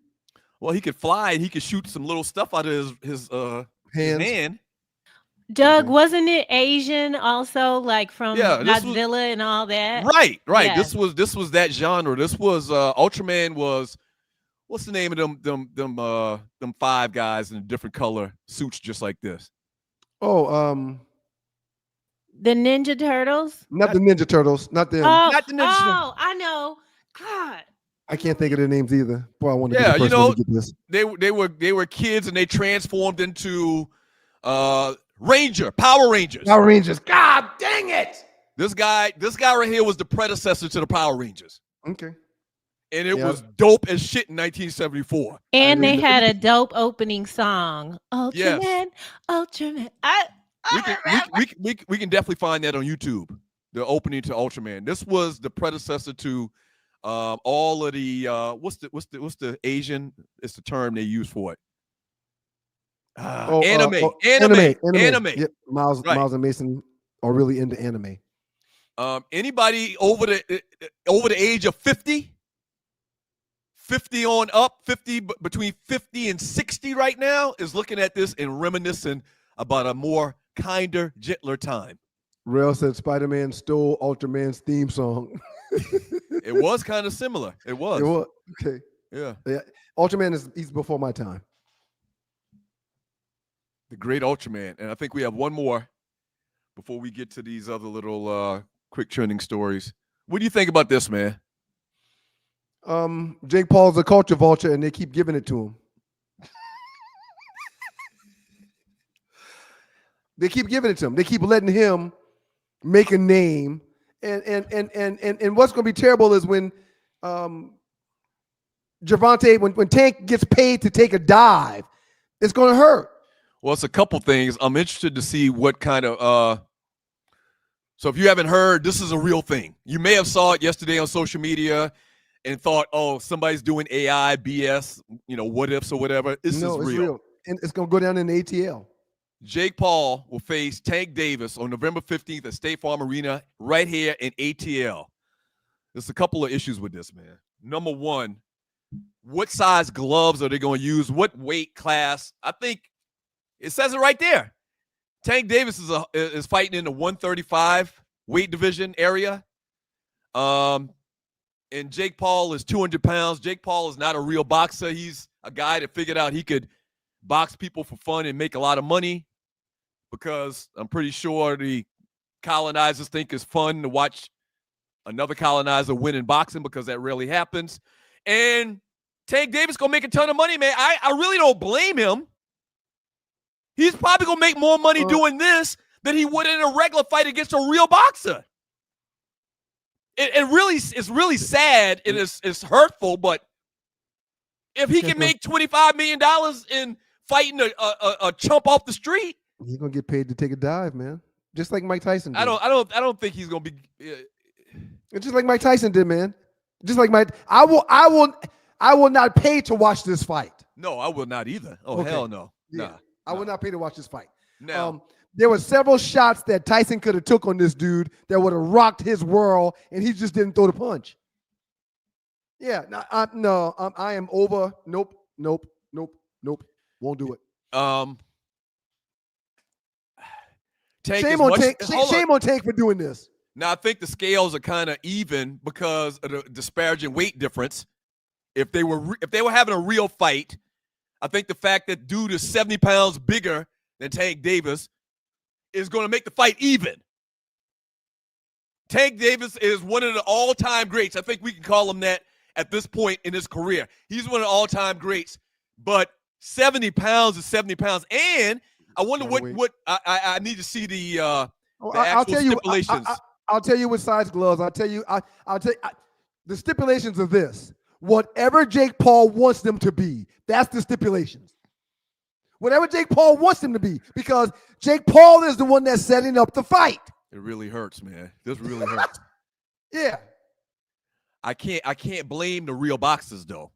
[SPEAKER 3] Well, he could fly and he could shoot some little stuff out of his hand.
[SPEAKER 5] Doug, wasn't it Asian also, like from Godzilla and all that?
[SPEAKER 3] Right.
[SPEAKER 5] Yeah.
[SPEAKER 3] This was that genre. This was Ultraman was, what's the name of them 5 guys in a different color suits just like this?
[SPEAKER 2] Oh,
[SPEAKER 5] the Ninja Turtles?
[SPEAKER 2] Not the Ninja Turtles. Not them.
[SPEAKER 3] Not the Ninja Turtles.
[SPEAKER 5] Oh, I know. God.
[SPEAKER 2] I can't think of their names either. Boy, I want to be the first one to get this.
[SPEAKER 3] They were kids and they transformed into Power Rangers.
[SPEAKER 2] Power Rangers. God dang it!
[SPEAKER 3] This guy right here was the predecessor to the Power Rangers.
[SPEAKER 2] Okay.
[SPEAKER 3] And it was dope as shit in 1974.
[SPEAKER 5] And they had a dope opening song. Ultraman,
[SPEAKER 3] Yes.
[SPEAKER 5] Ultraman.
[SPEAKER 3] We can definitely find that on YouTube. The opening to Ultraman. This was the predecessor to all of the what's the Asian? It's the term they use for it. Anime.
[SPEAKER 2] Yep. Miles and Mason are really into anime.
[SPEAKER 3] Anybody over the age of 50 on up, between 50 and 60 right now is looking at this and reminiscing about a more kinder, gentler time.
[SPEAKER 2] Rail said Spider-Man stole Ultraman's theme song.
[SPEAKER 3] It was kind of similar. It was.
[SPEAKER 2] Okay.
[SPEAKER 3] Yeah.
[SPEAKER 2] Ultraman he's before my time.
[SPEAKER 3] The great Ultraman. And I think we have one more before we get to these other little quick trending stories. What do you think about this, man?
[SPEAKER 2] Jake Paul's a culture vulture, and they keep giving it to him. They keep giving it to him. They keep letting him make a name. And what's going to be terrible is when Gervonta, when Tank gets paid to take a dive, it's going to hurt.
[SPEAKER 3] Well, it's a couple things. I'm interested to see what kind of so if you haven't heard, this is a real thing. You may have saw it yesterday on social media and thought, oh, somebody's doing AI, BS, what ifs or whatever. This is real.
[SPEAKER 2] And it's going to go down in the ATL.
[SPEAKER 3] Jake Paul will face Tank Davis on November 15th at State Farm Arena right here in ATL. There's a couple of issues with this, man. Number one, what size gloves are they going to use? What weight class? I think it says it right there. Tank Davis is fighting in the 135 weight division area. And Jake Paul is 200 pounds. Jake Paul is not a real boxer. He's a guy that figured out he could box people for fun and make a lot of money, because I'm pretty sure the colonizers think it's fun to watch another colonizer win in boxing, because that rarely happens. And Tank Davis going to make a ton of money, man. I really don't blame him. He's probably going to make more money doing this than he would in a regular fight against a real boxer. It's really sad and it's hurtful, but if he can make $25 million in fighting a chump off the street,
[SPEAKER 2] he's gonna get paid to take a dive, man. Just like Mike Tyson did.
[SPEAKER 3] I don't think he's gonna be.
[SPEAKER 2] It's just like Mike Tyson did, man. Just like I will not pay to watch this fight.
[SPEAKER 3] No, I will not either. Oh, okay. Hell no.
[SPEAKER 2] Yeah.
[SPEAKER 3] Nah.
[SPEAKER 2] I will not pay to watch this fight.
[SPEAKER 3] Now,
[SPEAKER 2] there were several shots that Tyson could have took on this dude that would have rocked his world, and he just didn't throw the punch. Yeah, I am over. Nope. Won't do it. Shame on Tank for doing this.
[SPEAKER 3] Now, I think the scales are kind of even because of the disparaging weight difference. If they were having a real fight, I think the fact that dude is 70 pounds bigger than Tank Davis is going to make the fight even. Tank Davis is one of the all-time greats. I think we can call him that at this point in his career. He's one of the all-time greats. But 70 pounds is 70 pounds. And I wonder what I need to see the actual stipulations.
[SPEAKER 2] I'll tell you what size gloves. I'll tell you the stipulations are this. Whatever Jake Paul wants them to be, that's the stipulations. Whatever Jake Paul wants them to be, because Jake Paul is the one that's setting up the fight.
[SPEAKER 3] It really hurts, man. This really hurts.
[SPEAKER 2] Yeah.
[SPEAKER 3] I can't blame the real boxers, though.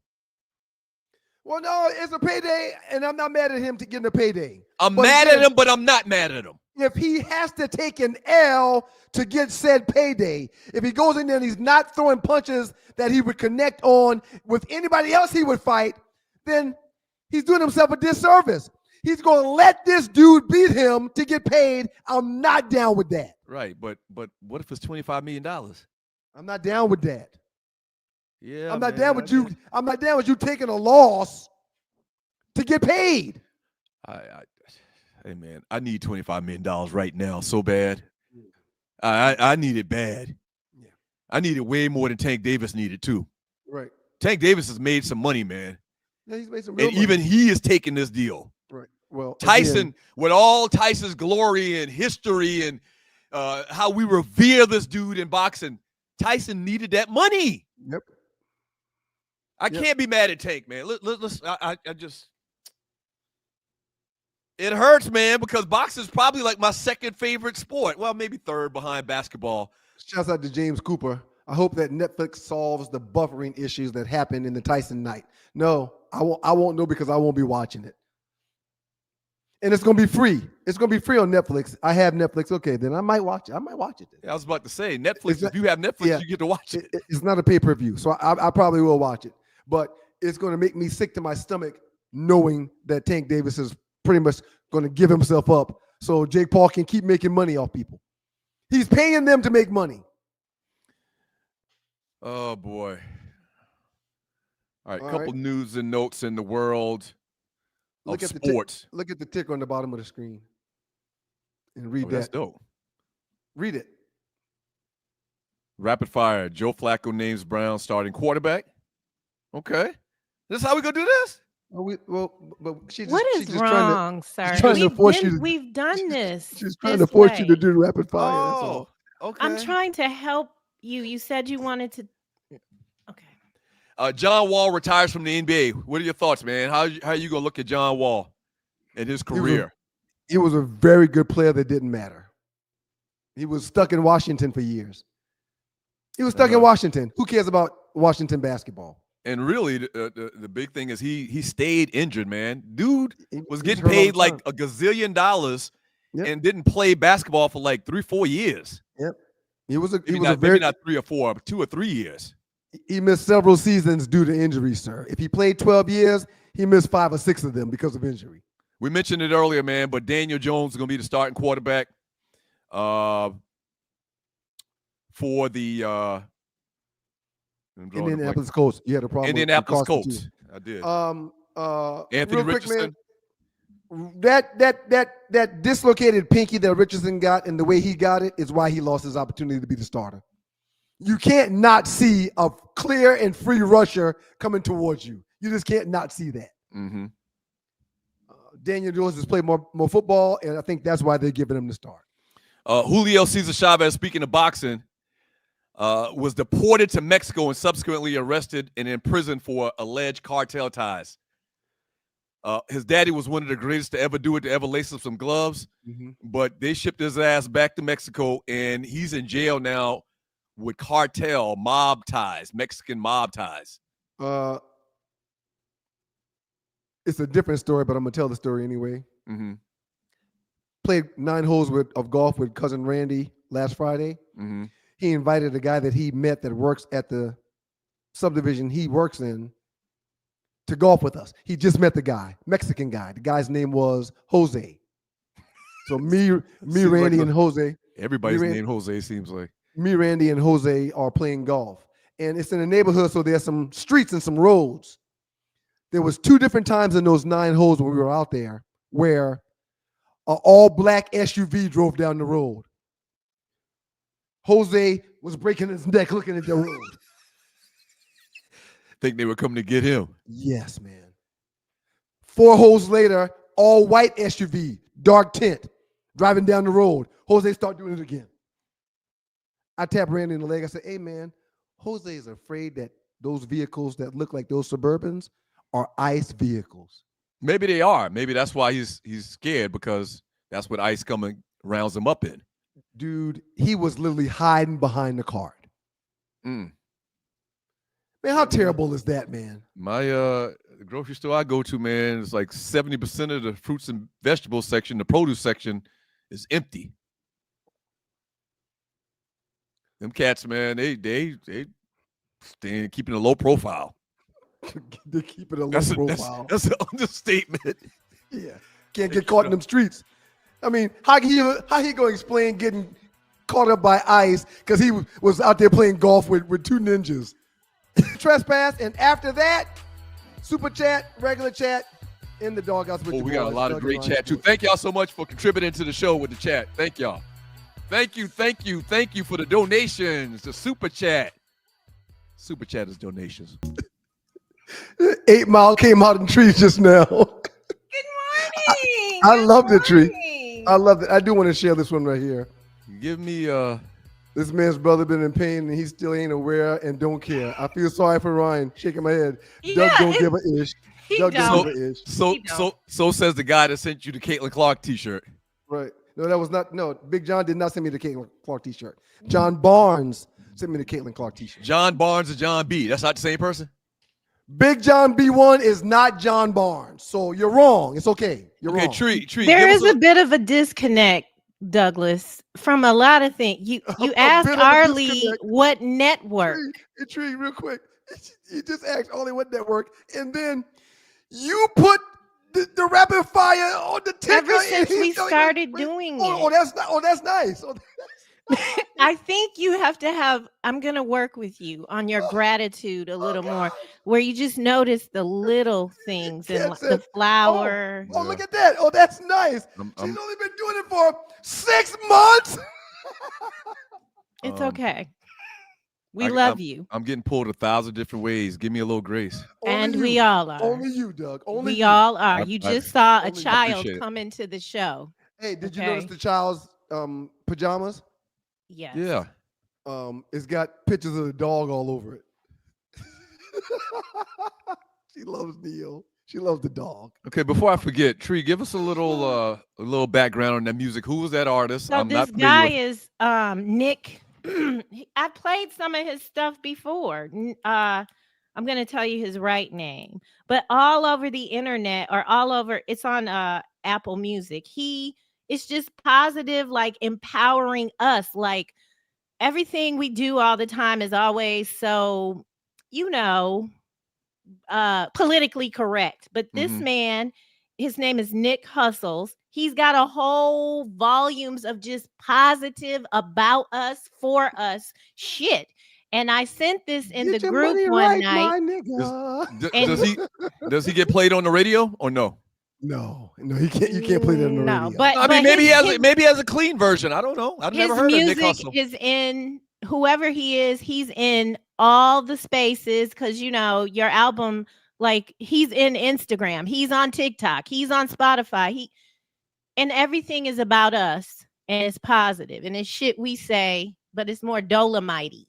[SPEAKER 2] Well, no, it's a payday, and I'm not mad at him to getting a payday.
[SPEAKER 3] I'm mad at him, but I'm not mad at him.
[SPEAKER 2] If he has to take an L to get said payday, if he goes in there and he's not throwing punches that he would connect on with anybody else he would fight, then he's doing himself a disservice. He's going to let this dude beat him to get paid. I'm not down with that.
[SPEAKER 3] Right, but what if it's $25 million?
[SPEAKER 2] I'm not down with that.
[SPEAKER 3] Yeah,
[SPEAKER 2] I'm not down with you. I'm not down with you taking a loss to get paid.
[SPEAKER 3] Hey man, I need $25 million right now so bad. I need it bad.
[SPEAKER 2] Yeah.
[SPEAKER 3] I need it way more than Tank Davis needed too.
[SPEAKER 2] Right.
[SPEAKER 3] Tank Davis has made some money, man.
[SPEAKER 2] Yeah, he's made some real
[SPEAKER 3] and
[SPEAKER 2] money.
[SPEAKER 3] Even he is taking this deal.
[SPEAKER 2] Right. Well,
[SPEAKER 3] Tyson,
[SPEAKER 2] again,
[SPEAKER 3] with all Tyson's glory and history and how we revere this dude in boxing, Tyson needed that money.
[SPEAKER 2] Yep.
[SPEAKER 3] I can't be mad at Tank, man. I just it hurts, man, because boxing is probably like my second favorite sport. Well, maybe third behind basketball.
[SPEAKER 2] Shouts out to James Cooper. I hope that Netflix solves the buffering issues that happened in the Tyson night. No, I won't know because I won't be watching it. And it's going to be free. It's going to be free on Netflix. I have Netflix. Okay, then I might watch it. I might watch it then.
[SPEAKER 3] Yeah, I was about to say, Netflix, if you have Netflix, you get to watch it.
[SPEAKER 2] It's not a pay-per-view, so I probably will watch it. But it's going to make me sick to my stomach knowing that Tank Davis is pretty much going to give himself up so Jake Paul can keep making money off people. He's paying them to make money.
[SPEAKER 3] Oh, boy. All right, couple news and notes in the world of sports.
[SPEAKER 2] Look at the ticker on the bottom of the screen and read that.
[SPEAKER 3] That's dope.
[SPEAKER 2] Read it.
[SPEAKER 3] Rapid fire. Joe Flacco names Brown starting quarterback. Okay. This is how we going to do this?
[SPEAKER 2] But she's
[SPEAKER 5] what is wrong, sir? We've done this.
[SPEAKER 2] She's trying to force you to do rapid fire. That's all.
[SPEAKER 3] Okay.
[SPEAKER 5] I'm trying to help you. You said you wanted to. Okay.
[SPEAKER 3] John Wall retires from the NBA. What are your thoughts, man? How are you going to look at John Wall and his career?
[SPEAKER 2] He was a very good player that didn't matter. He was stuck in Washington for years. He was stuck in Washington. Who cares about Washington basketball?
[SPEAKER 3] And really, the big thing is he stayed injured, man. Dude was getting paid like $1 gazillion and didn't play basketball for like 3-4 years.
[SPEAKER 2] Yep. He was
[SPEAKER 3] maybe not 3 or 4, but 2 or 3 years.
[SPEAKER 2] He missed several seasons due to injury, sir. If he played 12 years, he missed 5 or 6 of them because of injury.
[SPEAKER 3] We mentioned it earlier, man, but Daniel Jones is going to be the starting quarterback for the
[SPEAKER 2] Indianapolis Colts. You had a problem
[SPEAKER 3] Indianapolis
[SPEAKER 2] with
[SPEAKER 3] Colts. I did. Anthony
[SPEAKER 2] Richardson. That dislocated pinky that Richardson got and the way he got it is why he lost his opportunity to be the starter. You can't not see a clear and free rusher coming towards you. You just can't not see that.
[SPEAKER 3] Mm-hmm.
[SPEAKER 2] Daniel Jones has played more football, and I think that's why they're giving him the start.
[SPEAKER 3] Julio Cesar Chavez, speaking of boxing, was deported to Mexico and subsequently arrested and imprisoned for alleged cartel ties. His daddy was one of the greatest to ever do it, to ever lace up some gloves, but they shipped his ass back to Mexico, and he's in jail now with cartel mob ties, Mexican mob ties.
[SPEAKER 2] It's a different story, but I'm going to tell the story anyway.
[SPEAKER 3] Mm-hmm.
[SPEAKER 2] Played 9 holes of golf with cousin Randy last Friday.
[SPEAKER 3] Mm-hmm.
[SPEAKER 2] He invited a guy that he met that works at the subdivision he works in to golf with us. He just met the guy, Mexican guy. The guy's name was Jose. So me, Randy, and Jose.
[SPEAKER 3] Everybody's named Jose, seems like.
[SPEAKER 2] Me, Randy, and Jose are playing golf. And it's in a neighborhood, so there's some streets and some roads. There was 2 different times in those 9 holes when we were out there where an all-black SUV drove down the road. Jose was breaking his neck looking at the road.
[SPEAKER 3] Think they were coming to get him.
[SPEAKER 2] Yes, man. 4 holes later, all white SUV, dark tint, driving down the road. Jose started doing it again. I tapped Randy in the leg. I said, hey, man, Jose is afraid that those vehicles that look like those Suburbans are ICE vehicles.
[SPEAKER 3] Maybe they are. Maybe that's why he's scared, because that's what ICE rounds him up in.
[SPEAKER 2] Dude, he was literally hiding behind the cart. Man, how terrible is that, man?
[SPEAKER 3] My the grocery store I go to, man, is like 70% of the fruits and vegetables section, the produce section, is empty. Them cats, man, they stay keeping a low profile.
[SPEAKER 2] They're keeping a low profile.
[SPEAKER 3] That's an understatement.
[SPEAKER 2] Yeah, can't get caught in them streets. I mean, how he going to explain getting caught up by ICE because he was out there playing golf with 2 ninjas? Trespass, and after that, super chat, regular chat, in the doghouse with
[SPEAKER 3] we got a lot of great chat too. Thank y'all so much for contributing to the show with the chat. Thank y'all. Thank you for the donations. The super chat. Super chat is donations.
[SPEAKER 2] 8 Mile came out in trees just now.
[SPEAKER 5] Good morning.
[SPEAKER 2] I love the tree. I love it. I do want to share this one right here.
[SPEAKER 3] Give me
[SPEAKER 2] This man's brother been in pain and he still ain't aware and don't care. I feel sorry for Ryan. Shaking my head. Doug don't give a ish. Doug don't give a ish.
[SPEAKER 3] So says the guy that sent you the Caitlin Clark T-shirt.
[SPEAKER 2] Right. No, that was not. No, Big John did not send me the Caitlin Clark T-shirt. John Barnes sent me the Caitlin Clark T-shirt.
[SPEAKER 3] John Barnes and John B. That's not the same person?
[SPEAKER 2] Big John B1 is not John Barnes. So you're wrong. It's okay. You're wrong.
[SPEAKER 3] Tree.
[SPEAKER 5] There is a bit of a disconnect, Douglas, from a lot of things. You asked Arlie what network.
[SPEAKER 2] Tree, real quick. You just asked Arlie what network, and then you put the rapid fire on the ticker.
[SPEAKER 5] Ever since we started doing it.
[SPEAKER 2] That's nice.
[SPEAKER 5] I think you have to have, I'm going to work with you on your gratitude a little more, where you just notice the little things and the flower.
[SPEAKER 2] Oh, look at that. Oh, that's nice. She's only been doing it for 6 months.
[SPEAKER 5] It's okay. We love you.
[SPEAKER 3] I'm getting pulled 1,000 different ways. Give me a little grace.
[SPEAKER 5] And we all are.
[SPEAKER 2] Only you, Doug. Only
[SPEAKER 5] we all are. You just saw a child
[SPEAKER 3] appreciate it.
[SPEAKER 5] come into the show.
[SPEAKER 2] Hey, did you notice the child's pajamas?
[SPEAKER 5] Yes.
[SPEAKER 3] Yeah.
[SPEAKER 2] It's got pictures of the dog all over it. She loves Neo. She loves the dog.
[SPEAKER 3] Okay, before I forget, Tree, give us a little background on that music. Who was that artist?
[SPEAKER 5] So this guy is Nick. I played some of his stuff before. I'm going to tell you his right name, but all over the internet or all over, it's on Apple Music. It's just positive, like empowering us. Like everything we do all the time is always so, politically correct. But this man, his name is Nick Hustles. He's got a whole volumes of just positive about us, for us shit. And I sent this in the group one night.
[SPEAKER 3] Does he get played on the radio or no?
[SPEAKER 2] No, you can't play that on the radio.
[SPEAKER 5] But
[SPEAKER 3] I mean, maybe he has a clean version. I don't know. I've never heard of Nick Hustle.
[SPEAKER 5] His music is in whoever he is. He's in all the spaces because your album. Like he's in Instagram. He's on TikTok. He's on Spotify. And everything is about us and it's positive and it's shit we say, but it's more Dolomite-y,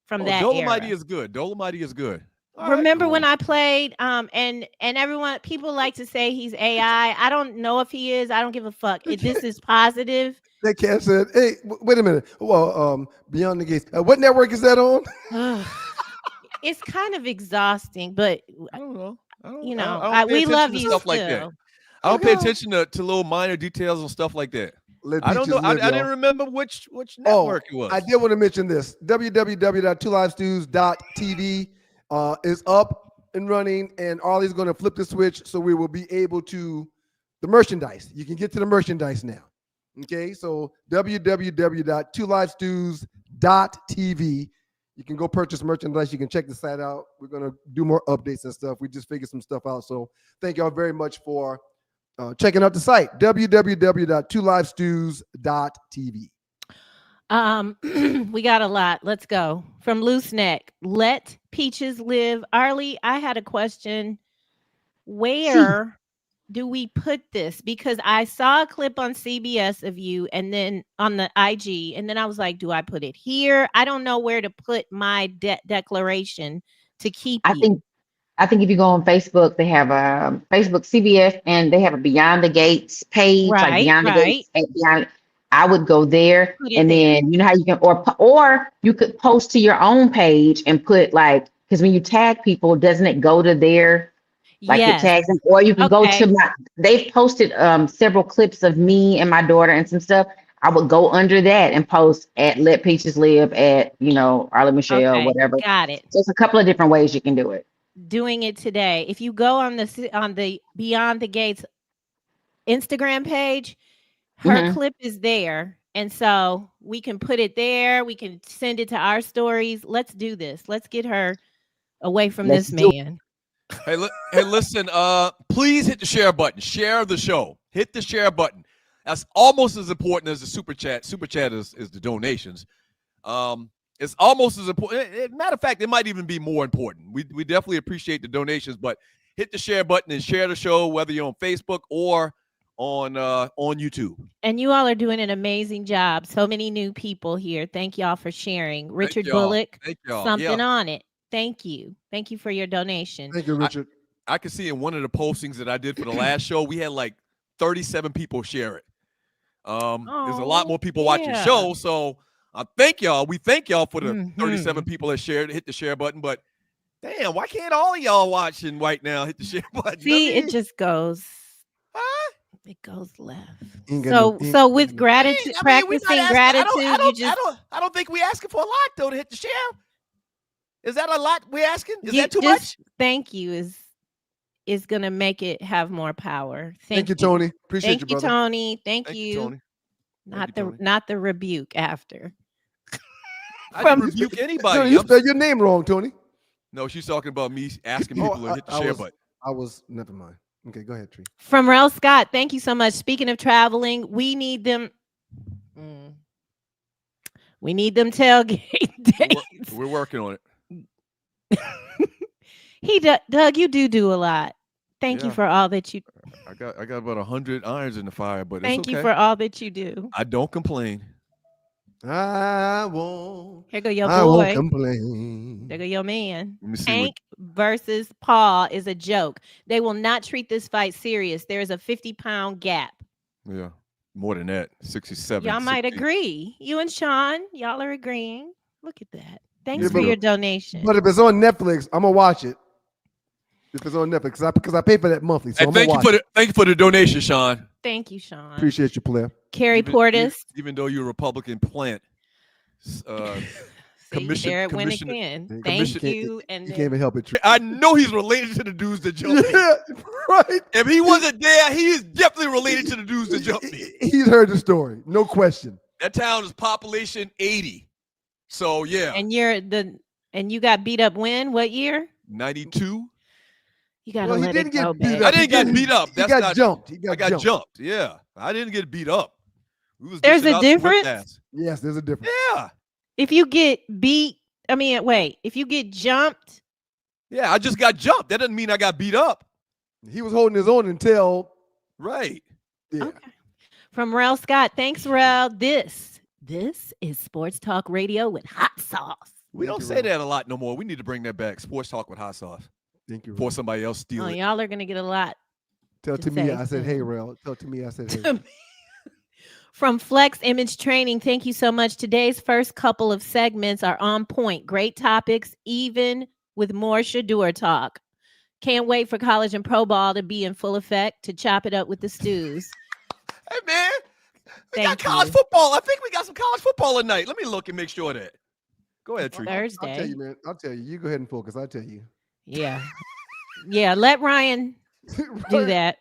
[SPEAKER 5] from that
[SPEAKER 3] Dolomite
[SPEAKER 5] era.
[SPEAKER 3] is good. Dolomite is good.
[SPEAKER 5] Remember when I played, and people like to say he's AI. I don't know if he is. I don't give a fuck. This is positive.
[SPEAKER 2] That cat said, "Hey, wait a minute. Well, Beyond the Gates. What network is that on?"
[SPEAKER 5] It's kind of exhausting, but
[SPEAKER 3] I don't know.
[SPEAKER 5] We love you
[SPEAKER 3] stuff
[SPEAKER 5] still.
[SPEAKER 3] Like that. I don't pay attention to little minor details and stuff like that. I don't know. I didn't remember which network it was.
[SPEAKER 2] I did want to mention this. www.twolivestews.tv is up and running, and Arlie's going to flip the switch, so we will be able to the merchandise. You can get to the merchandise now. Okay, so www.twolivestews.tv. You can go purchase merchandise. You can check the site out. We're going to do more updates and stuff. We just figured some stuff out. So thank y'all very much for checking out the site, www.twolivestews.tv.
[SPEAKER 5] We got a lot. Let's go. From Loose Neck, Let Peaches Live. Arlie, I had a question. Where do we put this? Because I saw a clip on CBS of you and then on the IG, and then I was like, do I put it here? I don't know where to put my declaration to keep
[SPEAKER 8] I think if you go on Facebook, they have a Facebook CBS and they have a Beyond the Gates page, like Beyond the Gates. I would go there, and then you know how you can, or you could post to your own page and put because when you tag people, doesn't it go to their your tags? Or you can go to they've posted several clips of me and my daughter and some stuff. I would go under that and post at Let Peaches Live at Arlie Michelle, whatever.
[SPEAKER 5] Got it.
[SPEAKER 8] There's a couple of different ways you can do it.
[SPEAKER 5] Doing it today. If you go on the Beyond the Gates Instagram page, her clip is there, and so we can put it there. We can send it to our stories. Let's do this. Let's get her away from this man.
[SPEAKER 3] Hey, listen. Please hit the share button. Share the show. Hit the share button. That's almost as important as the super chat. Super chat is the donations. It's almost as important. Matter of fact, it might even be more important. We definitely appreciate the donations, but hit the share button and share the show, whether you're on Facebook or on YouTube.
[SPEAKER 5] And you all are doing an amazing job. So many new people here. Thank y'all for sharing. Richard Bullock,
[SPEAKER 3] Thank y'all.
[SPEAKER 5] something on it. Thank you. Thank you for your donation.
[SPEAKER 2] Thank you, Richard.
[SPEAKER 3] I can see in one of the postings that I did for the last show, we had like 37 people share it. There's a lot more people watching the show, so I thank y'all. We thank y'all for the 37 people that shared, hit the share button. But damn, why can't all of y'all watching right now hit the share button?
[SPEAKER 5] See, it just goes. It goes left. So with gratitude, practicing gratitude,
[SPEAKER 3] I don't think we're asking for a lot though to hit the share. Is that a lot we're asking? Is that too much?
[SPEAKER 5] Thank you is gonna make it have more power.
[SPEAKER 2] Thank you, Tony. Appreciate you, brother.
[SPEAKER 5] Tony. Thank you, Tony. Not the rebuke after.
[SPEAKER 3] I didn't rebuke anybody.
[SPEAKER 2] No, you spelled your name wrong, Tony.
[SPEAKER 3] No, she's talking about me asking people to hit the share button.
[SPEAKER 2] Never mind. Okay, go ahead, Tree.
[SPEAKER 5] From Rel Scott, thank you so much. Speaking of traveling, we need them. We need them tailgate dates.
[SPEAKER 3] We're working on it.
[SPEAKER 5] Doug, you do a lot. Thank you for all that you.
[SPEAKER 3] I got about 100 irons in the fire, but
[SPEAKER 5] thank you for all that you do.
[SPEAKER 3] I don't complain.
[SPEAKER 2] I won't.
[SPEAKER 5] Here go your boy.
[SPEAKER 2] I won't complain.
[SPEAKER 5] There go your man.
[SPEAKER 3] Let me see.
[SPEAKER 5] Hank versus Paul is a joke. They will not treat this fight serious. There is a 50-pound gap.
[SPEAKER 3] Yeah, more than that. 67.
[SPEAKER 5] Y'all
[SPEAKER 3] 60.
[SPEAKER 5] might agree. You and Sean, y'all are agreeing. Look at that. Thanks for your donation.
[SPEAKER 2] But if it's on Netflix, I'm gonna watch it. If it's on Netflix, because I pay for that monthly. So
[SPEAKER 3] thank you for the donation, Sean.
[SPEAKER 5] Thank you, Sean.
[SPEAKER 2] Appreciate you, player.
[SPEAKER 5] Carrie Portis.
[SPEAKER 3] Even though you're a Republican plant.
[SPEAKER 5] There it went again. Thank you. And
[SPEAKER 2] you can't even help it.
[SPEAKER 3] I know he's related to the dudes that jumped me.
[SPEAKER 2] Yeah, right.
[SPEAKER 3] If he wasn't there, he is definitely related to the dudes that jumped me.
[SPEAKER 2] He's heard the story, no question.
[SPEAKER 3] That town is population 80. So yeah.
[SPEAKER 5] And you got beat up when? What year?
[SPEAKER 3] 92.
[SPEAKER 5] You gotta let it go, babe.
[SPEAKER 3] I didn't get beat up.
[SPEAKER 2] He got jumped.
[SPEAKER 3] I got jumped. Yeah. I didn't get beat up.
[SPEAKER 5] There's a difference?
[SPEAKER 2] Yes, there's a difference.
[SPEAKER 3] Yeah.
[SPEAKER 5] If you get beat, if you get jumped.
[SPEAKER 3] Yeah, I just got jumped. That doesn't mean I got beat up.
[SPEAKER 2] He was holding his own until.
[SPEAKER 3] Right.
[SPEAKER 2] Yeah.
[SPEAKER 5] Okay. From Rel Scott. Thanks, Rel. This is Sports Talk Radio with hot sauce.
[SPEAKER 3] We don't say that a lot no more. We need to bring that back. Sports Talk with hot sauce.
[SPEAKER 2] Thank you.
[SPEAKER 3] Before somebody else steals it.
[SPEAKER 5] Y'all are going to get a lot.
[SPEAKER 2] Tell Tamia I said, hey, Rel. Tell Tamia I said, hey.
[SPEAKER 5] From Flex Image Training, thank you so much. Today's first couple of segments are on point. Great topics, even with more Shedeur talk. Can't wait for college and pro ball to be in full effect to chop it up with the stews.
[SPEAKER 3] Hey, man. We got college football. I think we got some college football tonight. Let me look and make sure of that. Go ahead, Tree.
[SPEAKER 5] Thursday.
[SPEAKER 2] I'll tell you, man. I'll tell you. You go ahead and focus. I'll tell you.
[SPEAKER 5] Yeah. Yeah, let Ryan do that.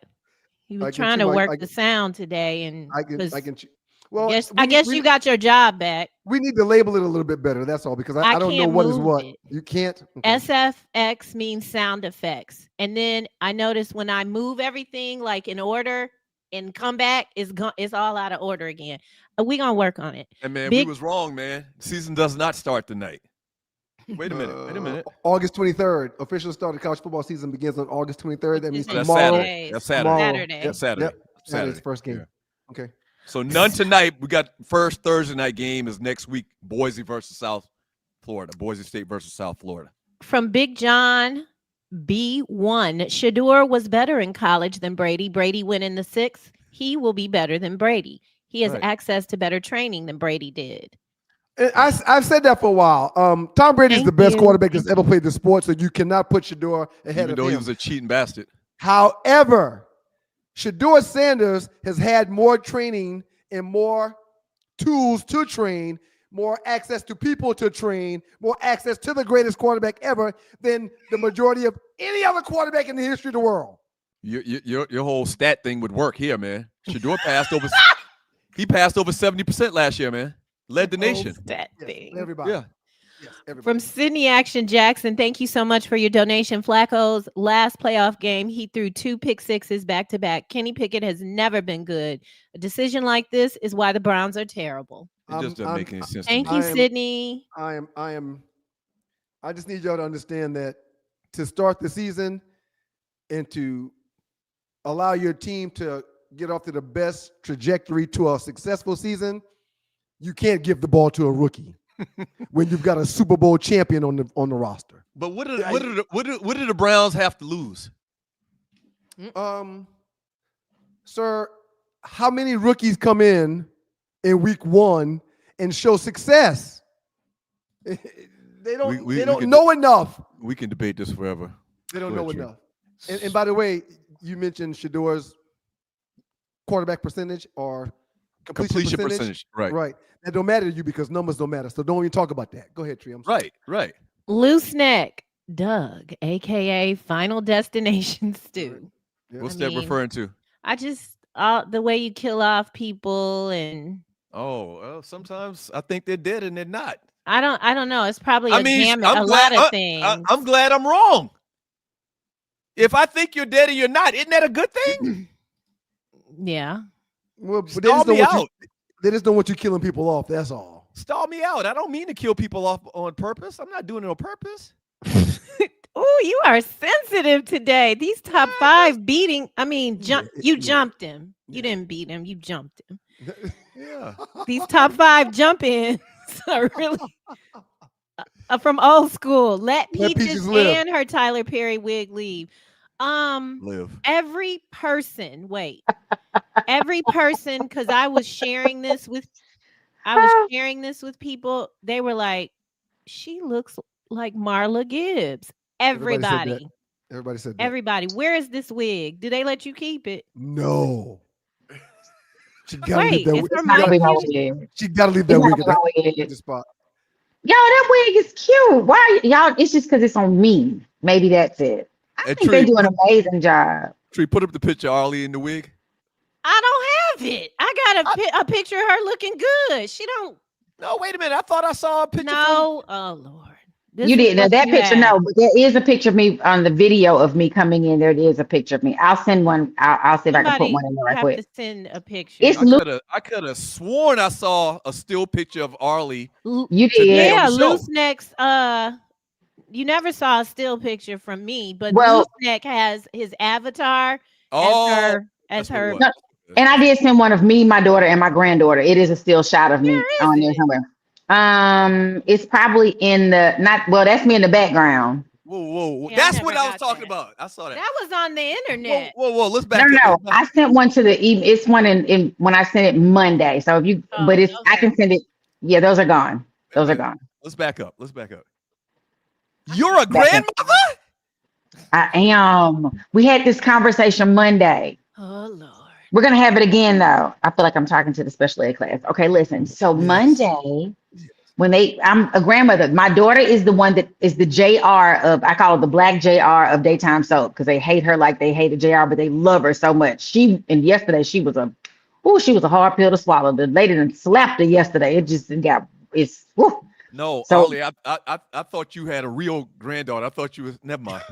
[SPEAKER 5] He was trying to work the sound today, and
[SPEAKER 2] I can. Well,
[SPEAKER 5] I guess you got your job back.
[SPEAKER 2] We need to label it a little bit better. That's all, because I don't know what is what. You can't.
[SPEAKER 5] Okay. SFX means sound effects, and then I noticed when I move everything like in order and come back, it's all out of order again. We gonna work on it.
[SPEAKER 3] And man, we was wrong, man. Season does not start tonight. Wait a minute.
[SPEAKER 2] August 23rd. Official start of college football season begins on August 23rd. That means
[SPEAKER 3] that's
[SPEAKER 2] tomorrow.
[SPEAKER 3] That's Saturday.
[SPEAKER 5] Saturday.
[SPEAKER 3] Yep, Saturday.
[SPEAKER 2] Yep. Saturday's first game. Yeah. Okay.
[SPEAKER 3] So none tonight. We got first Thursday night game is next week. Boise versus South Florida. Boise State versus South Florida.
[SPEAKER 5] From Big John B1, Shedeur was better in college than Brady. Brady went in the 6th. He will be better than Brady. He has access to better training than Brady did.
[SPEAKER 2] I've said that for a while. Tom Brady is the best quarterback that's ever played the sport, so you cannot put Shedeur ahead of him.
[SPEAKER 3] Even though he was a cheating bastard.
[SPEAKER 2] However, Shedeur Sanders has had more training and more tools to train, more access to people to train, more access to the greatest quarterback ever than the majority of any other quarterback in the history of the world.
[SPEAKER 3] Your whole stat thing would work here, man. Shedeur passed over. He passed over 70% last year, man. Led the nation.
[SPEAKER 5] Stat thing.
[SPEAKER 2] Everybody.
[SPEAKER 3] Yeah.
[SPEAKER 2] Yes, everybody.
[SPEAKER 5] From Sydney Action Jackson, thank you so much for your donation. Flacco's last playoff game, he threw 2 pick sixes back to back. Kenny Pickett has never been good. A decision like this is why the Browns are terrible.
[SPEAKER 3] It just doesn't make any sense.
[SPEAKER 5] Thank you, Sydney.
[SPEAKER 2] I just need y'all to understand that to start the season and to allow your team to get off to the best trajectory to a successful season, you can't give the ball to a rookie when you've got a Super Bowl champion on the roster.
[SPEAKER 3] But what do the Browns have to lose?
[SPEAKER 2] Sir, how many rookies come in week 1 and show success? They don't know enough.
[SPEAKER 3] We can debate this forever.
[SPEAKER 2] They don't know enough. And by the way, you mentioned Shedeur's quarterback percentage or completion percentage. Right. That don't matter to you because numbers don't matter. So don't even talk about that. Go ahead, Tree.
[SPEAKER 3] Right.
[SPEAKER 5] Loose neck Doug, aka Final Destination Stu.
[SPEAKER 2] Yeah.
[SPEAKER 3] What's that referring to?
[SPEAKER 5] I just the way you kill off people and.
[SPEAKER 3] Oh, well, sometimes I think they're dead and they're not.
[SPEAKER 5] I don't know. It's probably a
[SPEAKER 3] lot
[SPEAKER 5] of things.
[SPEAKER 3] I'm glad I'm wrong. If I think you're dead and you're not, isn't that a good thing?
[SPEAKER 5] Yeah.
[SPEAKER 2] Well, but they just don't want you killing people off. That's all.
[SPEAKER 3] Stall me out. I don't mean to kill people off on purpose. I'm not doing it on purpose.
[SPEAKER 5] Oh, you are sensitive today. These top 5 beating. I mean, you jumped him. You didn't beat him. You jumped him.
[SPEAKER 3] Yeah.
[SPEAKER 5] These top 5 jump-ins are really from old school. Let Peaches and her Tyler Perry wig leave. Every person, because I was sharing this with people. They were like, she looks like Marla Gibbs. Everybody said that. Everybody. Where is this wig? Do they let you keep it?
[SPEAKER 2] No. She gotta
[SPEAKER 5] Wait,
[SPEAKER 2] leave that. She gotta leave that wig at the spot.
[SPEAKER 8] Yo, that wig is cute. Why y'all? It's just because it's on me. Maybe that's it. I think they do an amazing job.
[SPEAKER 3] Tree, put up the picture of Arlie in the wig.
[SPEAKER 5] I don't have it. I got a picture of her looking good. She don't.
[SPEAKER 3] No, wait a minute. I thought I saw a picture.
[SPEAKER 5] No, oh Lord.
[SPEAKER 8] You did. Now that picture, no, but there is a picture of me on the video of me coming in. There is a picture of me. I'll send one. I'll see if I can put one in there right quick.
[SPEAKER 5] To send a picture.
[SPEAKER 8] It's
[SPEAKER 3] I could have sworn I saw a still picture of Arlie.
[SPEAKER 8] You did.
[SPEAKER 5] Yeah, Loose Neck's. You never saw a still picture from me, but Loose Neck has his avatar as her.
[SPEAKER 8] No, and I did send one of me, my daughter, and my granddaughter. It is a still shot of me on there somewhere. It's probably in the that's me in the background.
[SPEAKER 3] Whoa. Yeah, that's what I was talking about. I saw that.
[SPEAKER 5] That was on the internet.
[SPEAKER 3] Whoa. Let's back up.
[SPEAKER 8] No. I sent one to the evening. It's one in when I sent it Monday. So if you I can send it. Yeah, those are gone. Those are gone.
[SPEAKER 3] Let's back up. You're a grandmother?
[SPEAKER 8] I am. We had this conversation Monday.
[SPEAKER 5] Oh Lord.
[SPEAKER 8] We're gonna have it again though. I feel like I'm talking to the special ed class. Okay, listen. So Monday, I'm a grandmother. My daughter is the one that is the JR of, I call it the black JR of daytime soap because they hate her like they hated JR, but they love her so much. Yesterday she was a hard pill to swallow. The lady done slapped her yesterday.
[SPEAKER 3] No, so, Arlie, I thought you had a real granddaughter. I thought you was, never mind.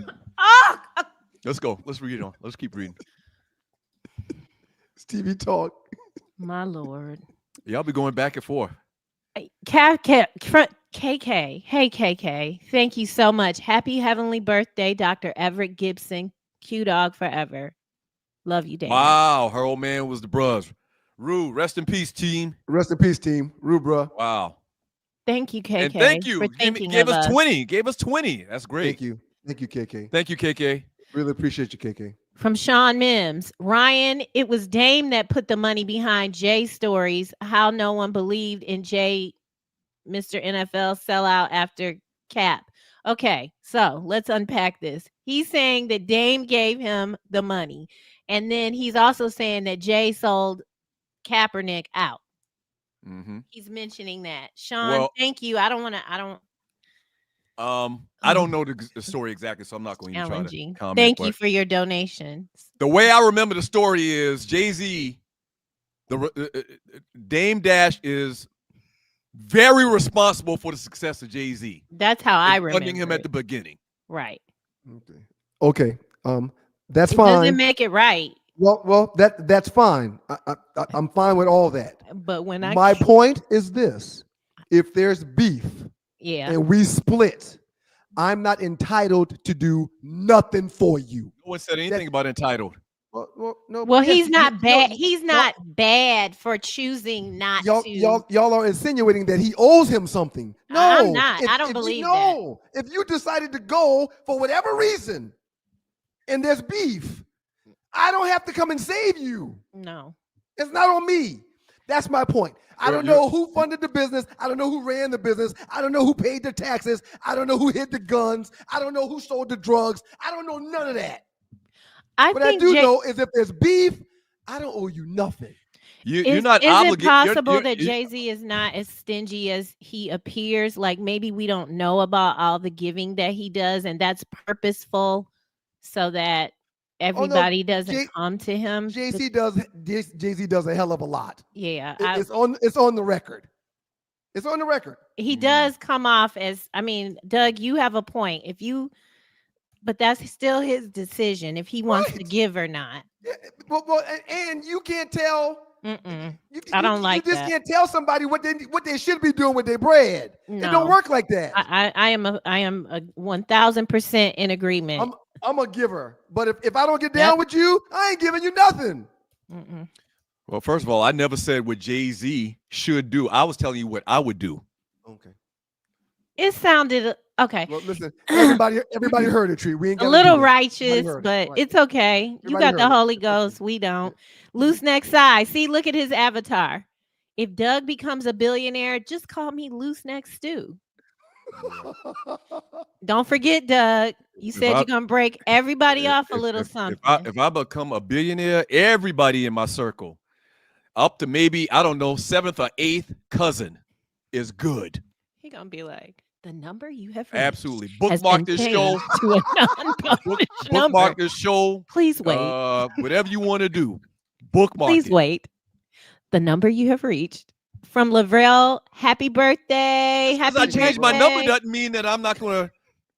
[SPEAKER 3] Let's go. Let's read on. Let's keep reading.
[SPEAKER 2] Stevie talk.
[SPEAKER 5] My Lord.
[SPEAKER 3] Y'all be going back and forth.
[SPEAKER 5] KK. Hey, KK. Thank you so much. Happy heavenly birthday, Dr. Everett Gibson. Q Dog forever. Love you, Dan.
[SPEAKER 3] Wow. Her old man was the bruz. Rue, rest in peace, team.
[SPEAKER 2] Rest in peace, team. Rue, bruh.
[SPEAKER 3] Wow.
[SPEAKER 5] Thank you, KK.
[SPEAKER 3] And thank you.
[SPEAKER 5] For thinking
[SPEAKER 3] gave
[SPEAKER 5] of
[SPEAKER 3] us 20. Gave us 20. That's great.
[SPEAKER 2] Thank you, KK.
[SPEAKER 3] Thank you, KK.
[SPEAKER 2] Really appreciate you, KK.
[SPEAKER 5] From Sean Mims. Ryan, it was Dame that put the money behind Jay's stories. How no one believed in Jay, Mr. NFL sellout after Cap. Okay, so let's unpack this. He's saying that Dame gave him the money. And then he's also saying that Jay sold Kaepernick out.
[SPEAKER 3] Mm-hmm.
[SPEAKER 5] He's mentioning that. Sean, thank you. I don't
[SPEAKER 3] know the story exactly, so I'm not going to try to comment.
[SPEAKER 5] Thank you for your donations.
[SPEAKER 3] The way I remember the story is Jay-Z, Dame Dash is very responsible for the success of Jay-Z.
[SPEAKER 5] That's how I remember
[SPEAKER 3] funding him at the beginning.
[SPEAKER 5] Right.
[SPEAKER 2] Okay. That's fine.
[SPEAKER 5] Doesn't make it right.
[SPEAKER 2] Well, that's fine. I'm fine with all that.
[SPEAKER 5] But when
[SPEAKER 2] my point is this: if there's beef, and we split, I'm not entitled to do nothing for you.
[SPEAKER 3] No one said anything about entitled.
[SPEAKER 2] No.
[SPEAKER 5] Well,
[SPEAKER 2] yes,
[SPEAKER 5] he's not bad. He's
[SPEAKER 2] y'all,
[SPEAKER 5] not bad for choosing not
[SPEAKER 2] y'all,
[SPEAKER 5] to.
[SPEAKER 2] y'all are insinuating that he owes him something.
[SPEAKER 5] I'm
[SPEAKER 2] No,
[SPEAKER 5] not. I don't
[SPEAKER 2] if
[SPEAKER 5] believe
[SPEAKER 2] no. If you decided to go for whatever reason, and there's beef, I don't have to come and save you.
[SPEAKER 5] No.
[SPEAKER 2] It's not on me. That's my point. I don't know who funded the business. I don't know who ran the business. I don't know who paid the taxes. I don't know who hid the guns. I don't know who sold the drugs. I don't know none of that. What I do know is if there's beef, I don't owe you nothing.
[SPEAKER 3] You're not obligated.
[SPEAKER 5] Is it possible that Jay-Z is not as stingy as he appears? Like maybe we don't know about all the giving that he does, and that's purposeful so that everybody doesn't come to him.
[SPEAKER 2] Jay-Z does a hell of a lot.
[SPEAKER 5] Yeah,
[SPEAKER 2] it's on the record. It's on the record.
[SPEAKER 5] He does come off as, I mean, Doug, you have a point. But that's still his decision if he wants to give or not.
[SPEAKER 2] Yeah, well, and you can't tell.
[SPEAKER 5] I don't like that.
[SPEAKER 2] You just can't tell somebody what they should be doing with their bread.
[SPEAKER 5] No.
[SPEAKER 2] It don't work like that.
[SPEAKER 5] I am a 1000% in agreement.
[SPEAKER 2] I'm a giver, but if I don't get down with you, I ain't giving you nothing.
[SPEAKER 3] Well, first of all, I never said what Jay-Z should do. I was telling you what I would do.
[SPEAKER 2] Okay.
[SPEAKER 5] It sounded okay.
[SPEAKER 2] Well, listen, everybody heard it, Tree. We ain't
[SPEAKER 5] a little righteous, but it's okay. You got the Holy Ghost. We don't. Loose neck side. See, look at his avatar. If Doug becomes a billionaire, just call me Loose Neck Stew. Don't forget, Doug. You said you're gonna break everybody off a little something.
[SPEAKER 3] If I become a billionaire, everybody in my circle, up to maybe, I don't know, 7th or 8th cousin is good.
[SPEAKER 5] He gonna be like, the number you have reached
[SPEAKER 3] absolutely bookmark this show.
[SPEAKER 5] To a
[SPEAKER 3] bookmark this show.
[SPEAKER 5] Please wait.
[SPEAKER 3] Whatever you want to do, bookmark.
[SPEAKER 5] Please wait. The number you have reached from Lavrell. Happy birthday! Happy birthday!
[SPEAKER 3] I changed my number doesn't mean that I'm not going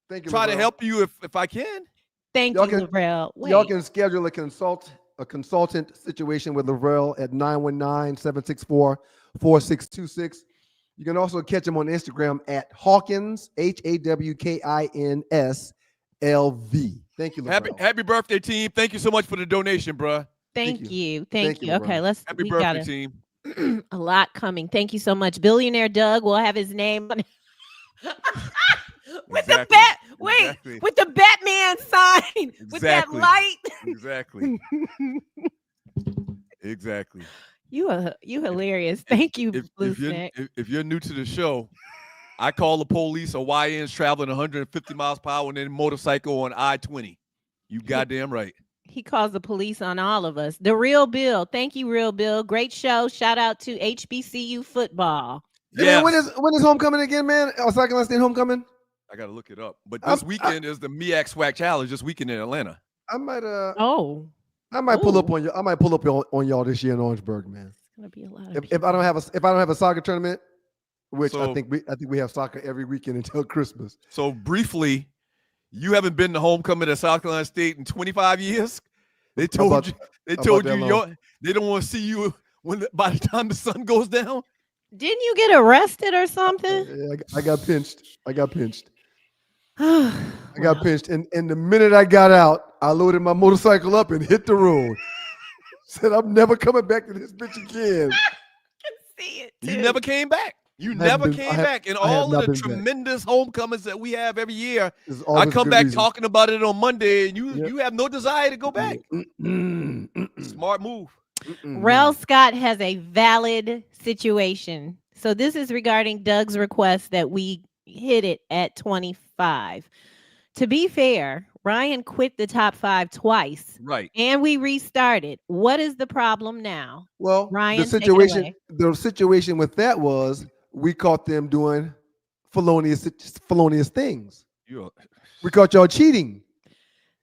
[SPEAKER 3] to try to help you if I can.
[SPEAKER 5] Thank you, Lavrell.
[SPEAKER 2] Y'all can schedule a consultant situation with Lavrell at 919-764-4626. You can also catch him on Instagram at Hawkins, HAWKINS LV. Thank you, Lavrell.
[SPEAKER 3] Happy birthday, team. Thank you so much for the donation, bruh.
[SPEAKER 5] Thank you. Okay,
[SPEAKER 3] happy birthday, team.
[SPEAKER 5] A lot coming. Thank you so much. Billionaire Doug will have his name on with the bat. Wait, with the Batman sign. With that light.
[SPEAKER 3] Exactly. Exactly.
[SPEAKER 5] You hilarious. Thank you,
[SPEAKER 3] if you're new to the show, I call the police or YNs traveling 150 miles per hour on their motorcycle on I-20. You goddamn right.
[SPEAKER 5] He calls the police on all of us. The Real Bill. Thank you, Real Bill. Great show. Shout out to HBCU football.
[SPEAKER 2] Yeah. When is homecoming again, man? South State homecoming?
[SPEAKER 3] I gotta look it up. But this weekend is the MEAC Swag Challenge. This weekend in Atlanta.
[SPEAKER 2] I might pull up on you. I might pull up on y'all this year in Orangeburg, man.
[SPEAKER 5] It's gonna be a lot of
[SPEAKER 2] if I don't have a soccer tournament, which I think we have soccer every weekend until Christmas.
[SPEAKER 3] So briefly, you haven't been to homecoming at South Carolina State in 25 years. They told you they don't want to see you by the time the sun goes down.
[SPEAKER 5] Didn't you get arrested or something?
[SPEAKER 2] Yeah, I got pinched. And the minute I got out, I loaded my motorcycle up and hit the road. Said, I'm never coming back to this bitch again.
[SPEAKER 5] I can see it too.
[SPEAKER 3] You never came back. You never came back. And all of the tremendous homecomings that we have every year, I come back talking about it on Monday, and you have no desire to go back. Smart move.
[SPEAKER 5] Rel Scott has a valid situation. So this is regarding Doug's request that we hit it at 25. To be fair, Ryan quit the top 5 twice.
[SPEAKER 3] Right.
[SPEAKER 5] And we restarted. What is the problem now?
[SPEAKER 2] Well,
[SPEAKER 5] Ryan,
[SPEAKER 2] the situation with that was we caught them doing felonious things. We caught y'all cheating.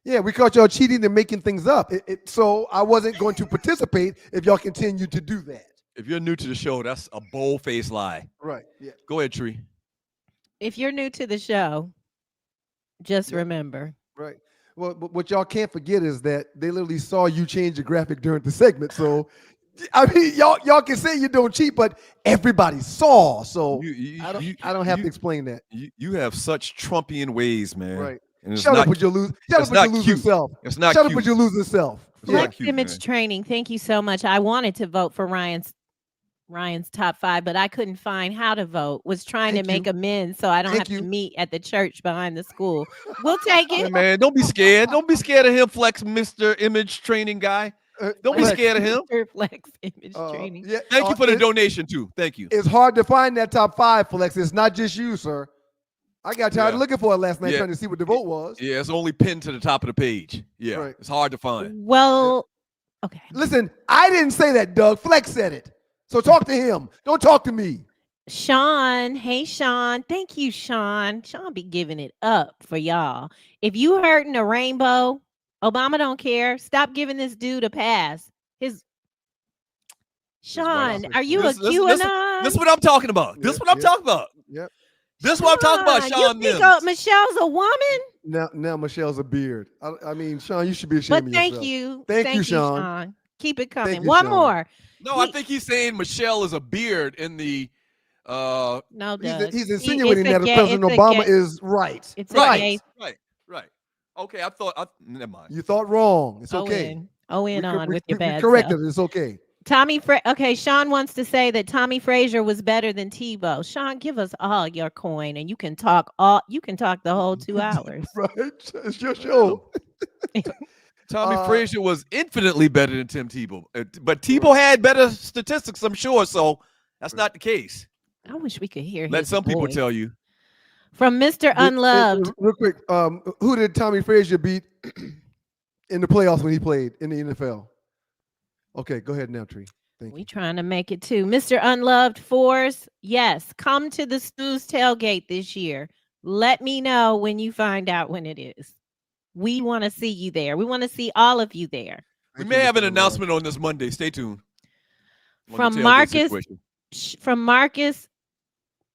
[SPEAKER 2] Yeah, we caught y'all cheating and making things up. So I wasn't going to participate if y'all continue to do that.
[SPEAKER 3] If you're new to the show, that's a bold-faced lie.
[SPEAKER 2] Right. Yeah.
[SPEAKER 3] Go ahead, Tree.
[SPEAKER 5] If you're new to the show, just remember.
[SPEAKER 2] Right. Well, what y'all can't forget is that they literally saw you change the graphic during the segment. So, I mean, y'all can say you don't cheat, but everybody saw. So I don't have to explain that.
[SPEAKER 3] You have such Trumpian ways, man.
[SPEAKER 2] Right.
[SPEAKER 3] And
[SPEAKER 2] Shut up with your losing self.
[SPEAKER 3] It's not
[SPEAKER 2] Shut
[SPEAKER 3] cute.
[SPEAKER 2] up with your losing self.
[SPEAKER 5] Flex
[SPEAKER 3] cute,
[SPEAKER 5] image
[SPEAKER 3] man.
[SPEAKER 5] training. Thank you so much. I wanted to vote for Ryan's top 5, but I couldn't find how to vote. Was trying to make amends so I don't have to meet at the church behind the school. We'll take
[SPEAKER 3] Hey,
[SPEAKER 5] it.
[SPEAKER 3] man, don't be scared. Don't be scared of him, Flex, Mr. Image Training guy. Don't be scared of him.
[SPEAKER 5] Flex image training.
[SPEAKER 2] Yeah,
[SPEAKER 3] Thank you for the donation too. Thank you.
[SPEAKER 2] It's hard to find that top 5, Flex. It's not just you, sir. I got tired of looking for it last night trying to see what the vote was.
[SPEAKER 3] Yeah, it's only pinned to the top of the page. Yeah,
[SPEAKER 2] Right.
[SPEAKER 3] It's hard to find.
[SPEAKER 5] Well, okay.
[SPEAKER 2] Listen, I didn't say that, Doug. Flex said it. So talk to him. Don't talk to me.
[SPEAKER 5] Sean, hey Sean. Thank you, Sean. Sean be giving it up for y'all. If you hurting a rainbow, Obama don't care. Stop giving this dude a pass. Sean, are you a QAnon?
[SPEAKER 3] This is what I'm talking about. This is what I'm talking about.
[SPEAKER 2] Yep.
[SPEAKER 3] This is what I'm talking about, Sean.
[SPEAKER 5] You think Michelle's a woman?
[SPEAKER 2] Now Michelle's a beard. I mean, Sean, you should be ashamed of yourself.
[SPEAKER 5] Thank you.
[SPEAKER 2] Thank you, Sean.
[SPEAKER 5] Keep it coming.
[SPEAKER 2] Thank you,
[SPEAKER 5] One
[SPEAKER 2] Sean.
[SPEAKER 5] more.
[SPEAKER 3] No, I think he's saying Michelle is a beard in the
[SPEAKER 5] No,
[SPEAKER 2] he's insinuating that President Obama is right.
[SPEAKER 5] It's
[SPEAKER 3] right. Okay, never mind.
[SPEAKER 2] You thought wrong. It's okay.
[SPEAKER 5] With your bad
[SPEAKER 2] corrected
[SPEAKER 5] self.
[SPEAKER 2] it. It's okay.
[SPEAKER 5] Okay, Sean wants to say that Tommy Frazier was better than Tebow. Sean, give us all your coin and you can talk the whole 2 hours.
[SPEAKER 2] Right. It's your show.
[SPEAKER 3] Tommy Frazier was infinitely better than Tim Tebow. But Tebow had better statistics, I'm sure, so that's not the case.
[SPEAKER 5] I wish we could hear
[SPEAKER 3] Let some people tell you.
[SPEAKER 5] From Mr. Unloved.
[SPEAKER 2] Real quick, who did Tommy Frazier beat in the playoffs when he played in the NFL? Okay, go ahead now, Tree. Thank you.
[SPEAKER 5] Trying to make it too. Mr. Unloved Force, yes, come to the Stu's tailgate this year. Let me know when you find out when it is. We want to see you there. We want to see all of you there.
[SPEAKER 3] We may have an announcement on this Monday. Stay tuned.
[SPEAKER 5] From Marcus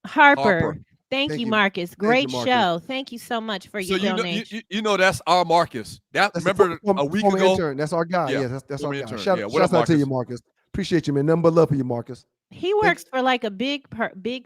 [SPEAKER 5] Harper. Thank you, Marcus. Great show. Thank you so much for your donation.
[SPEAKER 3] You know that's our Marcus. Remember a week ago?
[SPEAKER 2] Intern. That's our guy. Yeah, that's our guy.
[SPEAKER 3] Intern.
[SPEAKER 2] Shout out to you, Marcus. Appreciate you, man. Nothing but love for you, Marcus.
[SPEAKER 5] He works for like a big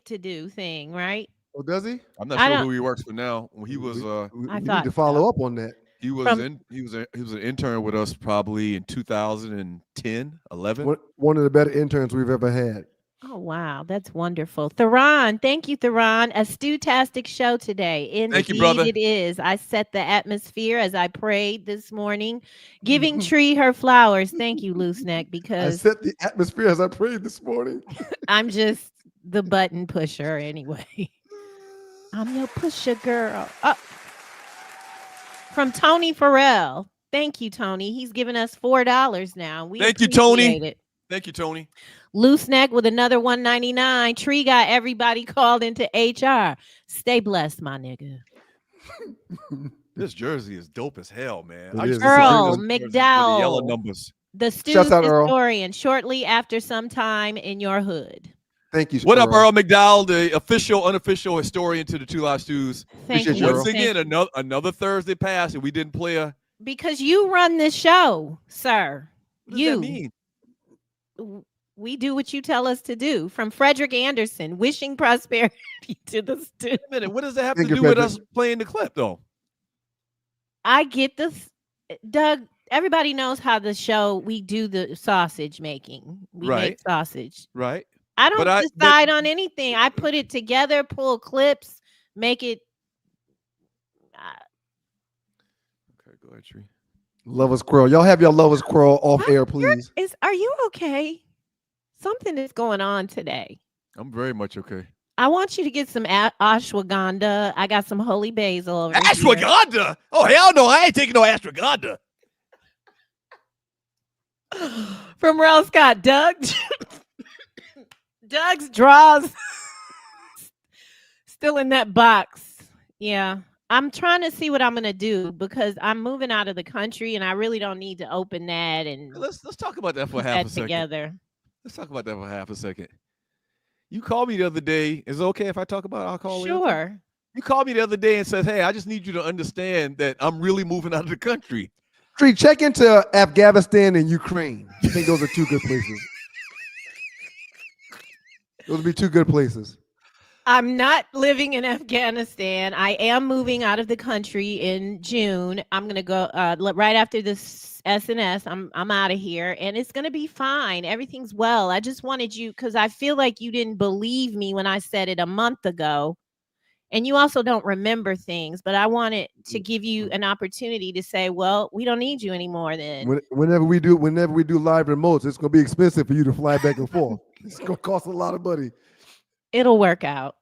[SPEAKER 5] to do thing, right?
[SPEAKER 2] Oh, does he?
[SPEAKER 3] I'm not sure who he works for now. He was.
[SPEAKER 2] We need to follow up on that.
[SPEAKER 3] He was an intern with us probably in 2010, 11.
[SPEAKER 2] One of the better interns we've ever had.
[SPEAKER 5] Oh, wow. That's wonderful. Theron, thank you, Theron. A Stu-tastic show today.
[SPEAKER 3] Thank you, brother.
[SPEAKER 5] It is. I set the atmosphere as I prayed this morning, giving Tree her flowers. Thank you, Loose Neck, because
[SPEAKER 2] I set the atmosphere as I prayed this morning.
[SPEAKER 5] I'm just the button pusher anyway. I'm your pusher girl. From Tony Farrell. Thank you, Tony. He's given us $4 now.
[SPEAKER 3] Thank you, Tony. Thank you, Tony.
[SPEAKER 5] Loose Neck with another $1.99. Tree got everybody called into HR. Stay blessed, my nigga.
[SPEAKER 3] This jersey is dope as hell, man.
[SPEAKER 5] Earl McDowell,
[SPEAKER 3] the yellow numbers.
[SPEAKER 5] The Stu's historian. Shortly after some time in your hood.
[SPEAKER 2] Thank you.
[SPEAKER 3] What up, Earl McDowell, the official, unofficial historian to the Two Live Stews.
[SPEAKER 5] Thank you.
[SPEAKER 3] Once again, another Thursday pass, and we didn't play
[SPEAKER 5] because you run this show, sir.
[SPEAKER 3] What does that mean?
[SPEAKER 5] We do what you tell us to do. From Frederick Anderson, wishing prosperity to the Stu.
[SPEAKER 3] Wait a minute, what does that have to do with us playing the clip, though?
[SPEAKER 5] I get this, Doug. Everybody knows how the show we do the sausage making. We make sausage,
[SPEAKER 3] right?
[SPEAKER 5] I don't decide on anything. I put it together, pull clips, make it.
[SPEAKER 3] Okay, go ahead, Tree.
[SPEAKER 2] Lover Squirrel. Y'all have your Lover Squirrel off air, please.
[SPEAKER 5] Are you okay? Something is going on today.
[SPEAKER 3] I'm very much okay.
[SPEAKER 5] I want you to get some ashwagandha. I got some holy basil over
[SPEAKER 3] ashwagandha?
[SPEAKER 5] Here.
[SPEAKER 3] Oh, hell no. I ain't taking no ashwagandha.
[SPEAKER 5] From Rel Scott. Doug's draws still in that box. Yeah. I'm trying to see what I'm going to do because I'm moving out of the country and I really don't need to open that. And
[SPEAKER 3] let's talk about that for half a second.
[SPEAKER 5] Together.
[SPEAKER 3] Let's talk about that for half a second. You called me the other day. Is it okay if I talk about it? I'll call you.
[SPEAKER 5] Sure.
[SPEAKER 3] You called me the other day and said, hey, I just need you to understand that I'm really moving out of the country.
[SPEAKER 2] Tree, check into Afghanistan and Ukraine. I think those are two good places. Those would be two good places.
[SPEAKER 5] I'm not living in Afghanistan. I am moving out of the country in June. I'm gonna go right after this SNS. I'm out of here, and it's gonna be fine. Everything's well. I just wanted you because I feel like you didn't believe me when I said it a month ago, and you also don't remember things. But I wanted to give you an opportunity to say, "Well, we don't need you anymore." Then
[SPEAKER 2] Whenever we do live remotes, it's gonna be expensive for you to fly back and forth. It's gonna cost a lot of money.
[SPEAKER 5] it'll work out.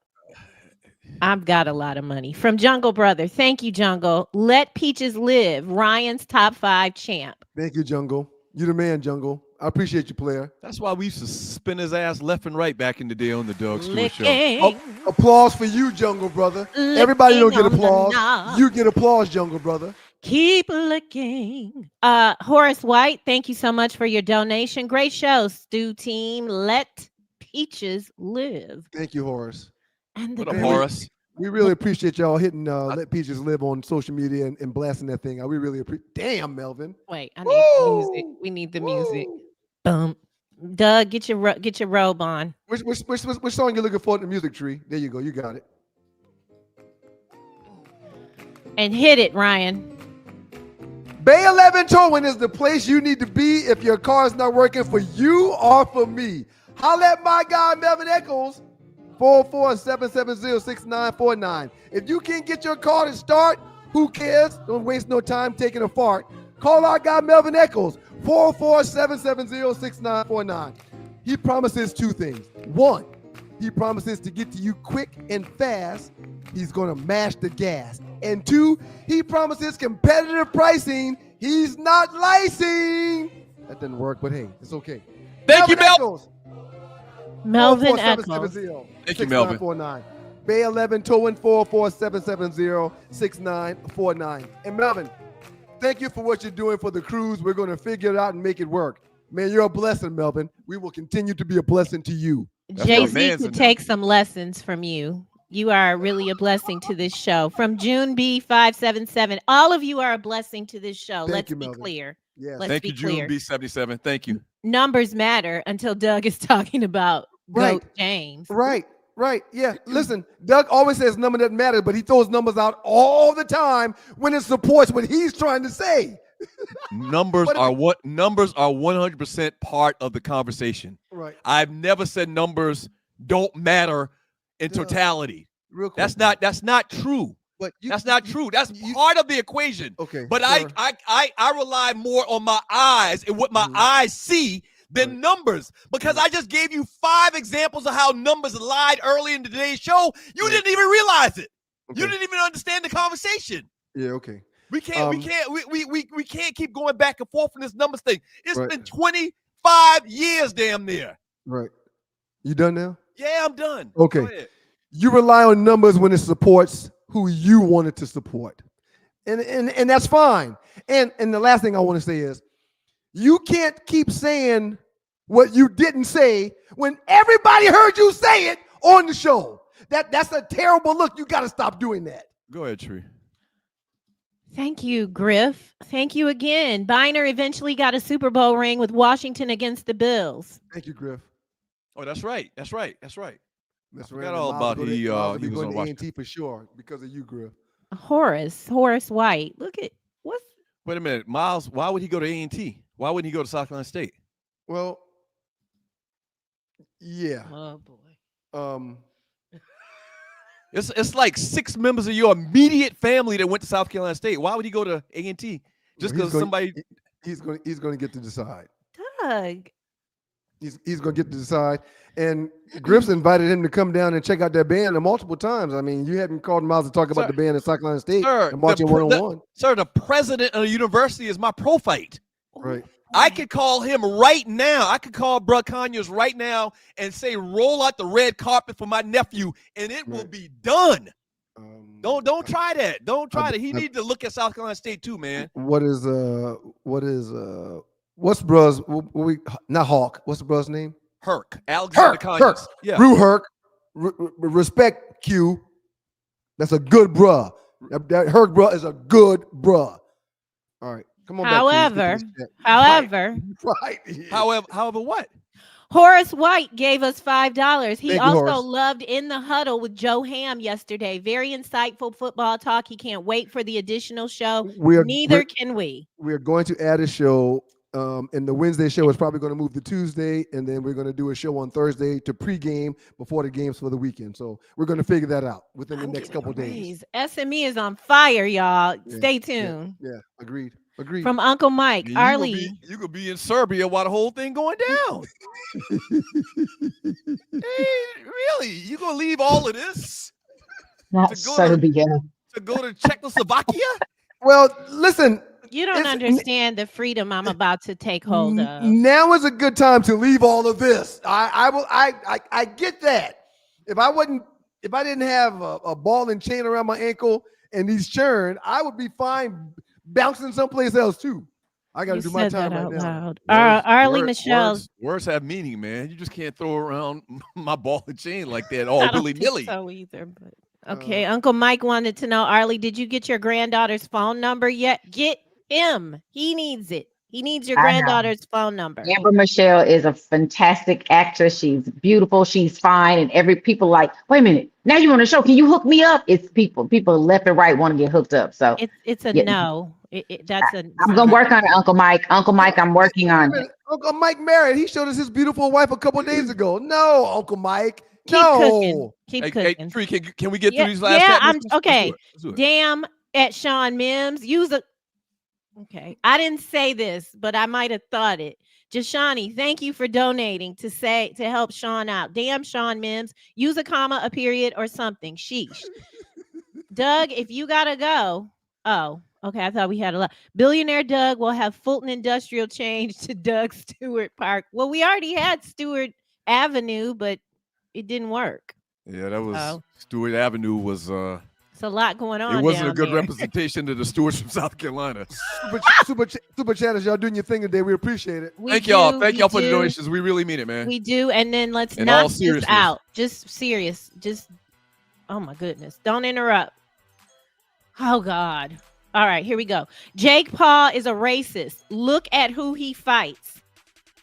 [SPEAKER 5] I've got a lot of money. From Jungle Brother. Thank you, Jungle. Let Peaches live. Ryan's top 5 champ.
[SPEAKER 2] Thank you, Jungle. You the man, Jungle. I appreciate you, player.
[SPEAKER 3] That's why we used to spin his ass left and right back in the day on the Doug Stewart show.
[SPEAKER 2] Oh, applause for you, Jungle Brother. Everybody don't get applause. You get applause, Jungle Brother.
[SPEAKER 5] Keep looking. Horace White, thank you so much for your donation. Great show, Stu team. Let Peaches live.
[SPEAKER 2] Thank you, Horace.
[SPEAKER 5] And
[SPEAKER 3] what up, Horace?
[SPEAKER 2] We really appreciate y'all hitting Let Peaches Live on social media and blasting that thing out. We really appreciate. Damn, Melvin.
[SPEAKER 5] Wait, I need music. We need the music. Boom. Doug, get your robe on.
[SPEAKER 2] Which song you looking for in the music tree? There you go. You got it.
[SPEAKER 5] And hit it, Ryan.
[SPEAKER 2] Bay 11 Towing is the place you need to be if your car is not working for you or for me. Holla at my guy, Melvin Eccles. 447706949. If you can't get your car to start, who cares? Don't waste no time taking a fart. Call our guy Melvin Eccles, 447706949. He promises 2 things. 1, he promises to get to you quick and fast. He's going to mash the gas. And 2, he promises competitive pricing. He's not licensed. That didn't work, but hey, it's okay.
[SPEAKER 3] Thank you, Melvin.
[SPEAKER 5] Melvin Eccles.
[SPEAKER 3] Thank you, Melvin.
[SPEAKER 2] Bay 11 Towing, 447706949. And Melvin, thank you for what you're doing for the cruise. We're going to figure it out and make it work. Man, you're a blessing, Melvin. We will continue to be a blessing to you.
[SPEAKER 5] Jay-Z could take some lessons from you. You are really a blessing to this show. From June B577, all of you are a blessing to this show. Let's be clear.
[SPEAKER 2] Yes.
[SPEAKER 3] Thank you, June B77. Thank you.
[SPEAKER 5] Numbers matter until Doug is talking about Goat James.
[SPEAKER 2] Right. Yeah. Listen, Doug always says number doesn't matter, but he throws numbers out all the time when it supports what he's trying to say.
[SPEAKER 3] Numbers are 100% part of the conversation.
[SPEAKER 2] Right.
[SPEAKER 3] I've never said numbers don't matter in totality.
[SPEAKER 2] Real quick.
[SPEAKER 3] That's not true.
[SPEAKER 2] But
[SPEAKER 3] that's not true. That's part of the equation.
[SPEAKER 2] Okay.
[SPEAKER 3] But I rely more on my eyes and what my eyes see than numbers, because I just gave you 5 examples of how numbers lied early in today's show. You didn't even realize it. Okay. You didn't even understand the conversation.
[SPEAKER 2] Yeah. Okay.
[SPEAKER 3] We can't keep going back and forth on this numbers thing. It's been 25 years damn near.
[SPEAKER 2] Right. You done now?
[SPEAKER 3] Yeah, I'm done.
[SPEAKER 2] Okay. You rely on numbers when it supports who you wanted to support. And that's fine. And the last thing I want to say is you can't keep saying what you didn't say when everybody heard you say it on the show. That's a terrible look. You got to stop doing that.
[SPEAKER 3] Go ahead, Tree.
[SPEAKER 5] Thank you, Griff. Thank you again. Biner eventually got a Super Bowl ring with Washington against the Bills.
[SPEAKER 2] Thank you, Griff.
[SPEAKER 3] Oh, that's right. That's right.
[SPEAKER 2] That's
[SPEAKER 3] forgot all about he was on Washington.
[SPEAKER 2] A&T for sure because of you, Griff.
[SPEAKER 5] Horace White. Look at what's.
[SPEAKER 3] Wait a minute, Miles. Why would he go to A&T? Why wouldn't he go to South Carolina State?
[SPEAKER 2] Well, yeah.
[SPEAKER 5] Oh boy.
[SPEAKER 3] It's like 6 members of your immediate family that went to South Carolina State. Why would he go to A&T? Just because somebody?
[SPEAKER 2] He's going to get to decide.
[SPEAKER 5] Doug.
[SPEAKER 2] He's going to get to decide. And Griff's invited him to come down and check out that band multiple times. I mean, you hadn't called Miles to talk about the band at South Carolina State and watching one-on-one.
[SPEAKER 3] Sir, the president of the university is my prophyte.
[SPEAKER 2] Right.
[SPEAKER 3] I could call him right now. I could call Bruh Conyers right now and say, roll out the red carpet for my nephew, and it will be done. Don't try that. Don't try that. He needs to look at South Carolina State too, man.
[SPEAKER 2] What's Bruh's, not Hawk, what's the Bruh's name?
[SPEAKER 3] Herc. Alexander Conyers.
[SPEAKER 2] Yeah. Brew Herc. Respect Q. That's a good bruh. That Herc bruh is a good bruh. All right. Come on.
[SPEAKER 5] However,
[SPEAKER 2] Right.
[SPEAKER 3] However what?
[SPEAKER 5] Horace White gave us $5. He
[SPEAKER 2] Thank you,
[SPEAKER 5] also
[SPEAKER 2] Horace.
[SPEAKER 5] loved In the Huddle with Joe Ham yesterday. Very insightful football talk. He can't wait for the additional show. Neither can we.
[SPEAKER 2] We are going to add a show. And the Wednesday show is probably going to move to Tuesday, and then we're going to do a show on Thursday to pregame before the games for the weekend. So we're going to figure that out within the next couple of days.
[SPEAKER 5] SME is on fire, y'all.
[SPEAKER 2] Yeah,
[SPEAKER 5] Stay tuned.
[SPEAKER 2] Yeah, agreed.
[SPEAKER 5] From Uncle Mike, Arlie.
[SPEAKER 3] You could be in Serbia while the whole thing going down. Hey, really? You gonna leave all of this?
[SPEAKER 4] Not Serbia.
[SPEAKER 3] To go to Czechoslovakia?
[SPEAKER 2] Well, listen.
[SPEAKER 5] You don't understand the freedom I'm about to take hold of.
[SPEAKER 2] Now is a good time to leave all of this. I get that. If I didn't have a ball and chain around my ankle and these churn, I would be fine bouncing someplace else too. I got to do my time right now.
[SPEAKER 5] Arlie Michelle.
[SPEAKER 3] Words have meaning, man. You just can't throw around my ball and chain like that all willy-nilly.
[SPEAKER 5] So either, but okay. Uncle Mike wanted to know, Arlie, did you get your granddaughter's phone number yet? Get him. He needs it. He needs your granddaughter's phone number.
[SPEAKER 4] Amber Michelle is a fantastic actress. She's beautiful. She's fine. And people like, wait a minute. Now you on the show. Can you hook me up? It's people left and right want to get hooked up. So
[SPEAKER 5] it's a no.
[SPEAKER 4] I'm going to work on it, Uncle Mike. Uncle Mike, I'm working on it.
[SPEAKER 2] Uncle Mike married. He showed us his beautiful wife a couple days ago. No, Uncle Mike.
[SPEAKER 5] Keep cooking. Keep cooking.
[SPEAKER 3] Tree, can we get through these last
[SPEAKER 5] okay. Let's do it. Damn at Sean Mims. Okay. I didn't say this, but I might have thought it. Jashani, thank you for donating to help Sean out. Damn, Sean Mims. Use a comma, a period, or something. Sheesh. Doug, if you gotta go. Oh, okay. I thought we had a lot. Billionaire Doug will have Fulton Industrial change to Doug Stewart Park. Well, we already had Stewart Avenue, but it didn't work.
[SPEAKER 3] Yeah, that was Stewart Avenue was
[SPEAKER 5] it's a lot going on.
[SPEAKER 3] It wasn't a good representation to the Stewarts from South Carolina.
[SPEAKER 2] Super chatters, y'all doing your thing today. We appreciate it.
[SPEAKER 3] Thank y'all for the donations. We really mean it, man.
[SPEAKER 5] We do. And then let's knock this out. Just serious. Oh my goodness. Don't interrupt. Oh God. All right, here we go. Jake Paul is a racist. Look at who he fights.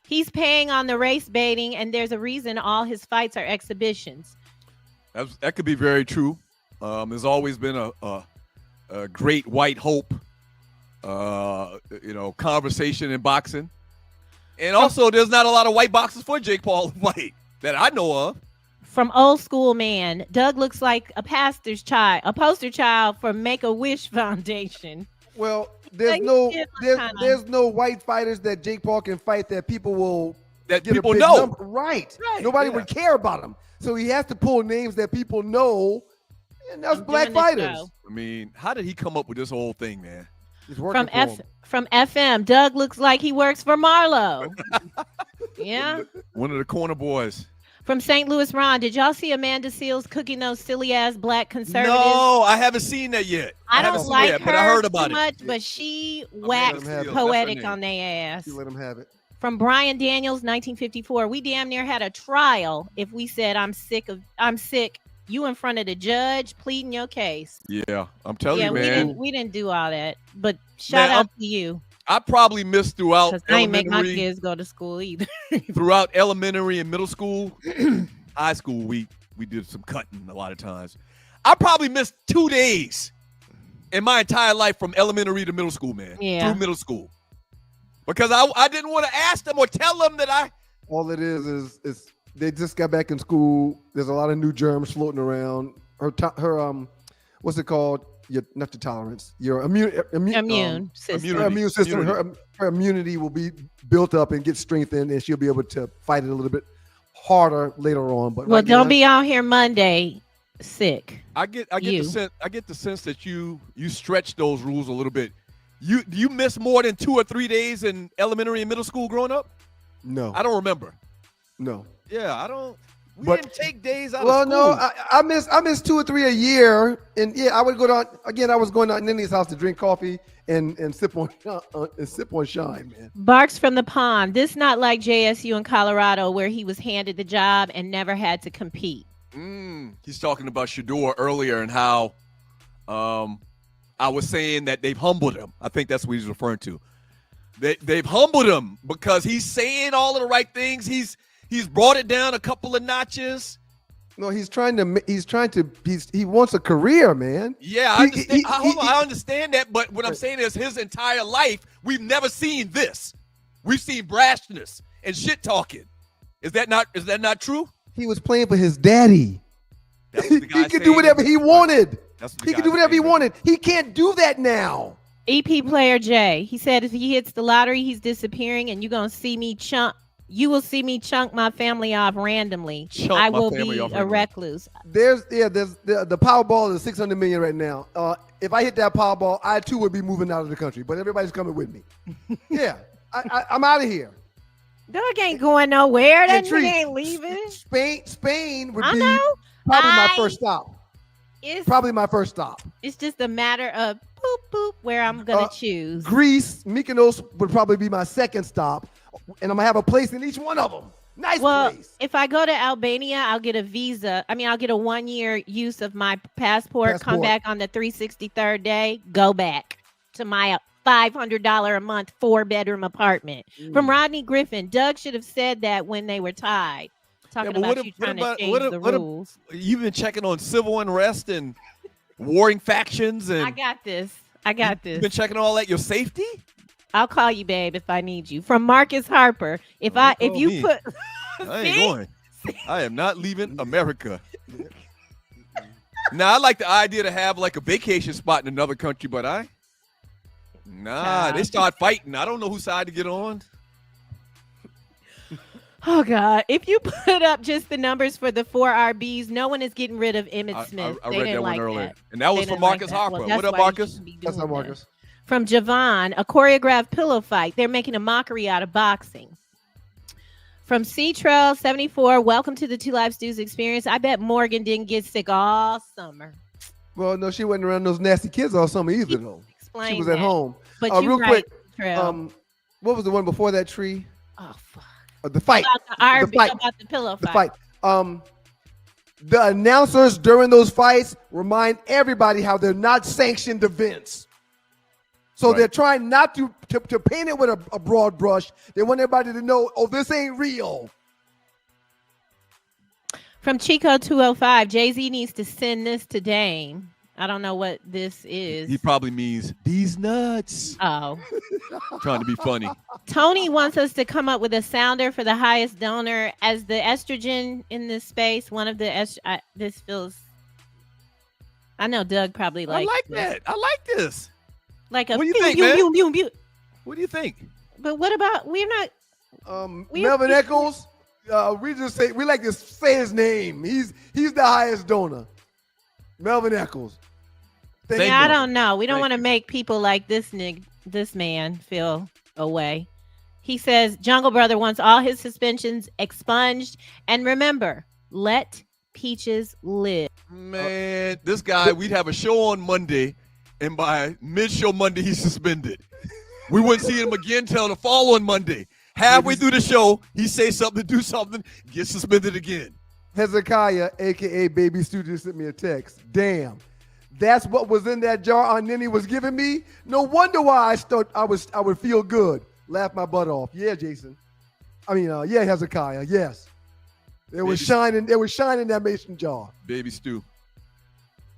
[SPEAKER 5] He's paying on the race baiting, and there's a reason all his fights are exhibitions.
[SPEAKER 3] That could be very true. There's always been a great white hope, conversation in boxing. And also, there's not a lot of white boxers for Jake Paul to fight that I know of.
[SPEAKER 5] From Old School Man, Doug looks like a poster child for Make-A-Wish Foundation.
[SPEAKER 2] Well, there's no white fighters that Jake Paul can fight that people will
[SPEAKER 3] know.
[SPEAKER 2] Right. Nobody would care about him. So he has to pull names that people know, and that's black fighters.
[SPEAKER 3] I mean, how did he come up with this whole thing, man?
[SPEAKER 2] He's working
[SPEAKER 5] from FM, Doug looks like he works for Marlo. Yeah.
[SPEAKER 3] One of the corner boys.
[SPEAKER 5] From St. Louis, Ron, did y'all see Amanda Seales cooking those silly-ass black conservatives?
[SPEAKER 3] No, I haven't seen that yet.
[SPEAKER 5] I don't like her
[SPEAKER 3] but I heard about
[SPEAKER 5] too much, but she waxed
[SPEAKER 2] Seales,
[SPEAKER 5] poetic on their ass.
[SPEAKER 2] You let him have it.
[SPEAKER 5] From Brian Daniels, 1954, we damn near had a trial if we said I'm sick. You in front of the judge pleading your case.
[SPEAKER 3] Yeah, I'm telling you, man.
[SPEAKER 5] We didn't do all that, but shout out to you.
[SPEAKER 3] I probably missed throughout
[SPEAKER 5] elementary. I ain't make my kids go to school either.
[SPEAKER 3] Throughout elementary and middle school, high school, we did some cutting a lot of times. I probably missed 2 days in my entire life from elementary to middle school, man.
[SPEAKER 5] Yeah.
[SPEAKER 3] Through middle school. Because I didn't want to ask them or tell them that I.
[SPEAKER 2] All it is they just got back in school. There's a lot of new germs floating around. Her what's it called? Not your tolerance. Your immune system. Her immunity will be built up and get strengthened, and she'll be able to fight it a little bit harder later on. But
[SPEAKER 5] don't be out here Monday sick.
[SPEAKER 3] I get the sense that you stretch those rules a little bit. Do you miss more than 2 or 3 days in elementary and middle school growing up?
[SPEAKER 2] No,
[SPEAKER 3] I don't remember.
[SPEAKER 2] No.
[SPEAKER 3] Yeah, I don't. We didn't take days out of school.
[SPEAKER 2] Well, no, I miss 2 or 3 a year, and I would go down again. I was going down Nini's house to drink coffee and sip on shine, man.
[SPEAKER 5] Barks from the pond. This not like JSU in Colorado where he was handed the job and never had to compete.
[SPEAKER 3] He's talking about Shedeur earlier and how I was saying that they've humbled him. I think that's what he's referring to. They've humbled him because he's saying all of the right things. He's He's brought it down a couple of notches.
[SPEAKER 2] No, he wants a career, man.
[SPEAKER 3] Yeah, I understand. I understand that, but what I'm saying is his entire life, we've never seen this. We've seen brashness and shit talking. Is that not true?
[SPEAKER 2] He was playing for his daddy. He could do whatever he wanted. He could do whatever he wanted. He can't do that now.
[SPEAKER 5] EP player Jay, he said if he hits the lottery, he's disappearing, and you will see me chunk my family off randomly. I will be a recluse.
[SPEAKER 2] There's the Powerball is $600 million right now. If I hit that Powerball, I too would be moving out of the country. But everybody's coming with me. Yeah, I'm out of here.
[SPEAKER 5] Doug ain't going nowhere. That nigga ain't leaving.
[SPEAKER 2] Spain would be probably my first stop. Probably my first stop.
[SPEAKER 5] It's just a matter of boop boop where I'm gonna choose.
[SPEAKER 2] Greece, Mykonos would probably be my second stop. And I'm gonna have a place in each one of them. Nice place.
[SPEAKER 5] If I go to Albania, I'll get a visa. I'll get a 1-year use of my passport. Come back on the 363rd day. Go back to my $500 a month 4-bedroom apartment. From Rodney Griffin. Doug should have said that when they were tied. Talking about you trying to change the rules.
[SPEAKER 3] You've been checking on civil unrest and warring factions, and
[SPEAKER 5] I got this.
[SPEAKER 3] You've been checking all that. Your safety.
[SPEAKER 5] I'll call you, babe, if I need you. From Marcus Harper. If you put,
[SPEAKER 3] I ain't going. I am not leaving America. Now, I like the idea to have like a vacation spot in another country, but they start fighting. I don't know whose side to get on.
[SPEAKER 5] Oh God! If you put up just the numbers for the 4 RBs, no one is getting rid of Emmitt Smith.
[SPEAKER 3] I read that one earlier, and that was from Marcus Harper. What up, Marcus?
[SPEAKER 2] That's not Marcus.
[SPEAKER 5] From Javon, a choreographed pillow fight. They're making a mockery out of boxing. From C-Trail 74, welcome to the Two Live Stews experience. I bet Morgan didn't get sick all summer.
[SPEAKER 2] Well, no, she wasn't around those nasty kids all summer either, though.
[SPEAKER 5] Explain
[SPEAKER 2] she was at home.
[SPEAKER 5] But
[SPEAKER 2] real quick,
[SPEAKER 5] Trail.
[SPEAKER 2] What was the one before that tree?
[SPEAKER 5] Oh, fuck.
[SPEAKER 2] The fight.
[SPEAKER 5] About the pillow fight.
[SPEAKER 2] The announcers during those fights remind everybody how they're not sanctioned events. So they're trying not to paint it with a broad brush. They want everybody to know, this ain't real.
[SPEAKER 5] From Chico 205, Jay-Z needs to send this to Dame. I don't know what this is.
[SPEAKER 3] He probably means these nuts.
[SPEAKER 5] Oh.
[SPEAKER 3] Trying to be funny.
[SPEAKER 5] Tony wants us to come up with a sounder for the highest donor as the estrogen in this space. One of the this feels. I know Doug probably likes.
[SPEAKER 3] I like that. I like this.
[SPEAKER 5] Like a
[SPEAKER 3] what do you think, man?
[SPEAKER 5] What
[SPEAKER 3] do you think?
[SPEAKER 5] But what about we're not?
[SPEAKER 2] Melvin Eccles. We like to say his name. He's the highest donor. Melvin Eccles.
[SPEAKER 5] I don't know. We don't want to make people like this man feel away. He says Jungle Brother wants all his suspensions expunged. And remember, let Peaches live.
[SPEAKER 3] Man, this guy, we'd have a show on Monday, and by mid-show Monday, he's suspended. We wouldn't see him again till the following Monday. Halfway through the show, he say something, do something, gets suspended again.
[SPEAKER 2] Hezekiah, a.k.a. Baby Stu, just sent me a text. Damn. That's what was in that jar Aunt Nenny was giving me. No wonder why I would feel good. Laugh my butt off. Yeah, Jason. Hezekiah. Yes. It was shining that mason jar.
[SPEAKER 3] Baby Stu.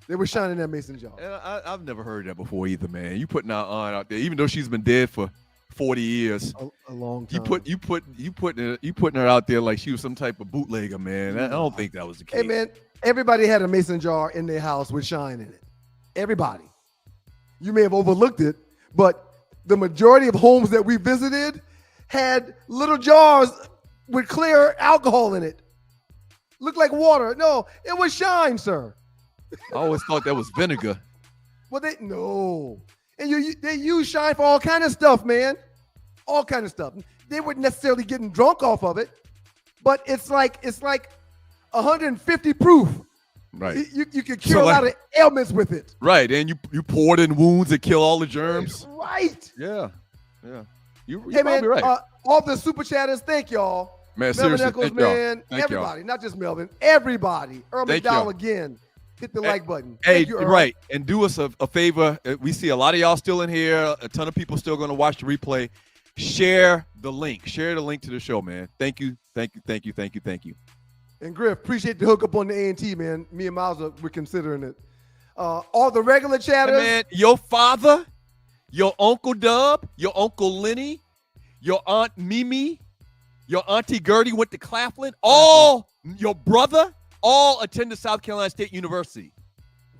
[SPEAKER 2] They were shining that mason jar.
[SPEAKER 3] And I've never heard that before either, man. You putting our aunt out there, even though she's been dead for 40 years.
[SPEAKER 2] A long time.
[SPEAKER 3] You putting her out there like she was some type of bootlegger, man. I don't think that was the case.
[SPEAKER 2] Hey, man, everybody had a mason jar in their house with shine in it. Everybody. You may have overlooked it, but the majority of homes that we visited had little jars with clear alcohol in it. Looked like water. No, it was shine, sir.
[SPEAKER 3] I always thought that was vinegar.
[SPEAKER 2] Well, no. And they use shine for all kind of stuff, man. All kind of stuff. They weren't necessarily getting drunk off of it, but it's like 150 proof.
[SPEAKER 3] Right.
[SPEAKER 2] You can cure a lot of ailments with it.
[SPEAKER 3] Right. And you pour it in wounds that kill all the germs.
[SPEAKER 2] Right.
[SPEAKER 3] Yeah. You're
[SPEAKER 2] man,
[SPEAKER 3] right.
[SPEAKER 2] All the super chatters, thank y'all.
[SPEAKER 3] Man,
[SPEAKER 2] Melvin
[SPEAKER 3] seriously,
[SPEAKER 2] Eccles,
[SPEAKER 3] thank
[SPEAKER 2] man.
[SPEAKER 3] y'all.
[SPEAKER 2] Everybody, not just Melvin. Everybody. Earl McDowell again. Hit the like button.
[SPEAKER 3] Hey,
[SPEAKER 2] you,
[SPEAKER 3] right. And do us a favor. We see a lot of y'all still in here. A ton of people still going to watch the replay. share the link. Share the link to the show, man. Thank you.
[SPEAKER 2] And Griff, appreciate the hookup on the A&T, man. Me and Miles we're considering it. All the regular chatters.
[SPEAKER 3] Hey, man, your father, your Uncle Dub, your Uncle Lenny, your Aunt Mimi, your Auntie Gertie went to Claflin. All your brother, all attended South Carolina State University.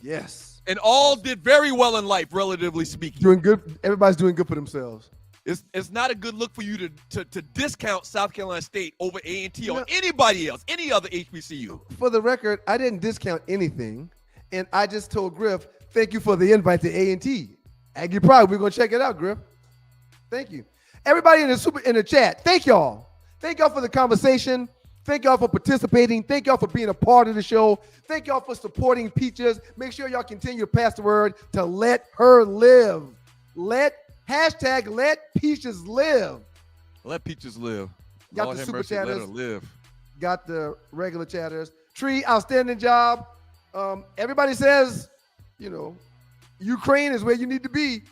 [SPEAKER 2] Yes.
[SPEAKER 3] And all did very well in life, relatively speaking.
[SPEAKER 2] Doing good. Everybody's doing good for themselves.
[SPEAKER 3] It's not a good look for you to discount South Carolina State over A&T or anybody else, any other HBCU.
[SPEAKER 2] For the record, I didn't discount anything, and I just told Griff, thank you for the invite to A&T. Aggie Pride, we're gonna check it out, Griff. Thank you, everybody in the chat. Thank y'all. Thank y'all for the conversation. Thank y'all for participating. Thank y'all for being a part of the show. Thank y'all for supporting Peaches. Make sure y'all continue to pass the word to let her live. Hashtag let Peaches live.
[SPEAKER 3] Let Peaches live.
[SPEAKER 2] Got
[SPEAKER 3] Lord
[SPEAKER 2] the
[SPEAKER 3] have
[SPEAKER 2] super
[SPEAKER 3] mercy,
[SPEAKER 2] chatters.
[SPEAKER 3] let her live.
[SPEAKER 2] Got the regular chatters. Tree, outstanding job. Everybody says, Ukraine is where you need to be.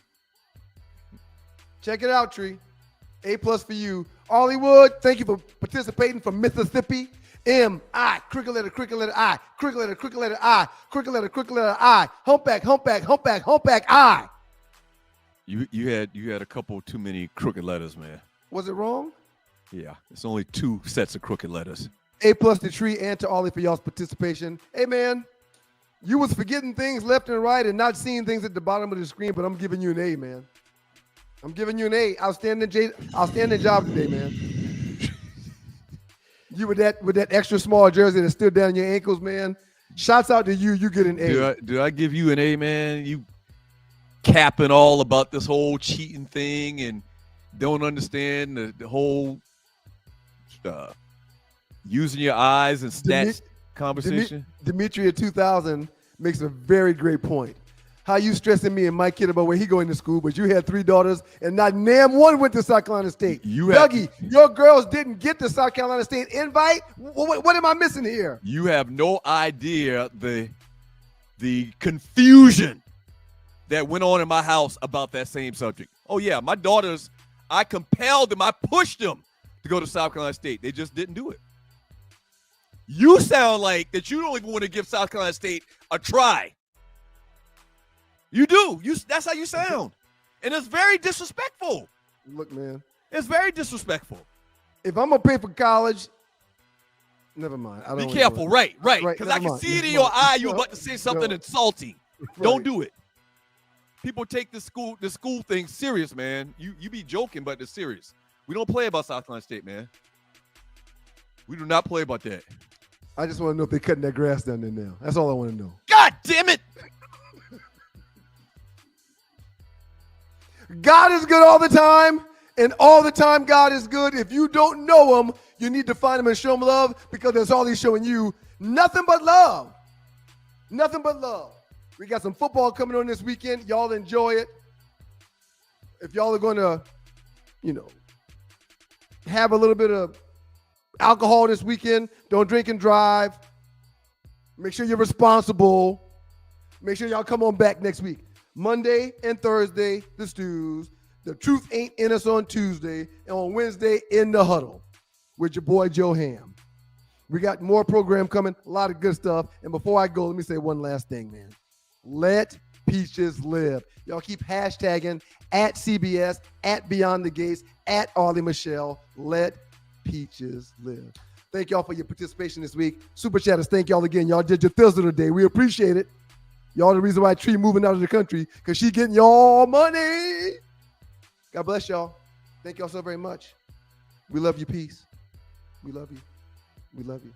[SPEAKER 2] Check it out, Tree. A+ for you. Hollywood, thank you for participating from Mississippi. M-I, cricket letter I, cricket letter I, cricket letter I, humpback, I.
[SPEAKER 3] You had a couple too many crooked letters, man.
[SPEAKER 2] Was it wrong?
[SPEAKER 3] Yeah, it's only 2 sets of crooked letters.
[SPEAKER 2] A+ to Tree and to Ollie for y'all's participation. Hey, man, you was forgetting things left and right and not seeing things at the bottom of the screen, but I'm giving you an A, man. I'm giving you an A. Outstanding job today, man. You with that extra small jersey that stood down your ankles, man. Shouts out to you. You get an A.
[SPEAKER 3] Do I give you an A, man? You capping all about this whole cheating thing and don't understand the whole using your eyes and stats conversation.
[SPEAKER 2] Demetria 2000 makes a very great point. How you stressing me and my kid about where he going to school, but you had 3 daughters and not damn one went to South Carolina State. Dougie, your girls didn't get the South Carolina State invite? What am I missing here?
[SPEAKER 3] You have no idea the confusion that went on in my house about that same subject. Oh, yeah, my daughters, I compelled them, I pushed them to go to South Carolina State. They just didn't do it. You sound like that you don't even want to give South Carolina State a try. You do. That's how you sound. And it's very disrespectful.
[SPEAKER 2] Look, man.
[SPEAKER 3] It's very disrespectful.
[SPEAKER 2] If I'm going to pay for college, never mind.
[SPEAKER 3] Be careful. Right. Because I can see it in your eye you're about to say something insulting. Right. Don't do it. People take the school thing serious, man. You be joking, but it's serious. We don't play about South Carolina State, man. We do not play about that.
[SPEAKER 2] I just want to know if they're cutting that grass down there now. That's all I want to know.
[SPEAKER 3] God damn it.
[SPEAKER 2] God is good all the time, and all the time God is good. If you don't know him, you need to find him and show him love, because that's all he's showing you. Nothing but love. Nothing but love. We got some football coming on this weekend. Y'all enjoy it. If y'all are going to, have a little bit of alcohol this weekend, don't drink and drive. Make sure you're responsible. Make sure y'all come on back next week. Monday and Thursday, the Stews. The Truth Ain't in Us on Tuesday. And on Wednesday, In the Huddle with your boy Joe Ham. We got more program coming, a lot of good stuff. And before I go, let me say one last thing, man. Let Peaches live. Y'all keep hashtagging at CBS, at Beyond the Gates, at Ollie Michelle. Let Peaches live. Thank y'all for your participation this week. Super Chatters, thank y'all again. Y'all did your Thursday today. We appreciate it. Y'all the reason why Tree moving out of the country, because she getting y'all money. God bless y'all. Thank y'all so very much. We love you. Peace. We love you. We love you.